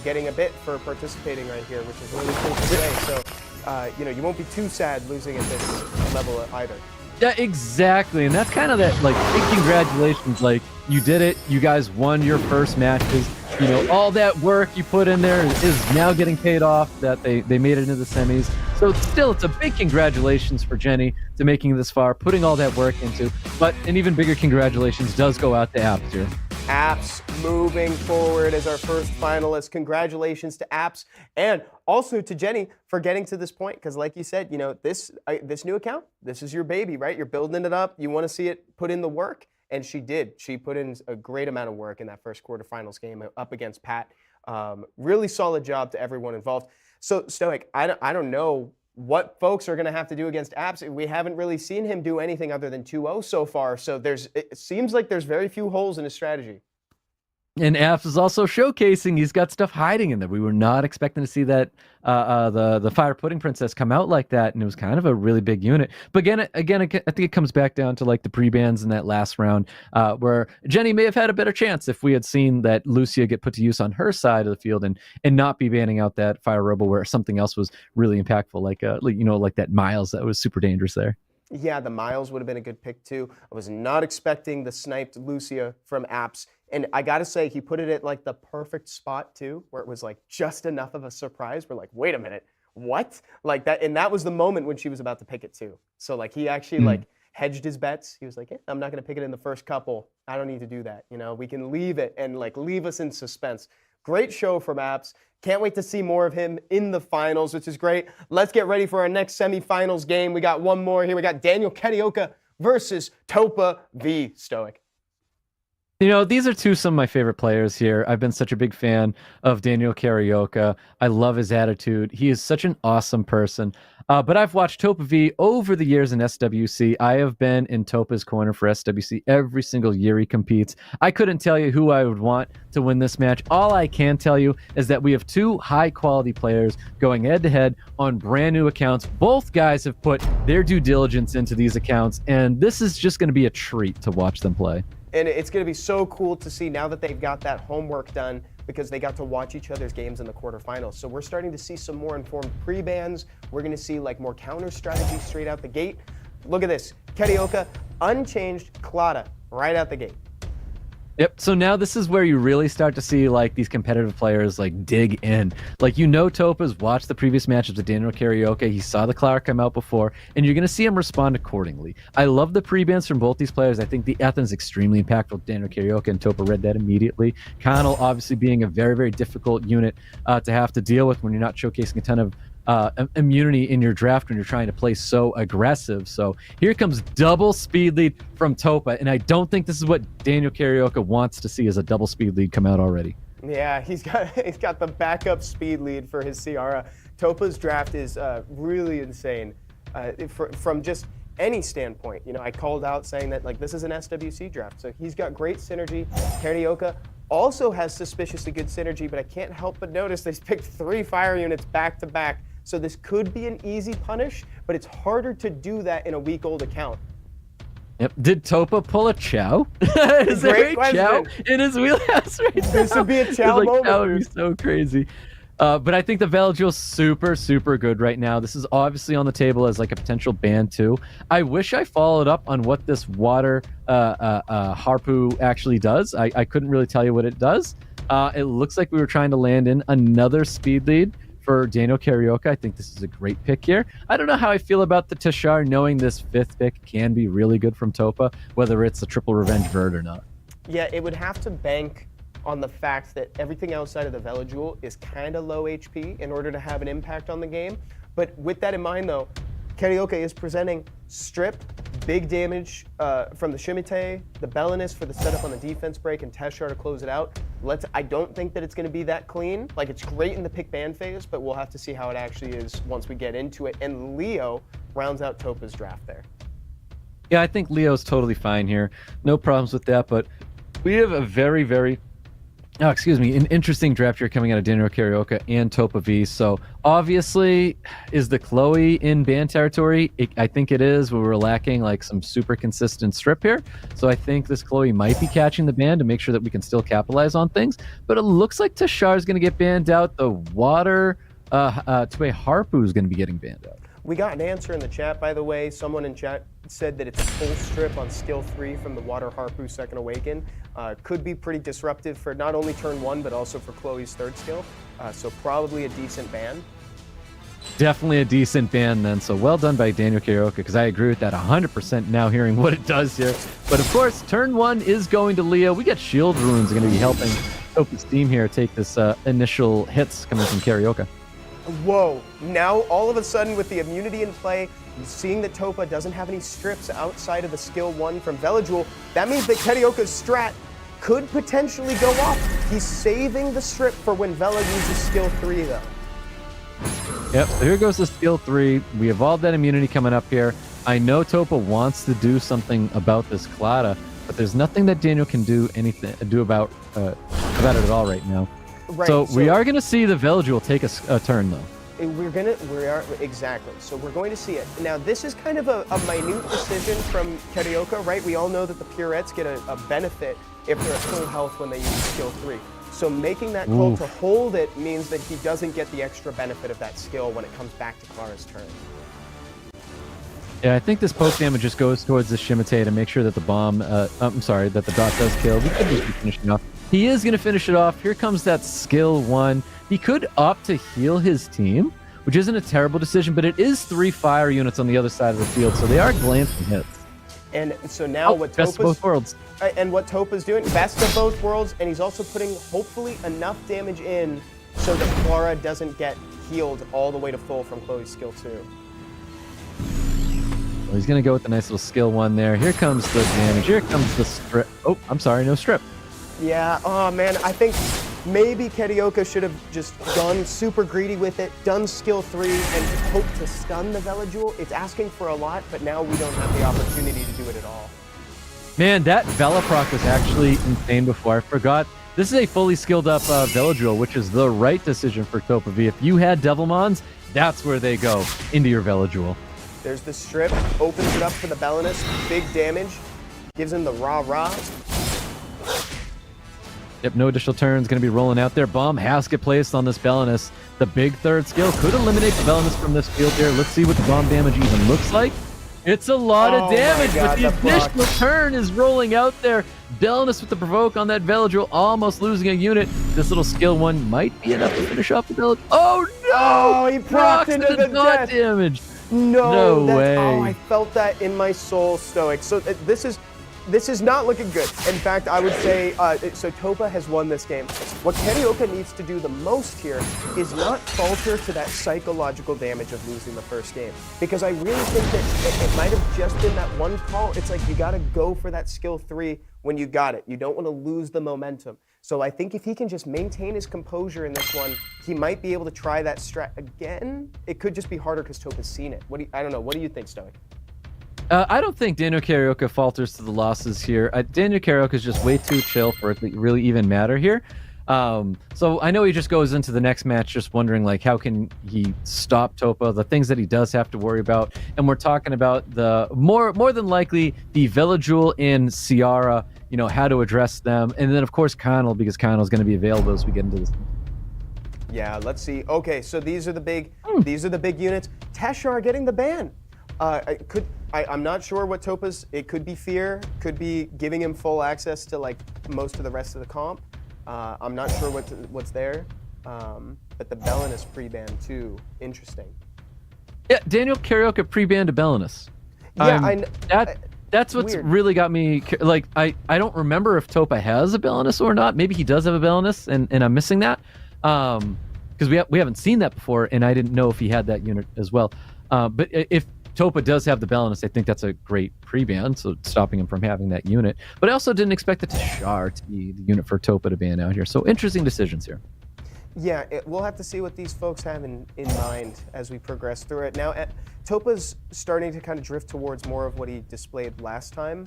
[SPEAKER 1] getting a bit for participating right here, which is really cool to say. So, you know, you won't be too sad losing at this level either.
[SPEAKER 2] Yeah, exactly. And that's kind of that, like, big congratulations. Like, you did it. You guys won your first matches. You know, all that work you put in there is now getting paid off, that they made it into the semis. So still, it's a big congratulations for Jenny to making this far, putting all that work into. But an even bigger congratulations does go out to Apze here.
[SPEAKER 1] Apze moving forward as our first finalist. Congratulations to Apze, and also to Jenny for getting to this point. Because like you said, you know, this new account, this is your baby, right? You're building it up. You want to see it put in the work, and she did. She put in a great amount of work in that first quarterfinals game up against Pat. Really solid job to everyone involved. So Stoic, I don't know what folks are going to have to do against Apze. We haven't really seen him do anything other than 2-0 so far. So it seems like there's very few holes in his strategy.
[SPEAKER 2] And Apze is also showcasing he's got stuff hiding in there. We were not expecting to see that the Fire Pudding Princess come out like that, and it was kind of a really big unit. But again, I think it comes back down to like the pre-bans in that last round, where Jenny may have had a better chance if we had seen that Lucia get put to use on her side of the field and not be banning out that Fire Robo where something else was really impactful, like you know, like that Miles that was super dangerous there.
[SPEAKER 1] Yeah, the Miles would have been a good pick too. I was not expecting the sniped Lucia from Apze. And I got to say, he put it at like the perfect spot too, where it was like just enough of a surprise. We're like, wait a minute, what? Like that. And that was the moment when she was about to pick it too. So like he actually like hedged his bets. He was like, I'm not going to pick it in the first couple. I don't need to do that. You know, we can leave it and like leave us in suspense. Great show from Apze. Can't wait to see more of him in the finals, which is great. Let's get ready for our next semifinals game. We got one more here. We got Daniel Karioka versus Topa V. Stoic.
[SPEAKER 2] You know, these are some of my favorite players here. I've been such a big fan of Daniel Karioka. I love his attitude. He is such an awesome person. But I've watched Topa V over the years in SWC. I have been in Topa's corner for SWC every single year he competes. I couldn't tell you who I would want to win this match. All I can tell you is that we have two high-quality players going head-to-head on brand new accounts. Both guys have put their due diligence into these accounts, and this is just going to be a treat to watch them play.
[SPEAKER 1] And it's going to be so cool to see now that they've got that homework done, because they got to watch each other's games in the quarterfinals. So we're starting to see some more informed pre-bans. We're going to see like more counter strategy straight out the gate. Look at this. Karioka, unchanged Clara right out the gate.
[SPEAKER 2] Yep. So now this is where you really start to see like these competitive players like dig in. Like, you know, Topa's watched the previous matches with Daniel Karioka. He saw the Clara come out before, and you're going to see him respond accordingly. I love the pre-bans from both these players. I think the Ethan is extremely impactful. Daniel Karioka and Topa read that immediately. Connell obviously being a very, very difficult unit to have to deal with when you're not showcasing a ton of immunity in your draft when you're trying to play so aggressive. So here comes double speed lead from Topa, and I don't think this is what Daniel Karioka wants to see, as a double speed lead come out already.
[SPEAKER 1] Yeah, he's got the backup speed lead for his Ciara. Topa's draft is really insane from just any standpoint. You know, I called out saying that like this is an SWC draft, so he's got great synergy. Karioka also has suspiciously good synergy, but I can't help but notice that he's picked 3 fire units back to back. So this could be an easy punish, but it's harder to do that in a week-old account.
[SPEAKER 2] Yep. Did Topa pull a Chow? Is there
[SPEAKER 1] Great
[SPEAKER 2] a
[SPEAKER 1] question.
[SPEAKER 2] Chow in his wheelhouse right now?
[SPEAKER 1] This would be a Chow moment.
[SPEAKER 2] That would be so crazy. But I think the Veligil's super, super good right now. This is obviously on the table as like a potential ban too. I wish I followed up on what this water Harpoo actually does. I couldn't really tell you what it does. It looks like we were trying to land in another speed lead for Daniel Karioka. I think this is a great pick here. I don't know how I feel about the Tashar, knowing this 5th pick can be really good from Topa, whether it's a triple revenge vert or not.
[SPEAKER 1] Yeah, it would have to bank on the fact that everything outside of the Veligil is kind of low HP in order to have an impact on the game. But with that in mind though, Karioka is presenting Strip, big damage from the Shimite, the Belinus for the setup on the defense break, and Teshar to close it out. I don't think that it's going to be that clean. Like, it's great in the pick ban phase, but we'll have to see how it actually is once we get into it. And Leo rounds out Topa's draft there.
[SPEAKER 2] Yeah, I think Leo's totally fine here. No problems with that, but we have a very, very Oh, excuse me. An interesting draft here coming out of Daniel Karioka and Topa V. So obviously, is the Chloe in ban territory? I think it is. We were lacking like some super consistent strip here. So I think this Chloe might be catching the ban to make sure that we can still capitalize on things. But it looks like Tashar is going to get banned out. The water Tue Harpu is going to be getting banned out.
[SPEAKER 1] We got an answer in the chat, by the way. Someone in chat said that it's a full strip on skill 3 from the Water Harpu Second Awaken. Could be pretty disruptive for not only turn 1, but also for Chloe's third skill. So probably a decent ban.
[SPEAKER 2] Definitely a decent ban then. So well done by Daniel Karioka, because I agree with that 100% now hearing what it does here. But of course, turn 1 is going to Leo. We got shield runes going to be helping Topa's team here take this initial hits coming from Karioka.
[SPEAKER 1] Whoa, now all of a sudden with the immunity in play, seeing that Topa doesn't have any strips outside of the skill 1 from Velijul, that means that Karioka's strat could potentially go off. He's saving the strip for when Vela uses skill 3 though.
[SPEAKER 2] Yep, so here goes the skill 3. We evolved that immunity coming up here. I know Topa wants to do something about this Clada, but there's nothing that Daniel can do about it at all right now.
[SPEAKER 1] Right,
[SPEAKER 2] so we are going to see the Velijul take a turn though.
[SPEAKER 1] Exactly. So we're going to see it. Now this is kind of a minute decision from Karioka, right? We all know that the Purettes get a benefit if they're at full health when they use skill 3. So making that call to hold it means that he doesn't get the extra benefit of that skill when it comes back to Clara's turn.
[SPEAKER 2] Yeah, I think this poke damage just goes towards the Shimate to make sure that the bomb, that the dot does kill. We could just be finishing off. He is going to finish it off. Here comes that skill 1. He could opt to heal his team, which isn't a terrible decision, but it is 3 fire units on the other side of the field, so they are glancing hits.
[SPEAKER 1] And so now
[SPEAKER 2] best of both worlds.
[SPEAKER 1] And what Topa's doing, best of both worlds, and he's also putting hopefully enough damage in so that Clara doesn't get healed all the way to full from Chloe's skill 2.
[SPEAKER 2] Well, he's going to go with the nice little skill 1 there. Here comes the damage. Here comes the strip. Oh, I'm sorry, no strip.
[SPEAKER 1] Yeah, oh man, I think maybe Karioka should have just gone super greedy with it, done skill 3, and hoped to stun the Velijul. It's asking for a lot, but now we don't have the opportunity to do it at all.
[SPEAKER 2] Man, that Vela proc was actually insane before. I forgot. This is a fully skilled up Velijul, which is the right decision for Topa V. If you had Devilmons, that's where they go, into your Velijul.
[SPEAKER 1] There's the strip, opens it up for the Belinus, big damage, gives him the rah-rah.
[SPEAKER 2] Yep, no additional turns going to be rolling out there. Bomb has to get placed on this Belinus. The big third skill could eliminate the Belinus from this field here. Let's see what the bomb damage even looks like. It's a lot of damage, but the additional turn is rolling out there. Belinus with the provoke on that Velijul, almost losing a unit. This little skill 1 might be enough to finish off the Velijul. Oh no!
[SPEAKER 1] Oh, he procs into the
[SPEAKER 2] dot damage.
[SPEAKER 1] No
[SPEAKER 2] way.
[SPEAKER 1] Oh, I felt that in my soul, Stoic. So this is not looking good. In fact, I would say, so Topa has won this game. What Karioka needs to do the most here is not falter to that psychological damage of losing the first game. Because I really think that it might have just been that one call. It's like you gotta go for that skill 3 when you got it. You don't wanna lose the momentum. So I think if he can just maintain his composure in this one, he might be able to try that strat again. It could just be harder because Topa's seen it. I don't know, what do you think, Stoic?
[SPEAKER 2] I don't think Daniel Karioka falters to the losses here. Daniel Karioka is just way too chill for it to really even matter here. So I know he just goes into the next match just wondering, like, how can he stop Topa, the things that he does have to worry about. And we're talking about the more than likely the Velijul and Ciara, how to address them. And then, of course, Connell, because Connell's going to be available as we get into this.
[SPEAKER 1] Yeah, let's see. Okay, so these are the big units. Teshar getting the ban. I'm not sure what Topa's. It could be fear, could be giving him full access to like most of the rest of the comp. I'm not sure what's there, but the Belinus pre-ban too. Interesting.
[SPEAKER 2] Yeah, Daniel Karioka pre-banned a Belinus.
[SPEAKER 1] Yeah,
[SPEAKER 2] that's what's
[SPEAKER 1] weird.
[SPEAKER 2] really got me. Like, I don't remember if Topa has a Belinus or not. Maybe he does have a Belinus, and I'm missing that. Because we haven't seen that before, and I didn't know if he had that unit as well. But if Topa does have the Belinus, I think that's a great pre-ban, so stopping him from having that unit. But I also didn't expect the Teshar to be the unit for Topa to ban out here. So interesting decisions here.
[SPEAKER 1] Yeah, we'll have to see what these folks have in mind as we progress through it. Now, Topa's starting to kind of drift towards more of what he displayed last time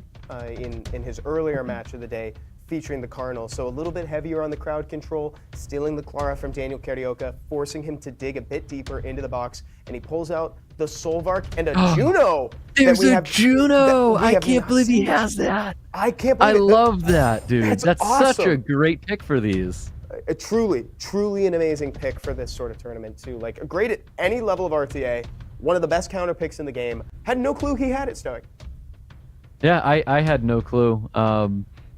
[SPEAKER 1] in his earlier match of the day. featuring the Cardinal. So a little bit heavier on the crowd control, stealing the Clara from Daniel Karioka, forcing him to dig a bit deeper into the box, and he pulls out the Solvark and a Juno.
[SPEAKER 2] There's a Juno! I can't believe he has that.
[SPEAKER 1] I can't believe
[SPEAKER 2] I
[SPEAKER 1] it.
[SPEAKER 2] love that, dude. That's
[SPEAKER 1] awesome.
[SPEAKER 2] Such a great pick for these.
[SPEAKER 1] Truly an amazing pick for this sort of tournament too. Like great at any level of RTA, one of the best counter picks in the game. Had no clue he had it, Stoic.
[SPEAKER 2] Yeah, I had no clue.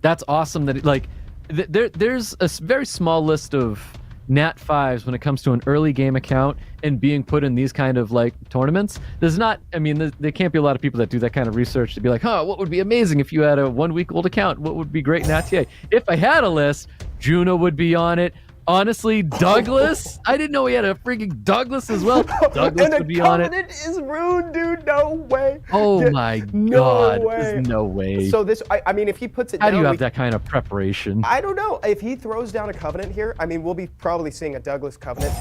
[SPEAKER 2] That's awesome that there's a very small list of Nat 5s when it comes to an early game account and being put in these kind of like tournaments. There's not, I mean, there can't be a lot of people that do that kind of research to be like, what would be amazing if you had a 1 week old account? What would be great in RTA? If I had a list, Juno would be on it. Honestly, Douglas, I didn't know he had a freaking Douglas as well. Douglas would be on it.
[SPEAKER 1] And a Covenant is ruined, dude. No way.
[SPEAKER 2] Oh my God. There's no way.
[SPEAKER 1] So this, I mean, if he puts it
[SPEAKER 2] How
[SPEAKER 1] down.
[SPEAKER 2] do you have that kind of preparation?
[SPEAKER 1] I don't know. If he throws down a Covenant here, I mean, we'll be probably seeing a Douglas Covenant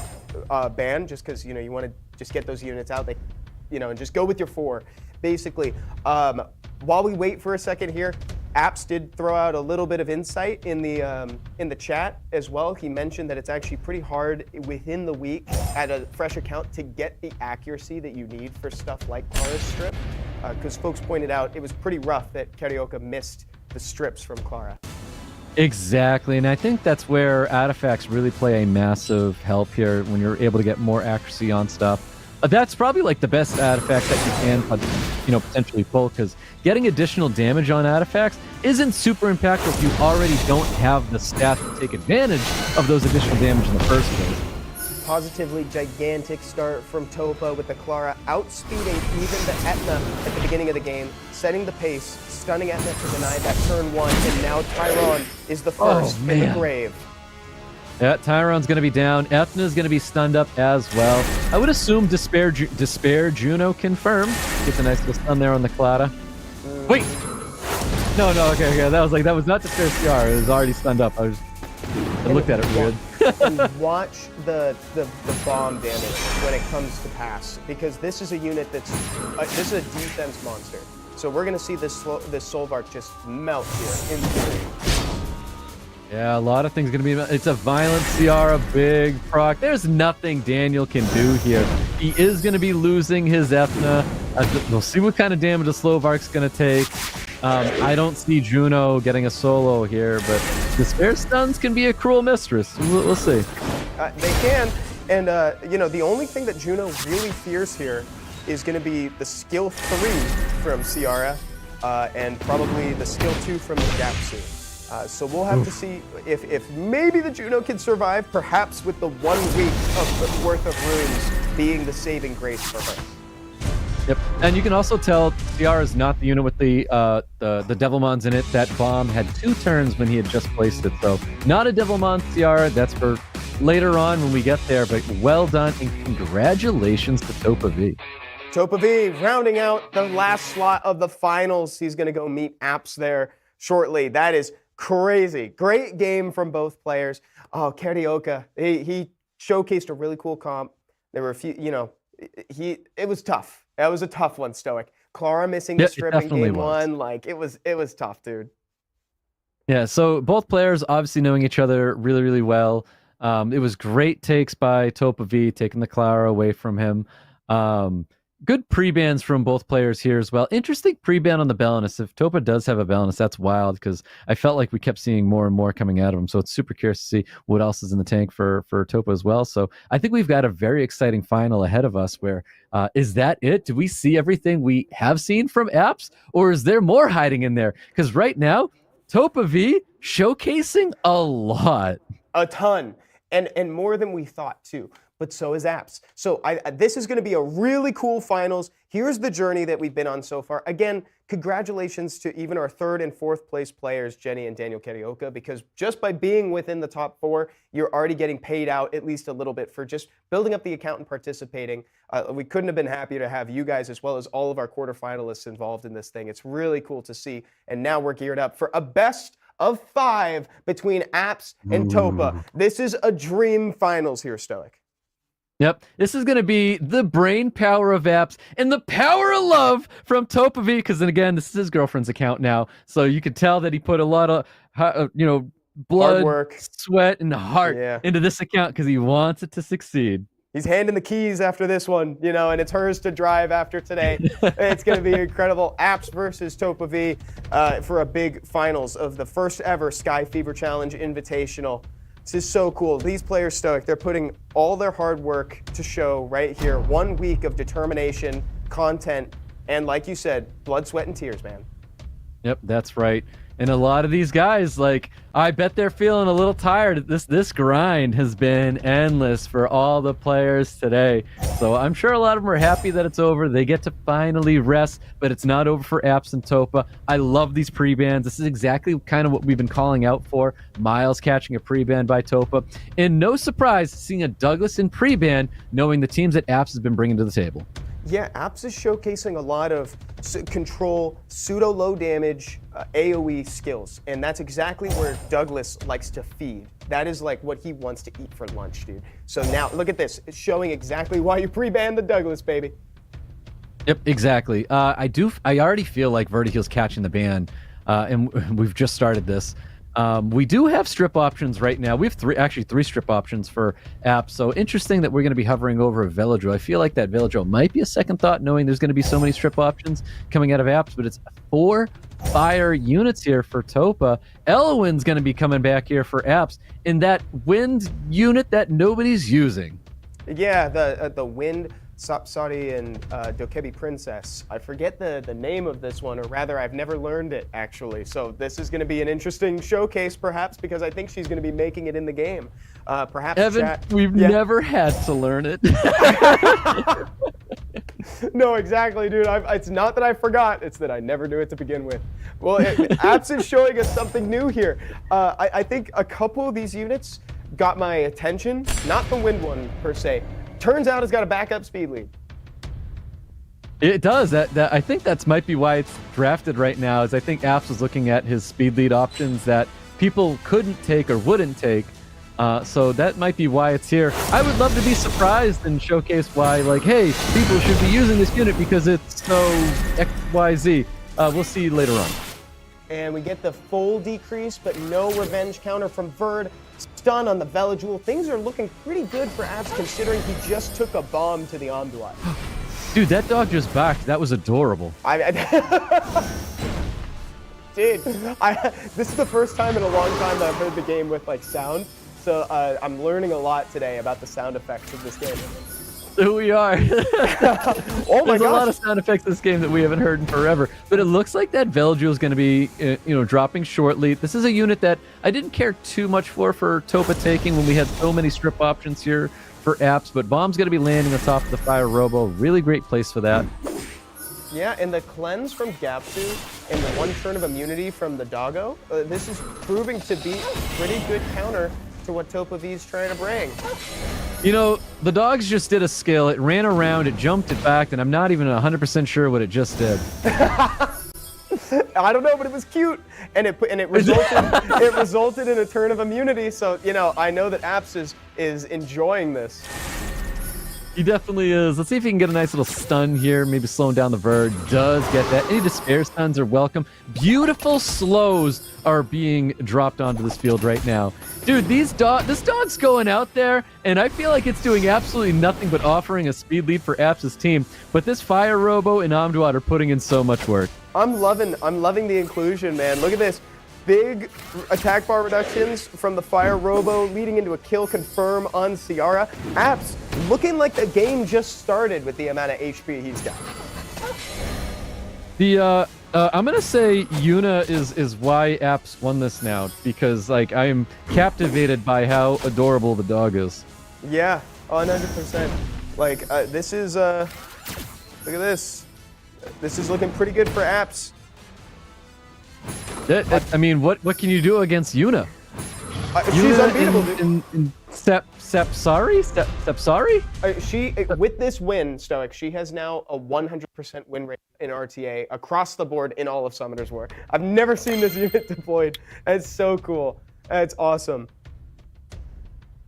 [SPEAKER 1] ban just because, you know, you want to just get those units out, and just go with your 4. Basically, while we wait for a second here, Apze did throw out a little bit of insight in the chat as well. He mentioned that it's actually pretty hard within the week at a fresh account to get the accuracy that you need for stuff like Clara's strip, because folks pointed out it was pretty rough that Karioka missed the strips from Clara.
[SPEAKER 2] Exactly, and I think that's where artifacts really play a massive help here when you're able to get more accuracy on stuff. That's probably like the best artifact that you can, potentially pull, because getting additional damage on artifacts isn't super impactful if you already don't have the stats to take advantage of those additional damage in the first place.
[SPEAKER 1] Positively gigantic start from Topa with the Clara outspeeding even the Etna at the beginning of the game, setting the pace, stunning Etna to deny that turn 1, and now Tyron is the first in the grave.
[SPEAKER 2] Yeah, Tyron's going to be down. Ethna's going to be stunned up as well. I would assume Despair Juno confirmed. Gets a nice little stun there on the Clara. Wait! No, okay. That was not Despair CR. It was already stunned up. I looked at it weird.
[SPEAKER 1] And watch the bomb damage when it comes to pass, because this is a unit this is a defense monster. So we're going to see this Solvark just melt here in theory.
[SPEAKER 2] Yeah, a lot of things going to be... It's a violent CR, a big proc. There's nothing Daniel can do here. He is going to be losing his Ethna. We'll see what kind of damage the Solvark's going to take. I don't see Juno getting a solo here, but Despair stuns can be a cruel mistress. We'll see.
[SPEAKER 1] They can. And, the only thing that Juno really fears here is going to be the skill 3 from Ciara and probably the skill 2 from the Japsu. So we'll have to see if maybe the Juno can survive, perhaps with the 1 week worth of runes being the saving grace for her.
[SPEAKER 2] Yep, and you can also tell Ciara is not the unit with the Devilmons in it. That bomb had 2 turns when he had just placed it, so not a Devilmon Ciara. That's for later on when we get there, but well done, and congratulations to Topa V.
[SPEAKER 1] Topa V rounding out the last slot of the finals. He's going to go meet Apze there shortly. That is crazy. Great game from both players. Oh, Karioka, he showcased a really cool comp. There were a few, it was tough. That was a tough one, Stoic. Clara missing the strip in game 1, like it was tough, dude.
[SPEAKER 2] Yeah, so both players obviously knowing each other really, really well. It was great takes by Topa V, taking the Clara away from him. Good pre-bans from both players here as well. Interesting pre-ban on the Belenus. If Topa does have a Belenus, that's wild, because I felt like we kept seeing more and more coming out of him. So it's super curious to see what else is in the tank for Topa as well. So I think we've got a very exciting final ahead of us where, is that it? Do we see everything we have seen from Apze? Or is there more hiding in there? Because right now, Topa V showcasing a lot.
[SPEAKER 1] A ton. And more than we thought, too. But so is Apze. So this is going to be a really cool finals. Here's the journey that we've been on so far. Again, congratulations to even our 3rd and 4th place players, Jenny and Daniel Karioka, because just by being within the top 4, you're already getting paid out at least a little bit for just building up the account and participating. We couldn't have been happier to have you guys as well as all of our quarterfinalists involved in this thing. It's really cool to see. And now we're geared up for a best of 5 between Apze and Topa. This is a dream finals here, Stoic.
[SPEAKER 2] Yep, this is going to be the brain power of apps and the power of love from Topa V. Because then again, this is his girlfriend's account now, so you could tell that he put a lot of, blood,
[SPEAKER 1] Hard work,
[SPEAKER 2] sweat, and heart into this account because he wants it to succeed.
[SPEAKER 1] He's handing the keys after this one, and it's hers to drive after today. It's going to be incredible. Apps versus Topa V for a big finals of the first ever Sky Fever Challenge Invitational. This is so cool. These players, Stoic, they're putting all their hard work to show right here. 1 week of determination, content, and like you said, blood, sweat, and tears, man.
[SPEAKER 2] Yep, that's right. And a lot of these guys, I bet they're feeling a little tired. This grind has been endless for all the players today. So I'm sure a lot of them are happy that it's over. They get to finally rest, but it's not over for Apps and Topa. I love these pre-bans. This is exactly kind of what we've been calling out for. Miles catching a pre-ban by Topa. And no surprise seeing a Douglas in pre-ban, knowing the teams that Apps has been bringing to the table.
[SPEAKER 1] Yeah, Apps is showcasing a lot of control, pseudo-low damage, AoE skills, and that's exactly where Douglas likes to feed. That is like what he wants to eat for lunch, dude. So now, look at this. It's showing exactly why you pre-banned the Douglas, baby.
[SPEAKER 2] Yep, exactly. I already feel like Vertiheel's catching the ban, and we've just started this. We do have strip options right now. We have three strip options for Apps. So interesting that we're going to be hovering over a Velodro. I feel like that Velodro might be a second thought, knowing there's going to be so many strip options coming out of Apps, but it's 4 fire units here for Topa. Elwyn's going to be coming back here for Apps in that wind unit that nobody's using.
[SPEAKER 1] Yeah, the wind Sapsari and Dokebi Princess. I forget the name of this one, or rather I've never learned it actually. So this is going to be an interesting showcase perhaps, because I think she's going to be making it in the game. Perhaps
[SPEAKER 2] Evan, we've never had to learn it.
[SPEAKER 1] No, exactly, dude. It's not that I forgot, it's that I never knew it to begin with. Well, Apps is showing us something new here. I think a couple of these units got my attention, not the wind one per se. Turns out it's got a backup speed lead.
[SPEAKER 2] It does. I think that's might be why it's drafted right now, is I think Apps was looking at his speed lead options that people couldn't take or wouldn't take. So that might be why it's here. I would love to be surprised and showcase why, hey, people should be using this unit because it's so XYZ. We'll see later on.
[SPEAKER 1] And we get the full decrease, but no revenge counter from Verd. Stun on the Velojewel. Things are looking pretty good for Apps, considering he just took a bomb to the Omduat.
[SPEAKER 2] Dude, that dog just backed. That was adorable.
[SPEAKER 1] Dude, this is the first time in a long time that I've heard the game with sound. So I'm learning a lot today about the sound effects of this game.
[SPEAKER 2] So we are.
[SPEAKER 1] Oh my
[SPEAKER 2] There's a lot of sound effects in this game that we haven't heard in forever. But it looks like that Velojewel is going to be, dropping shortly. This is a unit that I didn't care too much for Topa taking when we had so many strip options here for Apps. But Bomb's going to be landing on top of the Fire Robo. Really great place for that.
[SPEAKER 1] Yeah, and the cleanse from Gapsu and the 1 turn of immunity from the Doggo. This is proving to be a pretty good counter to what Topa V is trying to bring.
[SPEAKER 2] The dogs just did a skill. It ran around, it jumped, it backed, and I'm not even 100% sure what it just did.
[SPEAKER 1] I don't know, but it was cute, and it resulted in a turn of immunity. So I know that Apps is enjoying this.
[SPEAKER 2] He definitely is. Let's see if he can get a nice little stun here, maybe slowing down the Verd. Does get that. Any despair stuns are welcome. Beautiful slows are being dropped onto this field right now. Dude, this dog's going out there, and I feel like it's doing absolutely nothing but offering a speed lead for Apps' team. But this Fire Robo and Omduat are putting in so much work.
[SPEAKER 1] I'm loving the inclusion, man. Look at this. Big attack bar reductions from the Fire Robo, leading into a kill confirm on Ciara. Apps looking like the game just started with the amount of HP he's got.
[SPEAKER 2] I'm gonna say Yuna is why Apps won this now, because I am captivated by how adorable the dog is.
[SPEAKER 1] Yeah, 100%. This is look at this. This is looking pretty good for Apps.
[SPEAKER 2] I mean, what can you do against Yuna?
[SPEAKER 1] She's unbeatable, dude.
[SPEAKER 2] Sepsari?
[SPEAKER 1] With this win, Stoic, she has now a 100% win rate in RTA across the board in all of Summoner's War. I've never seen this unit deployed. It's so cool. It's awesome.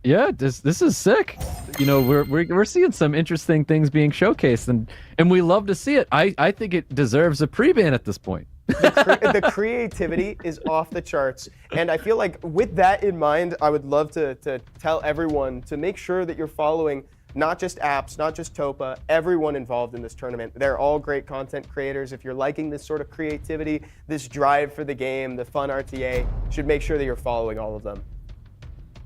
[SPEAKER 2] Yeah, this is sick. you know, we're seeing some interesting things being showcased, and we love to see it. I think it deserves a pre-ban at this point.
[SPEAKER 1] The creativity is off the charts, and I feel like with that in mind, I would love to tell everyone to make sure that you're following not just apps, not just Topa, everyone involved in this tournament. They're all great content creators. If you're liking this sort of creativity, this drive for the game, the fun RTA, you should make sure that you're following all of them.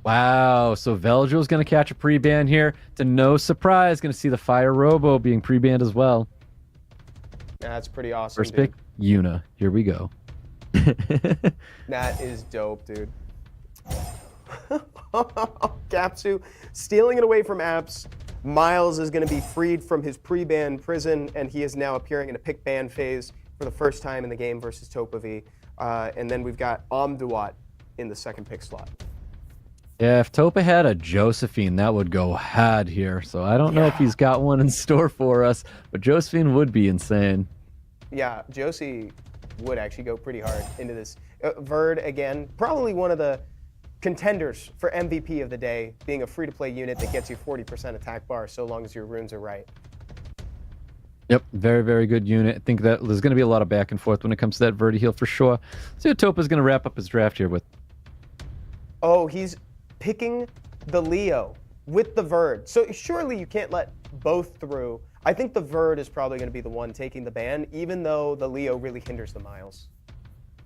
[SPEAKER 2] Wow, so Veljo's going to catch a pre-ban here. To no surprise, going to see the Fire Robo being pre-banned as well.
[SPEAKER 1] Yeah, that's pretty awesome,
[SPEAKER 2] First
[SPEAKER 1] dude.
[SPEAKER 2] pick, Yuna. Here we go.
[SPEAKER 1] That is dope, dude. Gapsu stealing it away from Apps. Miles is going to be freed from his pre-ban prison, and he is now appearing in a pick ban phase for the first time in the game versus Topa V. And then we've got Amduat in the second pick slot.
[SPEAKER 2] Yeah, if Topa had a Josephine, that would go hard here. So I don't know if he's got one in store for us, but Josephine would be insane.
[SPEAKER 1] Yeah, Josie would actually go pretty hard into this. Verd, again, probably one of the contenders for MVP of the day, being a free-to-play unit that gets you 40% attack bar so long as your runes are right.
[SPEAKER 2] Yep, very, very good unit. I think that there's going to be a lot of back and forth when it comes to that Verdi heal for sure. See what Topa's going to wrap up his draft here with.
[SPEAKER 1] Oh, he's picking the Leo with the Verd. So surely you can't let both through. I think the Verd is probably going to be the one taking the ban, even though the Leo really hinders the Miles.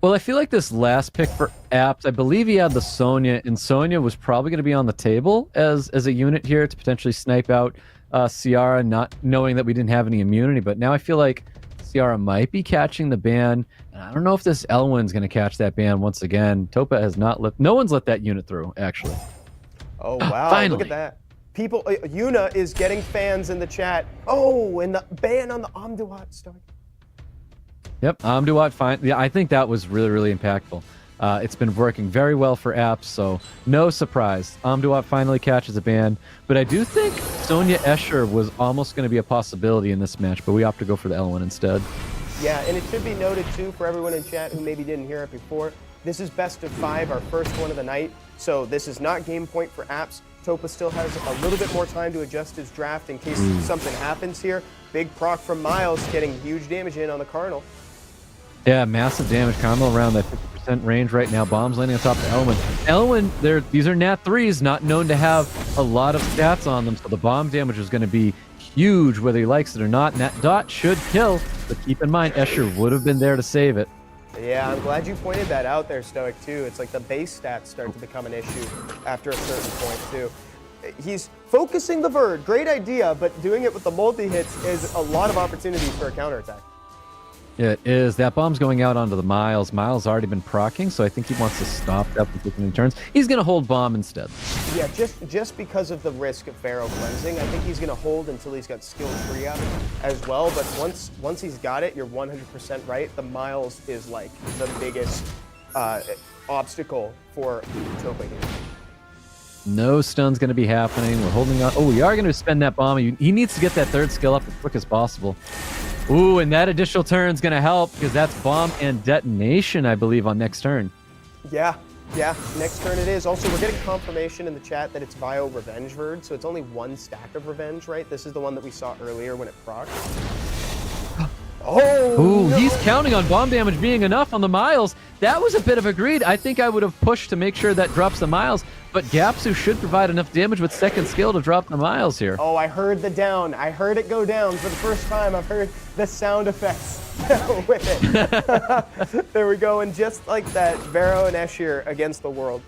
[SPEAKER 2] Well, I feel like this last pick for Apps, I believe he had the Sonya, and Sonya was probably going to be on the table as a unit here to potentially snipe out Ciara, not knowing that we didn't have any immunity. But now I feel like Ciara might be catching the ban, and I don't know if this Elwyn's going to catch that ban once again. Topa has not let, no one's let that unit through, actually.
[SPEAKER 1] Oh, wow.
[SPEAKER 2] Finally.
[SPEAKER 1] Look at that. People, Yuna is getting fans in the chat. Oh, and the ban on the Amduat start.
[SPEAKER 2] Yep, Amduat fine. Yeah, I think that was really, really impactful. It's been working very well for Apps, so no surprise. Amduat finally catches a ban, but I do think Sonya Escher was almost going to be a possibility in this match, but we opt to go for the L1 instead.
[SPEAKER 1] Yeah, and it should be noted too for everyone in chat who maybe didn't hear it before, this is best of 5, our first one of the night, so this is not game point for Apps. Topa still has a little bit more time to adjust his draft in case something happens here. Big proc from Miles, getting huge damage in on the Cardinal.
[SPEAKER 2] Yeah, massive damage combo around that 50% range right now. Bombs landing on top of Elwyn. Elwyn, these are Nat 3s, not known to have a lot of stats on them, so the bomb damage is going to be huge whether he likes it or not. Nat Dot should kill, but keep in mind, Escher would have been there to save it.
[SPEAKER 1] Yeah, I'm glad you pointed that out there, Stoic, too. It's like the base stats start to become an issue after a certain point, too. He's focusing the Verd, great idea, but doing it with the multi-hits is a lot of opportunities for a counterattack.
[SPEAKER 2] It is. That bomb's going out onto the Miles. Miles already been procking, so I think he wants to stop that from taking turns. He's going to hold bomb instead.
[SPEAKER 1] Yeah, just because of the risk of Pharaoh cleansing, I think he's going to hold until he's got skill 3 up as well. But once he's got it, you're 100% right. The Miles is like the biggest obstacle for Topa here.
[SPEAKER 2] No stun's going to be happening. We're holding on. Oh, we are going to spend that bomb. He needs to get that third skill up as quick as possible. Ooh, and that additional turn's going to help because that's bomb and detonation, I believe, on next turn.
[SPEAKER 1] Yeah, next turn it is. Also, we're getting confirmation in the chat that it's Vio Revenge Verd, so it's only 1 stack of Revenge, right? This is the one that we saw earlier when it procced. Oh!
[SPEAKER 2] Ooh,
[SPEAKER 1] no.
[SPEAKER 2] He's counting on bomb damage being enough on the Miles. That was a bit of a greed. I think I would have pushed to make sure that drops the Miles, but Gapsu should provide enough damage with second skill to drop the Miles here.
[SPEAKER 1] Oh, I heard the down. I heard it go down for the first time. I've heard the sound effects with it. There we go, and just like that, Vero and Escher against the world.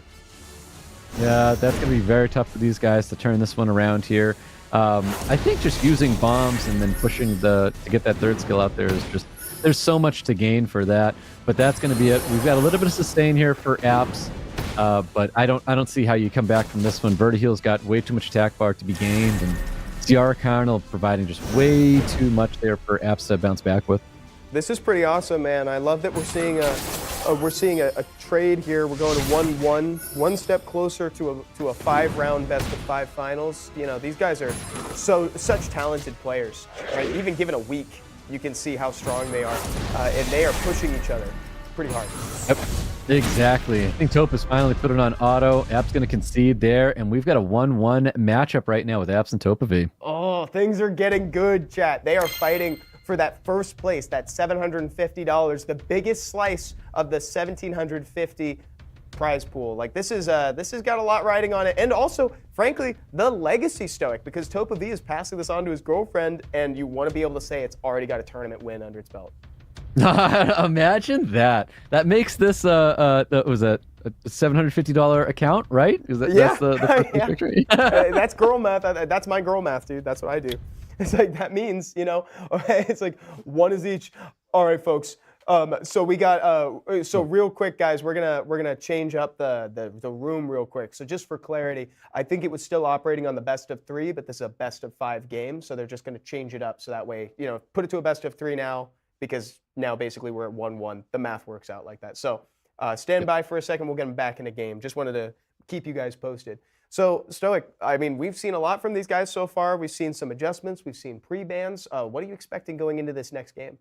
[SPEAKER 2] Yeah, that's going to be very tough for these guys to turn this one around here. I think just using bombs and then pushing to get that third skill out there is just, there's so much to gain for that. But that's going to be it. We've got a little bit of sustain here for Apps, but I don't see how you come back from this one. Vertiheal's got way too much attack bar to be gained, and Ciara Carnal providing just way too much there for Apps to bounce back with.
[SPEAKER 1] This is pretty awesome, man. I love that we're seeing a trade here. We're going to 1-1, one step closer to a 5-round best of 5 finals. You know, these guys are such talented players, right? Even given a week, you can see how strong they are, and they are pushing each other pretty hard.
[SPEAKER 2] Yep. Exactly. I think Topa's finally put it on auto. Apps going to concede there, and we've got a 1-1 matchup right now with Apps and TopaV.
[SPEAKER 1] Oh, things are getting good, chat. They are fighting for that first place, that $750, the biggest slice of the $1,750 prize pool. Like this has got a lot riding on it, and also, frankly, the legacy stoic, because TopaV is passing this on to his girlfriend, and you want to be able to say it's already got a tournament win under its belt.
[SPEAKER 2] Imagine that. That makes this that was a $750 account, right? Is that that's the first victory?
[SPEAKER 1] That's girl math. That's my girl math, dude. That's what I do. It's like that means, it's like one is each. All right, folks. So we got so real quick, guys, we're gonna change up the room real quick. So just for clarity, I think it was still operating on the best of 3, but this is a best of 5 game. So they're just gonna change it up so that way, put it to a best of 3 now, because now basically we're at 1-1. The math works out like that. So stand by for a second. We'll get them back in the game. Just wanted to keep you guys posted. So Stoic, I mean, we've seen a lot from these guys so far. We've seen some adjustments. We've seen pre-bans. What are you expecting going into this next game?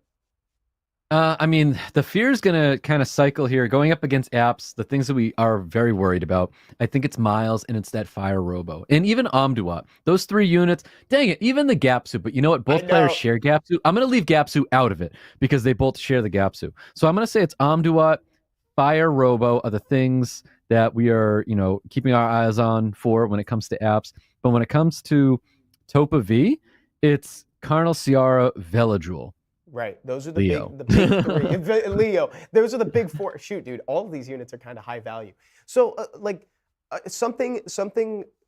[SPEAKER 2] I mean, the fear is going to kind of cycle here. Going up against Apps, the things that we are very worried about, I think it's Miles and it's that Fire Robo. And even Amduat. Those 3 units, dang it, even the Gapsu. But you know what? Both players share Gapsu. I'm going to leave Gapsu out of it because they both share the Gapsu. So I'm going to say it's Amduat, Fire Robo are the things that we are, keeping our eyes on for when it comes to Apps. But when it comes to TopaV, it's Carnal Ciara Veladrul.
[SPEAKER 1] Right. Those are the
[SPEAKER 2] Leo.
[SPEAKER 1] big 3. Leo. Those are the big 4. Shoot, dude. All of these units are kind of high value. So, something.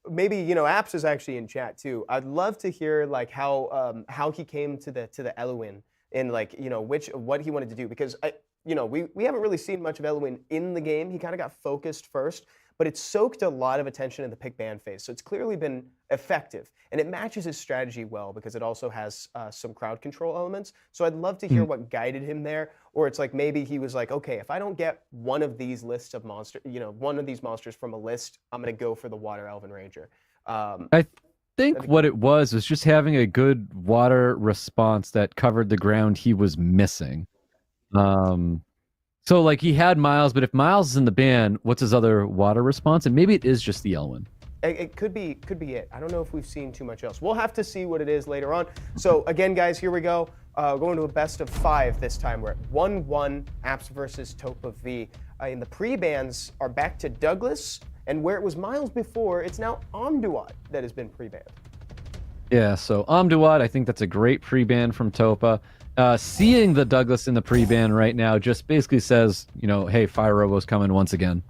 [SPEAKER 1] Maybe Apps is actually in chat too. I'd love to hear like how he came to the Eluin and what he wanted to do, because we haven't really seen much of Eluin in the game. He kind of got focused first, but it's soaked a lot of attention in the pick ban phase. So it's clearly been effective, and it matches his strategy well because it also has some crowd control elements. So I'd love to hear what guided him there, or it's like maybe he was like, okay, if I don't get one of these lists of monsters, one of these monsters from a list, I'm gonna go for the Water Elven Ranger.
[SPEAKER 2] I think what it was just having a good water response that covered the ground he was missing. So like he had Miles, but if Miles is in the ban, what's his other water response? And maybe it is just the Elwyn.
[SPEAKER 1] It could be it. I don't know if we've seen too much else. We'll have to see what it is later on. So again, guys, here we go. Going to a best of 5 this time. We're at 1-1, Apps versus TopaV. And the pre-bans are back to Douglas, and where it was Miles before, it's now Amduat that has been pre-banned.
[SPEAKER 2] Yeah, so Amduat, I think that's a great pre-ban from Topa. Seeing the Douglas in the pre-ban right now just basically says, hey, Fire Robo's coming once again.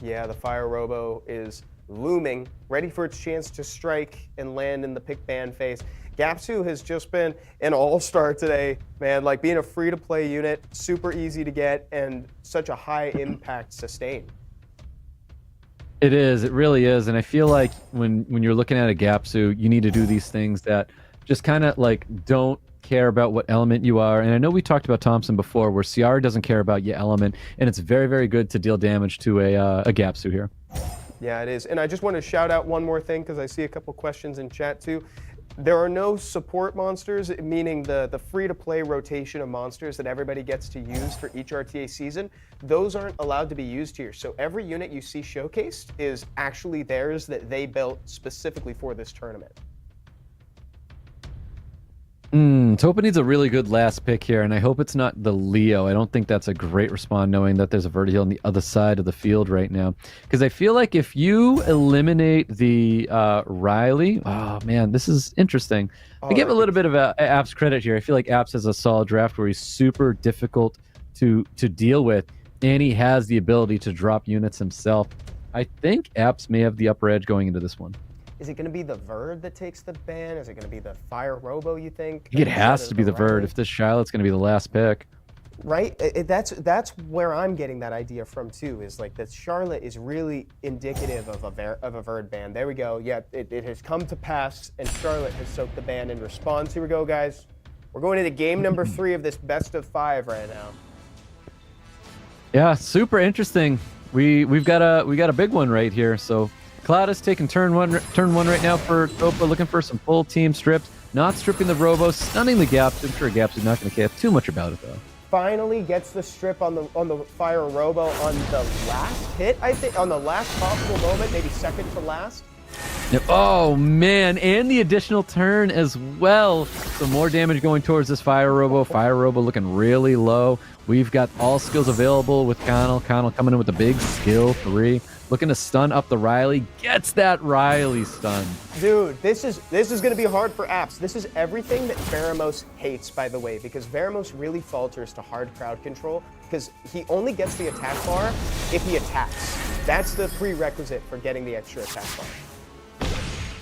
[SPEAKER 2] Yeah,
[SPEAKER 1] the Fire Robo is looming, ready for its chance to strike and land in the pick ban phase. Gapsu has just been an all-star today, man. Like being a free-to-play unit, super easy to get, and such a high impact sustain.
[SPEAKER 2] It is, it really is, and I feel like when you're looking at a Gapsu, you need to do these things that just kind of like don't care about what element you are. And I know we talked about Thompson before, where Ciara doesn't care about your element, and it's very, very good to deal damage to a Gapsu here.
[SPEAKER 1] Yeah, it is. And I just want to shout out one more thing because I see a couple questions in chat too. There are no support monsters, meaning the free-to-play rotation of monsters that everybody gets to use for each RTA season. Those aren't allowed to be used here. So every unit you see showcased is actually theirs that they built specifically for this tournament.
[SPEAKER 2] Topa needs a really good last pick here, and I hope it's not the Leo. I don't think that's a great respawn, knowing that there's a Vertiheal on the other side of the field right now. Because I feel like if you eliminate the Riley, oh man, this is interesting. I give a little bit of Apps credit here. I feel like Apps has a solid draft where he's super difficult to deal with, and he has the ability to drop units himself. I think Apps may have the upper edge going into this one.
[SPEAKER 1] Is it going to be the Verd that takes the ban? Is it going to be the Fire Robo, you think?
[SPEAKER 2] It has to be the Verd if this Charlotte's going to be the last pick.
[SPEAKER 1] Right? That's where I'm getting that idea from, too, is like that Charlotte is really indicative of a Verd ban. There we go. Yeah, it has come to pass, and Charlotte has soaked the ban in response. Here we go, guys. We're going into game number 3 of this best of 5 right now.
[SPEAKER 2] Yeah, super interesting. We've got a big one right here, so... Cloud is taking turn one right now for Topa, looking for some full team strips, not stripping the Robo, stunning the Gaps. I'm sure Gaps is not going to care too much about it, though.
[SPEAKER 1] finally gets the strip on the Fire Robo on the last hit, I think, on the last possible moment, maybe second to last.
[SPEAKER 2] Yep. Oh man, and the additional turn as well. So more damage going towards this Fire Robo. Fire Robo looking really low. We've got all skills available with Connell. Connell coming in with a big skill 3. Looking to stun up the Riley. Gets that Riley stun.
[SPEAKER 1] Dude, this is going to be hard for Apze. This is everything that Veramos hates, by the way, because Veramos really falters to hard crowd control because he only gets the attack bar if he attacks. That's the prerequisite for getting the extra attack bar.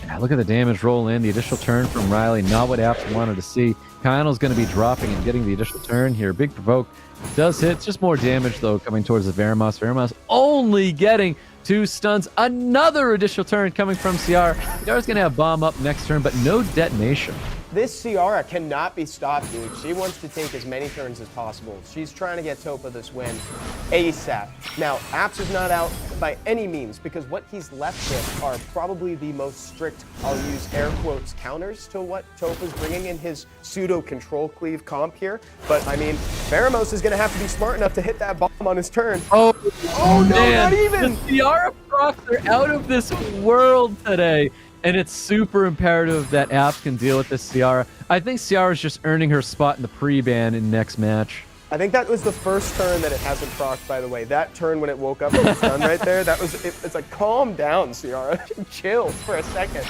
[SPEAKER 2] Yeah, look at the damage roll in. The additional turn from Riley. Not what Apze wanted to see. Connell's going to be dropping and getting the additional turn here. Big provoke does hit. It's just more damage, though, coming towards the Veramos. Veramos only getting 2 stuns. Another additional turn coming from Ciara. Ciara's going to have bomb up next turn, but no detonation.
[SPEAKER 1] This Ciara cannot be stopped, dude. She wants to take as many turns as possible. She's trying to get Topa this win ASAP. Now, Apze is not out by any means because what he's left with are probably the most strict, I'll use air quotes, counters to what Topa's bringing in his pseudo control cleave comp here. But I mean, Veramos is going to have to be smart enough to hit that bomb on his turn.
[SPEAKER 2] Oh
[SPEAKER 1] no,
[SPEAKER 2] man.
[SPEAKER 1] not even!
[SPEAKER 2] The Ciara procs are out of this world today. And it's super imperative that Apze can deal with this Ciara. I think Ciara's just earning her spot in the pre-ban in next match.
[SPEAKER 1] I think that was the first turn that it hasn't procced, by the way. That turn when it woke up and was done right there, it's like, calm down, Ciara. Chill for a second.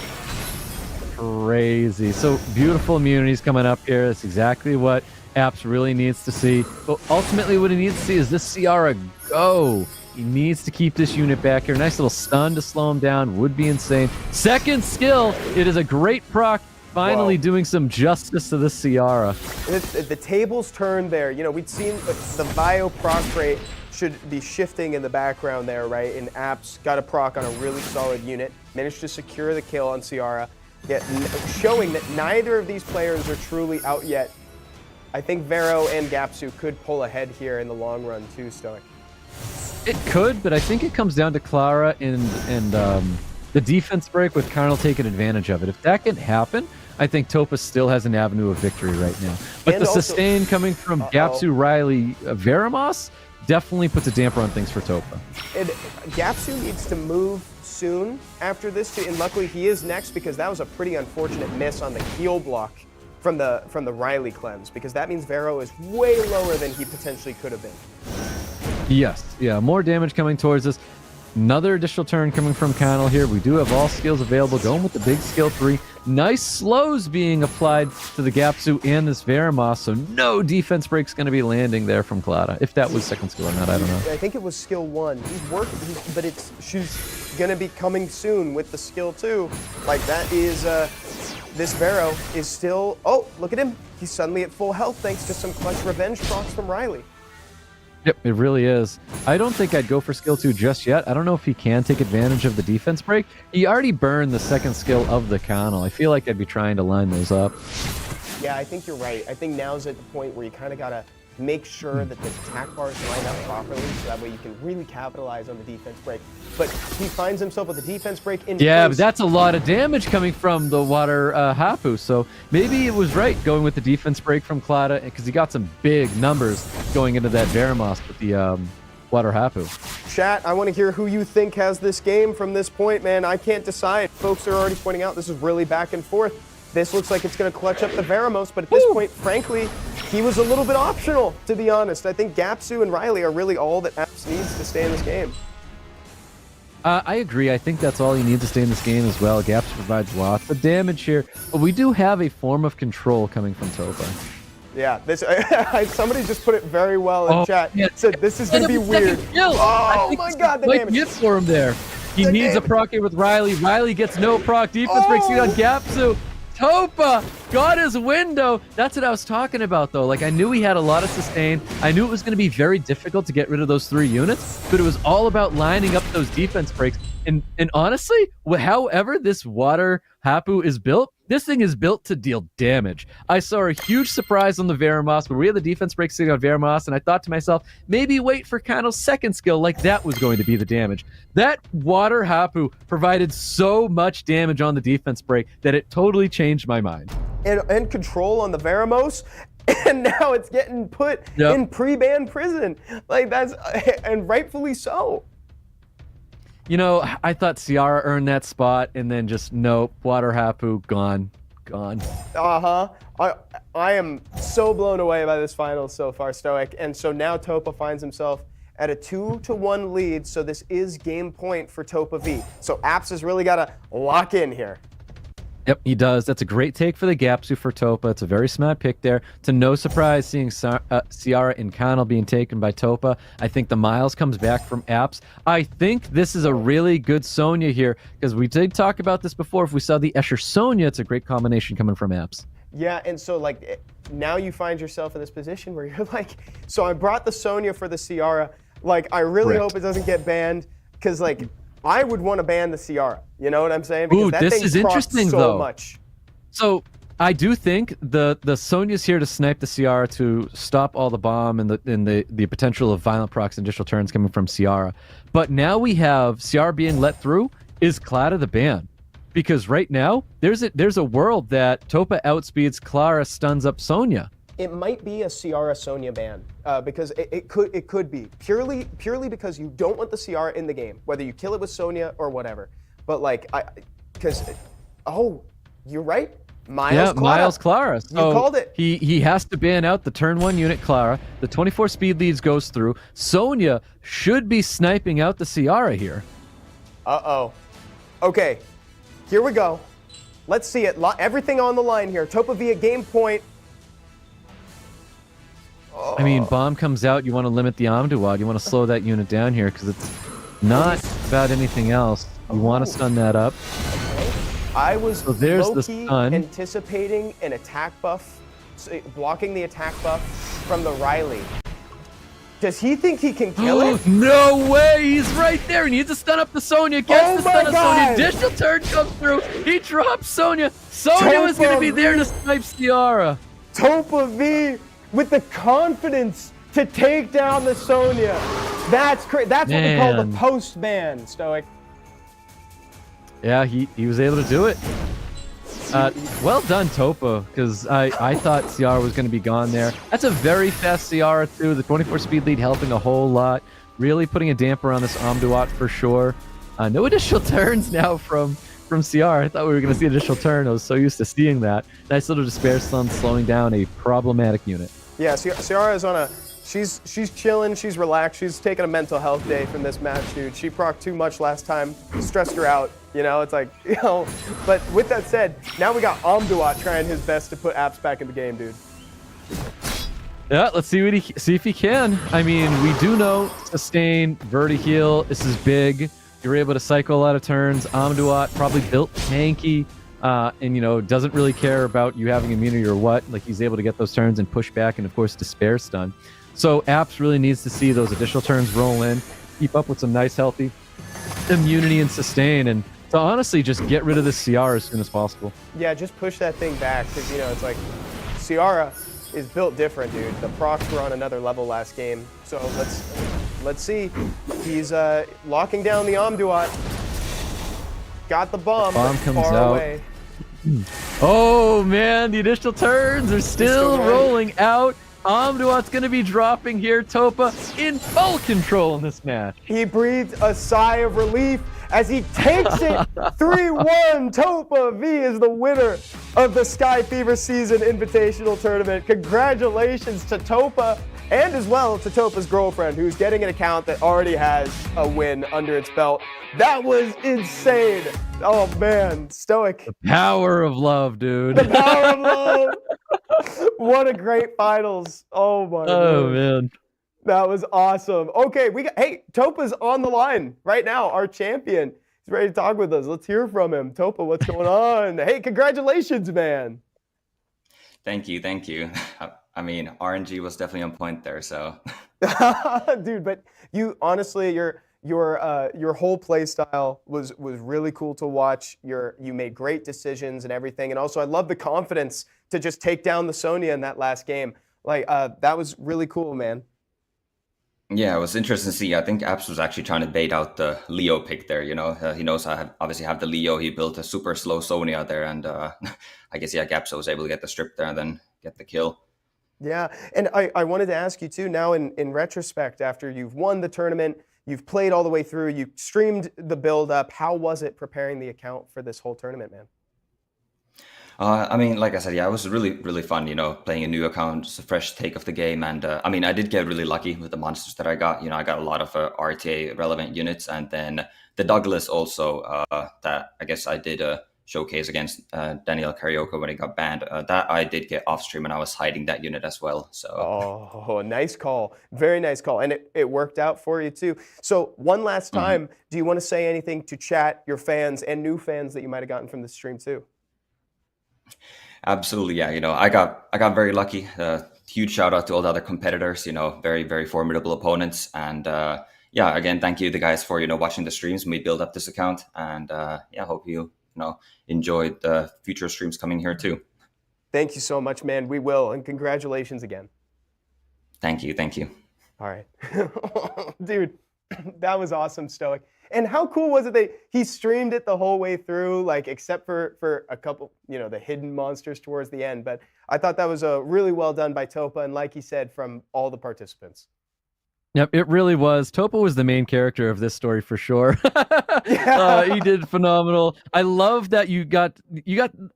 [SPEAKER 2] Crazy. So beautiful immunities coming up here. That's exactly what Apze really needs to see. But ultimately what he needs to see is this Ciara go. He needs to keep this unit back here. Nice little stun to slow him down. Would be insane. Second skill. It is a great proc. Finally doing some justice to this Ciara.
[SPEAKER 1] The tables turned there. You know, we'd seen the bio proc rate should be shifting in the background there, right? And Apze got a proc on a really solid unit. Managed to secure the kill on Ciara. Yet showing that neither of these players are truly out yet. I think Vero and Gapsu could pull ahead here in the long run too, Stoic.
[SPEAKER 2] It could, but I think it comes down to Clara and the defense break with Connell taking advantage of it. If that can happen, I think Topa still has an avenue of victory right now. But
[SPEAKER 1] and
[SPEAKER 2] the
[SPEAKER 1] also,
[SPEAKER 2] sustain coming from Gapsu, Riley, Veramos definitely puts a damper on things for Topa.
[SPEAKER 1] And Gapsu needs to move soon after this, and luckily he is next because that was a pretty unfortunate miss on the heal block from the Riley cleanse, because that means Vero is way lower than he potentially could have been.
[SPEAKER 2] Yes, yeah, more damage coming towards us. Another additional turn coming from Connell here. We do have all skills available, going with the big skill 3. Nice slows being applied to the Gapsu and this Veramos, so no defense break's going to be landing there from Clara. If that was second skill or not, I don't know.
[SPEAKER 1] I think it was skill 1. He's working, but she's going to be coming soon with the skill 2. Like, that is, this Vero is still, oh, look at him. He's suddenly at full health thanks to some clutch revenge procs from Riley.
[SPEAKER 2] Yep, it really is. I don't think I'd go for skill 2 just yet. I don't know if he can take advantage of the defense break. He already burned the second skill of the Connell. I feel like I'd be trying to line those up.
[SPEAKER 1] Yeah, I think you're right. I think now's at the point where you kind of got to make sure that the attack bars line up properly so that way you can really capitalize on the defense break. But he finds himself with a defense break in
[SPEAKER 2] Yeah,
[SPEAKER 1] place.
[SPEAKER 2] but that's a lot of damage coming from the water Hapu. So maybe it was right going with the defense break from Clara because he got some big numbers going into that Veramos with the water Hapu.
[SPEAKER 1] Chat, I want to hear who you think has this game from this point, man. I can't decide. Folks are already pointing out this is really back and forth. This looks like it's going to clutch up the Veramos, but at this point, frankly, he was a little bit optional, to be honest. I think Gapsu and Riley are really all that Apze needs to stay in this game.
[SPEAKER 2] I agree. I think that's all he needs to stay in this game as well. Gapsu provides lots of damage here, but we do have a form of control coming from Topa.
[SPEAKER 1] Yeah, this somebody just put it very well in chat.
[SPEAKER 2] Yeah.
[SPEAKER 1] Said this is going to be weird. Oh my God, the damage.
[SPEAKER 2] Good for him there. He needs a proc here with Riley. Riley gets no proc. Defense breaks it on Gapsu. Topa got his window. That's what I was talking about, though. Like, I knew he had a lot of sustain. I knew it was going to be very difficult to get rid of those 3 units, but it was all about lining up those defense breaks. And honestly, however this water Hapu is built, this thing is built to deal damage. I saw a huge surprise on the Veramos where we had the defense break sitting on Veramos, and I thought to myself, maybe wait for Connell's second skill, like that was going to be the damage. That water Hapu provided so much damage on the defense break that it totally changed my mind.
[SPEAKER 1] And control on the Veramos. and now it's getting put
[SPEAKER 2] Yep.
[SPEAKER 1] in pre-ban prison. Like that's and rightfully so.
[SPEAKER 2] You know, I thought Ciara earned that spot, and then just nope, Water Hapu gone.
[SPEAKER 1] I am so blown away by this final so far, Stoic. And so now Topa finds himself at a 2-1 lead. So this is game point for Topa V. So Apze has really got to lock in here.
[SPEAKER 2] Yep, he does. That's a great take for the Gapsu for Topa. It's a very smart pick there. To no surprise, seeing Ciara and Connell being taken by Topa. I think the Miles comes back from Apze. I think this is a really good Sonya here, because we did talk about this before. If we saw the Escher Sonya, it's a great combination coming from Apze.
[SPEAKER 1] Yeah, and so like now you find yourself in this position where you're like, so I brought the Sonya for the Ciara. Like I really hope it doesn't get banned, because like I would want to ban the Ciara. You know what I'm saying? Because that
[SPEAKER 2] this
[SPEAKER 1] thing
[SPEAKER 2] is
[SPEAKER 1] procs
[SPEAKER 2] interesting
[SPEAKER 1] so
[SPEAKER 2] though.
[SPEAKER 1] much.
[SPEAKER 2] So I do think the Sonya's here to snipe the Ciara to stop all the bomb and the potential of violent procs and additional turns coming from Ciara. But now we have Ciara being let through is Clara the ban. Because right now, there's a world that Topa outspeeds Clara, stuns up Sonya.
[SPEAKER 1] It might be a Ciara Sonya ban because it could be purely because you don't want the Ciara in the game, whether you kill it with Sonya or whatever. But like you're right.
[SPEAKER 2] Miles Clara. So
[SPEAKER 1] you called it.
[SPEAKER 2] He has to ban out the turn 1 unit Clara. The 24 speed leads goes through. Sonya should be sniping out the Ciara here.
[SPEAKER 1] Okay, here we go. Let's see it. Everything on the line here. Topa V at game point.
[SPEAKER 2] I mean, bomb comes out. You want to limit the Amduad. You want to slow that unit down here because it's not about anything else. You want to stun that up.
[SPEAKER 1] I was
[SPEAKER 2] there's the
[SPEAKER 1] low-key
[SPEAKER 2] stun.
[SPEAKER 1] anticipating an attack buff, blocking the attack buff from the Riley. Does he think he can kill it?
[SPEAKER 2] No way! He's right there. He needs to stun up the Sonya. Gets the stun of Sonya.
[SPEAKER 1] God.
[SPEAKER 2] Additional turn comes through. He drops Sonya. Sonya was going to be there to snipe Ciara.
[SPEAKER 1] Topa V with the confidence to take down the Sonya. That's what we call the post-ban, Stoic.
[SPEAKER 2] Yeah, he was able to do it. Well done, Topa, because I thought Ciara was going to be gone there. That's a very fast Ciara, too. The 24 speed lead helping a whole lot. Really putting a damper on this Amduat for sure. No additional turns now from Ciara. I thought we were going to see an additional turn. I was so used to seeing that. Nice little Despair Stun slowing down a problematic unit.
[SPEAKER 1] Yeah, Ciara is on she's chilling, she's relaxed, she's taking a mental health day from this match, dude. She procced too much last time, stressed her out. You know, it's like, but with that said, now we got Amduat trying his best to put Apze back in the game, dude.
[SPEAKER 2] Yeah, let's see if he can. I mean, we do know sustain, verti-heal. This is big. You're able to cycle a lot of turns. Amduat probably built tanky, and doesn't really care about you having immunity or what. Like he's able to get those turns and push back, and of course Despair Stun. So Apze really needs to see those additional turns roll in, keep up with some nice healthy immunity and sustain, and to honestly just get rid of this Ciara as soon as possible.
[SPEAKER 1] Yeah, just push that thing back because it's like Ciara is built different, dude. The procs were on another level last game, so let's see. He's locking down the Amduat. Got the bomb.
[SPEAKER 2] The bomb comes
[SPEAKER 1] far
[SPEAKER 2] out.
[SPEAKER 1] Away.
[SPEAKER 2] Oh man, the additional turns are still rolling out. Amduat's going to be dropping here. Topa in full control in this match.
[SPEAKER 1] He breathed a sigh of relief as he takes it 3-1. Topa V is the winner of the Sky Fever Season Invitational Tournament. Congratulations to Topa and as well to Topa's girlfriend, who's getting an account that already has a win under its belt. That was insane. Oh man, Stoic.
[SPEAKER 2] The power of love, dude.
[SPEAKER 1] The power of love. What a great finals. Oh my god.
[SPEAKER 2] Oh man.
[SPEAKER 1] That was awesome. Okay, Topa's on the line right now, our champion. He's ready to talk with us. Let's hear from him. Topa, what's going on? Hey, congratulations, man.
[SPEAKER 7] Thank you. I mean, RNG was definitely on point there, so.
[SPEAKER 1] Dude, but you honestly, your whole play style was really cool to watch. You made great decisions and everything, and also I love the confidence to just take down the Sonya in that last game. Like that was really cool, man.
[SPEAKER 7] Yeah, it was interesting to see. I think Apze was actually trying to bait out the Leo pick there. He knows I obviously have the Leo. He built a super slow Sonya there, and I guess Apze was able to get the strip there and then get the kill.
[SPEAKER 1] Yeah, and I wanted to ask you too, now in retrospect, after you've won the tournament, you've played all the way through, you streamed the build up, how was it preparing the account for this whole tournament, man?
[SPEAKER 7] I mean, like I said, yeah, it was really, really fun, playing a new account, just a fresh take of the game. And I mean, I did get really lucky with the monsters that I got. I got a lot of RTA relevant units. And then the Douglas also, that I guess I did showcase against Daniel Karioka when he got banned. That I did get off stream and I was hiding that unit as well. So.
[SPEAKER 1] Oh, nice call. Very nice call. And it worked out for you too. So one last time, do you want to say anything to chat, your fans and new fans that you might have gotten from the stream too?
[SPEAKER 7] Absolutely, yeah. I got very lucky. Huge shout out to all the other competitors. Very, very formidable opponents. And yeah, again, thank you, the guys, for watching the streams when we build up this account. And yeah, hope you enjoyed the future streams coming here too.
[SPEAKER 1] Thank you so much, man. We will, and congratulations again.
[SPEAKER 7] Thank you.
[SPEAKER 1] All right, dude, that was awesome, Stoic. And how cool was it that he streamed it the whole way through, like except for a couple, the hidden monsters towards the end. But I thought that was really well done by Topa, and like he said, from all the participants.
[SPEAKER 2] Yep, it really was. Topa was the main character of this story for sure. He did phenomenal. I love that you got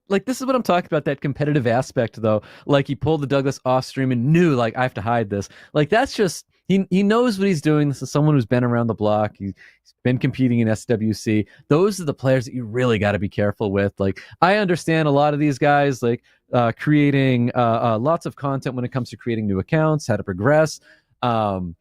[SPEAKER 2] like, this is what I'm talking about, that competitive aspect though. Like, he pulled the Douglas off stream and knew, like, I have to hide this. Like, that's just, he knows what he's doing. This is someone who's been around the block. He's been competing in SWC. Those are the players that you really got to be careful with. Like, I understand a lot of these guys, like, creating lots of content when it comes to creating new accounts, how to progress. And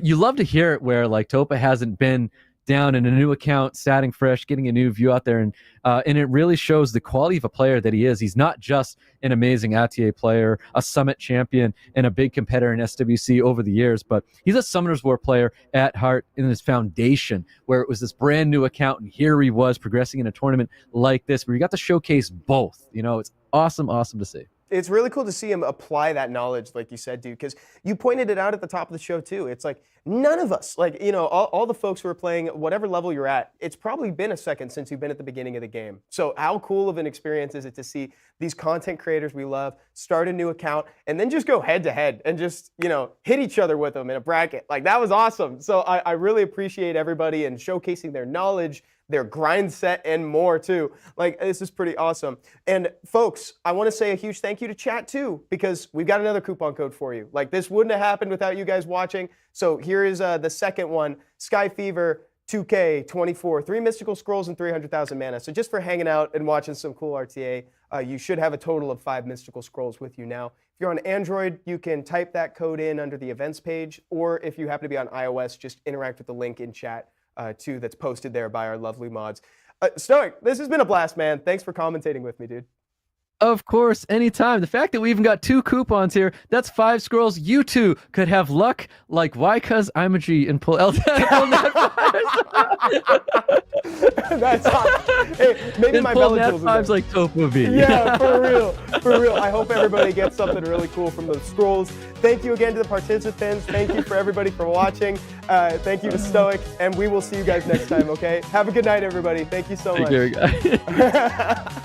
[SPEAKER 2] you love to hear it where, like, Topa hasn't been down in a new account, starting fresh, getting a new view out there, and it really shows the quality of a player that he is. He's not just an amazing ATA player, a Summit champion, and a big competitor in SWC over the years, but he's a Summoners War player at heart in his foundation, where it was this brand new account, and here he was progressing in a tournament like this, where you got to showcase both. It's awesome to see.
[SPEAKER 1] It's really cool to see him apply that knowledge, like you said, dude, because you pointed it out at the top of the show, too. It's like, none of us, like, all the folks who are playing, whatever level you're at, it's probably been a second since you've been at the beginning of the game. So how cool of an experience is it to see these content creators we love start a new account and then just go head-to-head and just, hit each other with them in a bracket? Like, that was awesome. So I really appreciate everybody and showcasing their knowledge, their grind set, and more too. Like, this is pretty awesome. And folks, I want to say a huge thank you to chat too, because we've got another coupon code for you. Like, this wouldn't have happened without you guys watching. So here is the second one, Sky Fever 2K24, 3 mystical scrolls and 300,000 mana. So just for hanging out and watching some cool RTA, you should have a total of 5 mystical scrolls with you now. If you're on Android, you can type that code in under the events page, or if you happen to be on iOS, just interact with the link in chat too, that's posted there by our lovely mods. Stoic, this has been a blast, man. Thanks for commentating with me, dude.
[SPEAKER 2] Of course, anytime. The fact that we even got 2 coupons here, that's 5 scrolls. You two could have luck like Whycuzimag and pull
[SPEAKER 1] That's hot. Hey, maybe
[SPEAKER 2] and
[SPEAKER 1] my
[SPEAKER 2] pull
[SPEAKER 1] Bellatrix
[SPEAKER 2] Nat5s like Topa V.
[SPEAKER 1] Yeah, for real. For real. I hope everybody gets something really cool from those scrolls. Thank you again to the participants. Thank you for everybody for watching. Thank you to Stoic, and we will see you guys next time, okay? Have a good night, everybody. Thank you so much.
[SPEAKER 2] Take care, guys.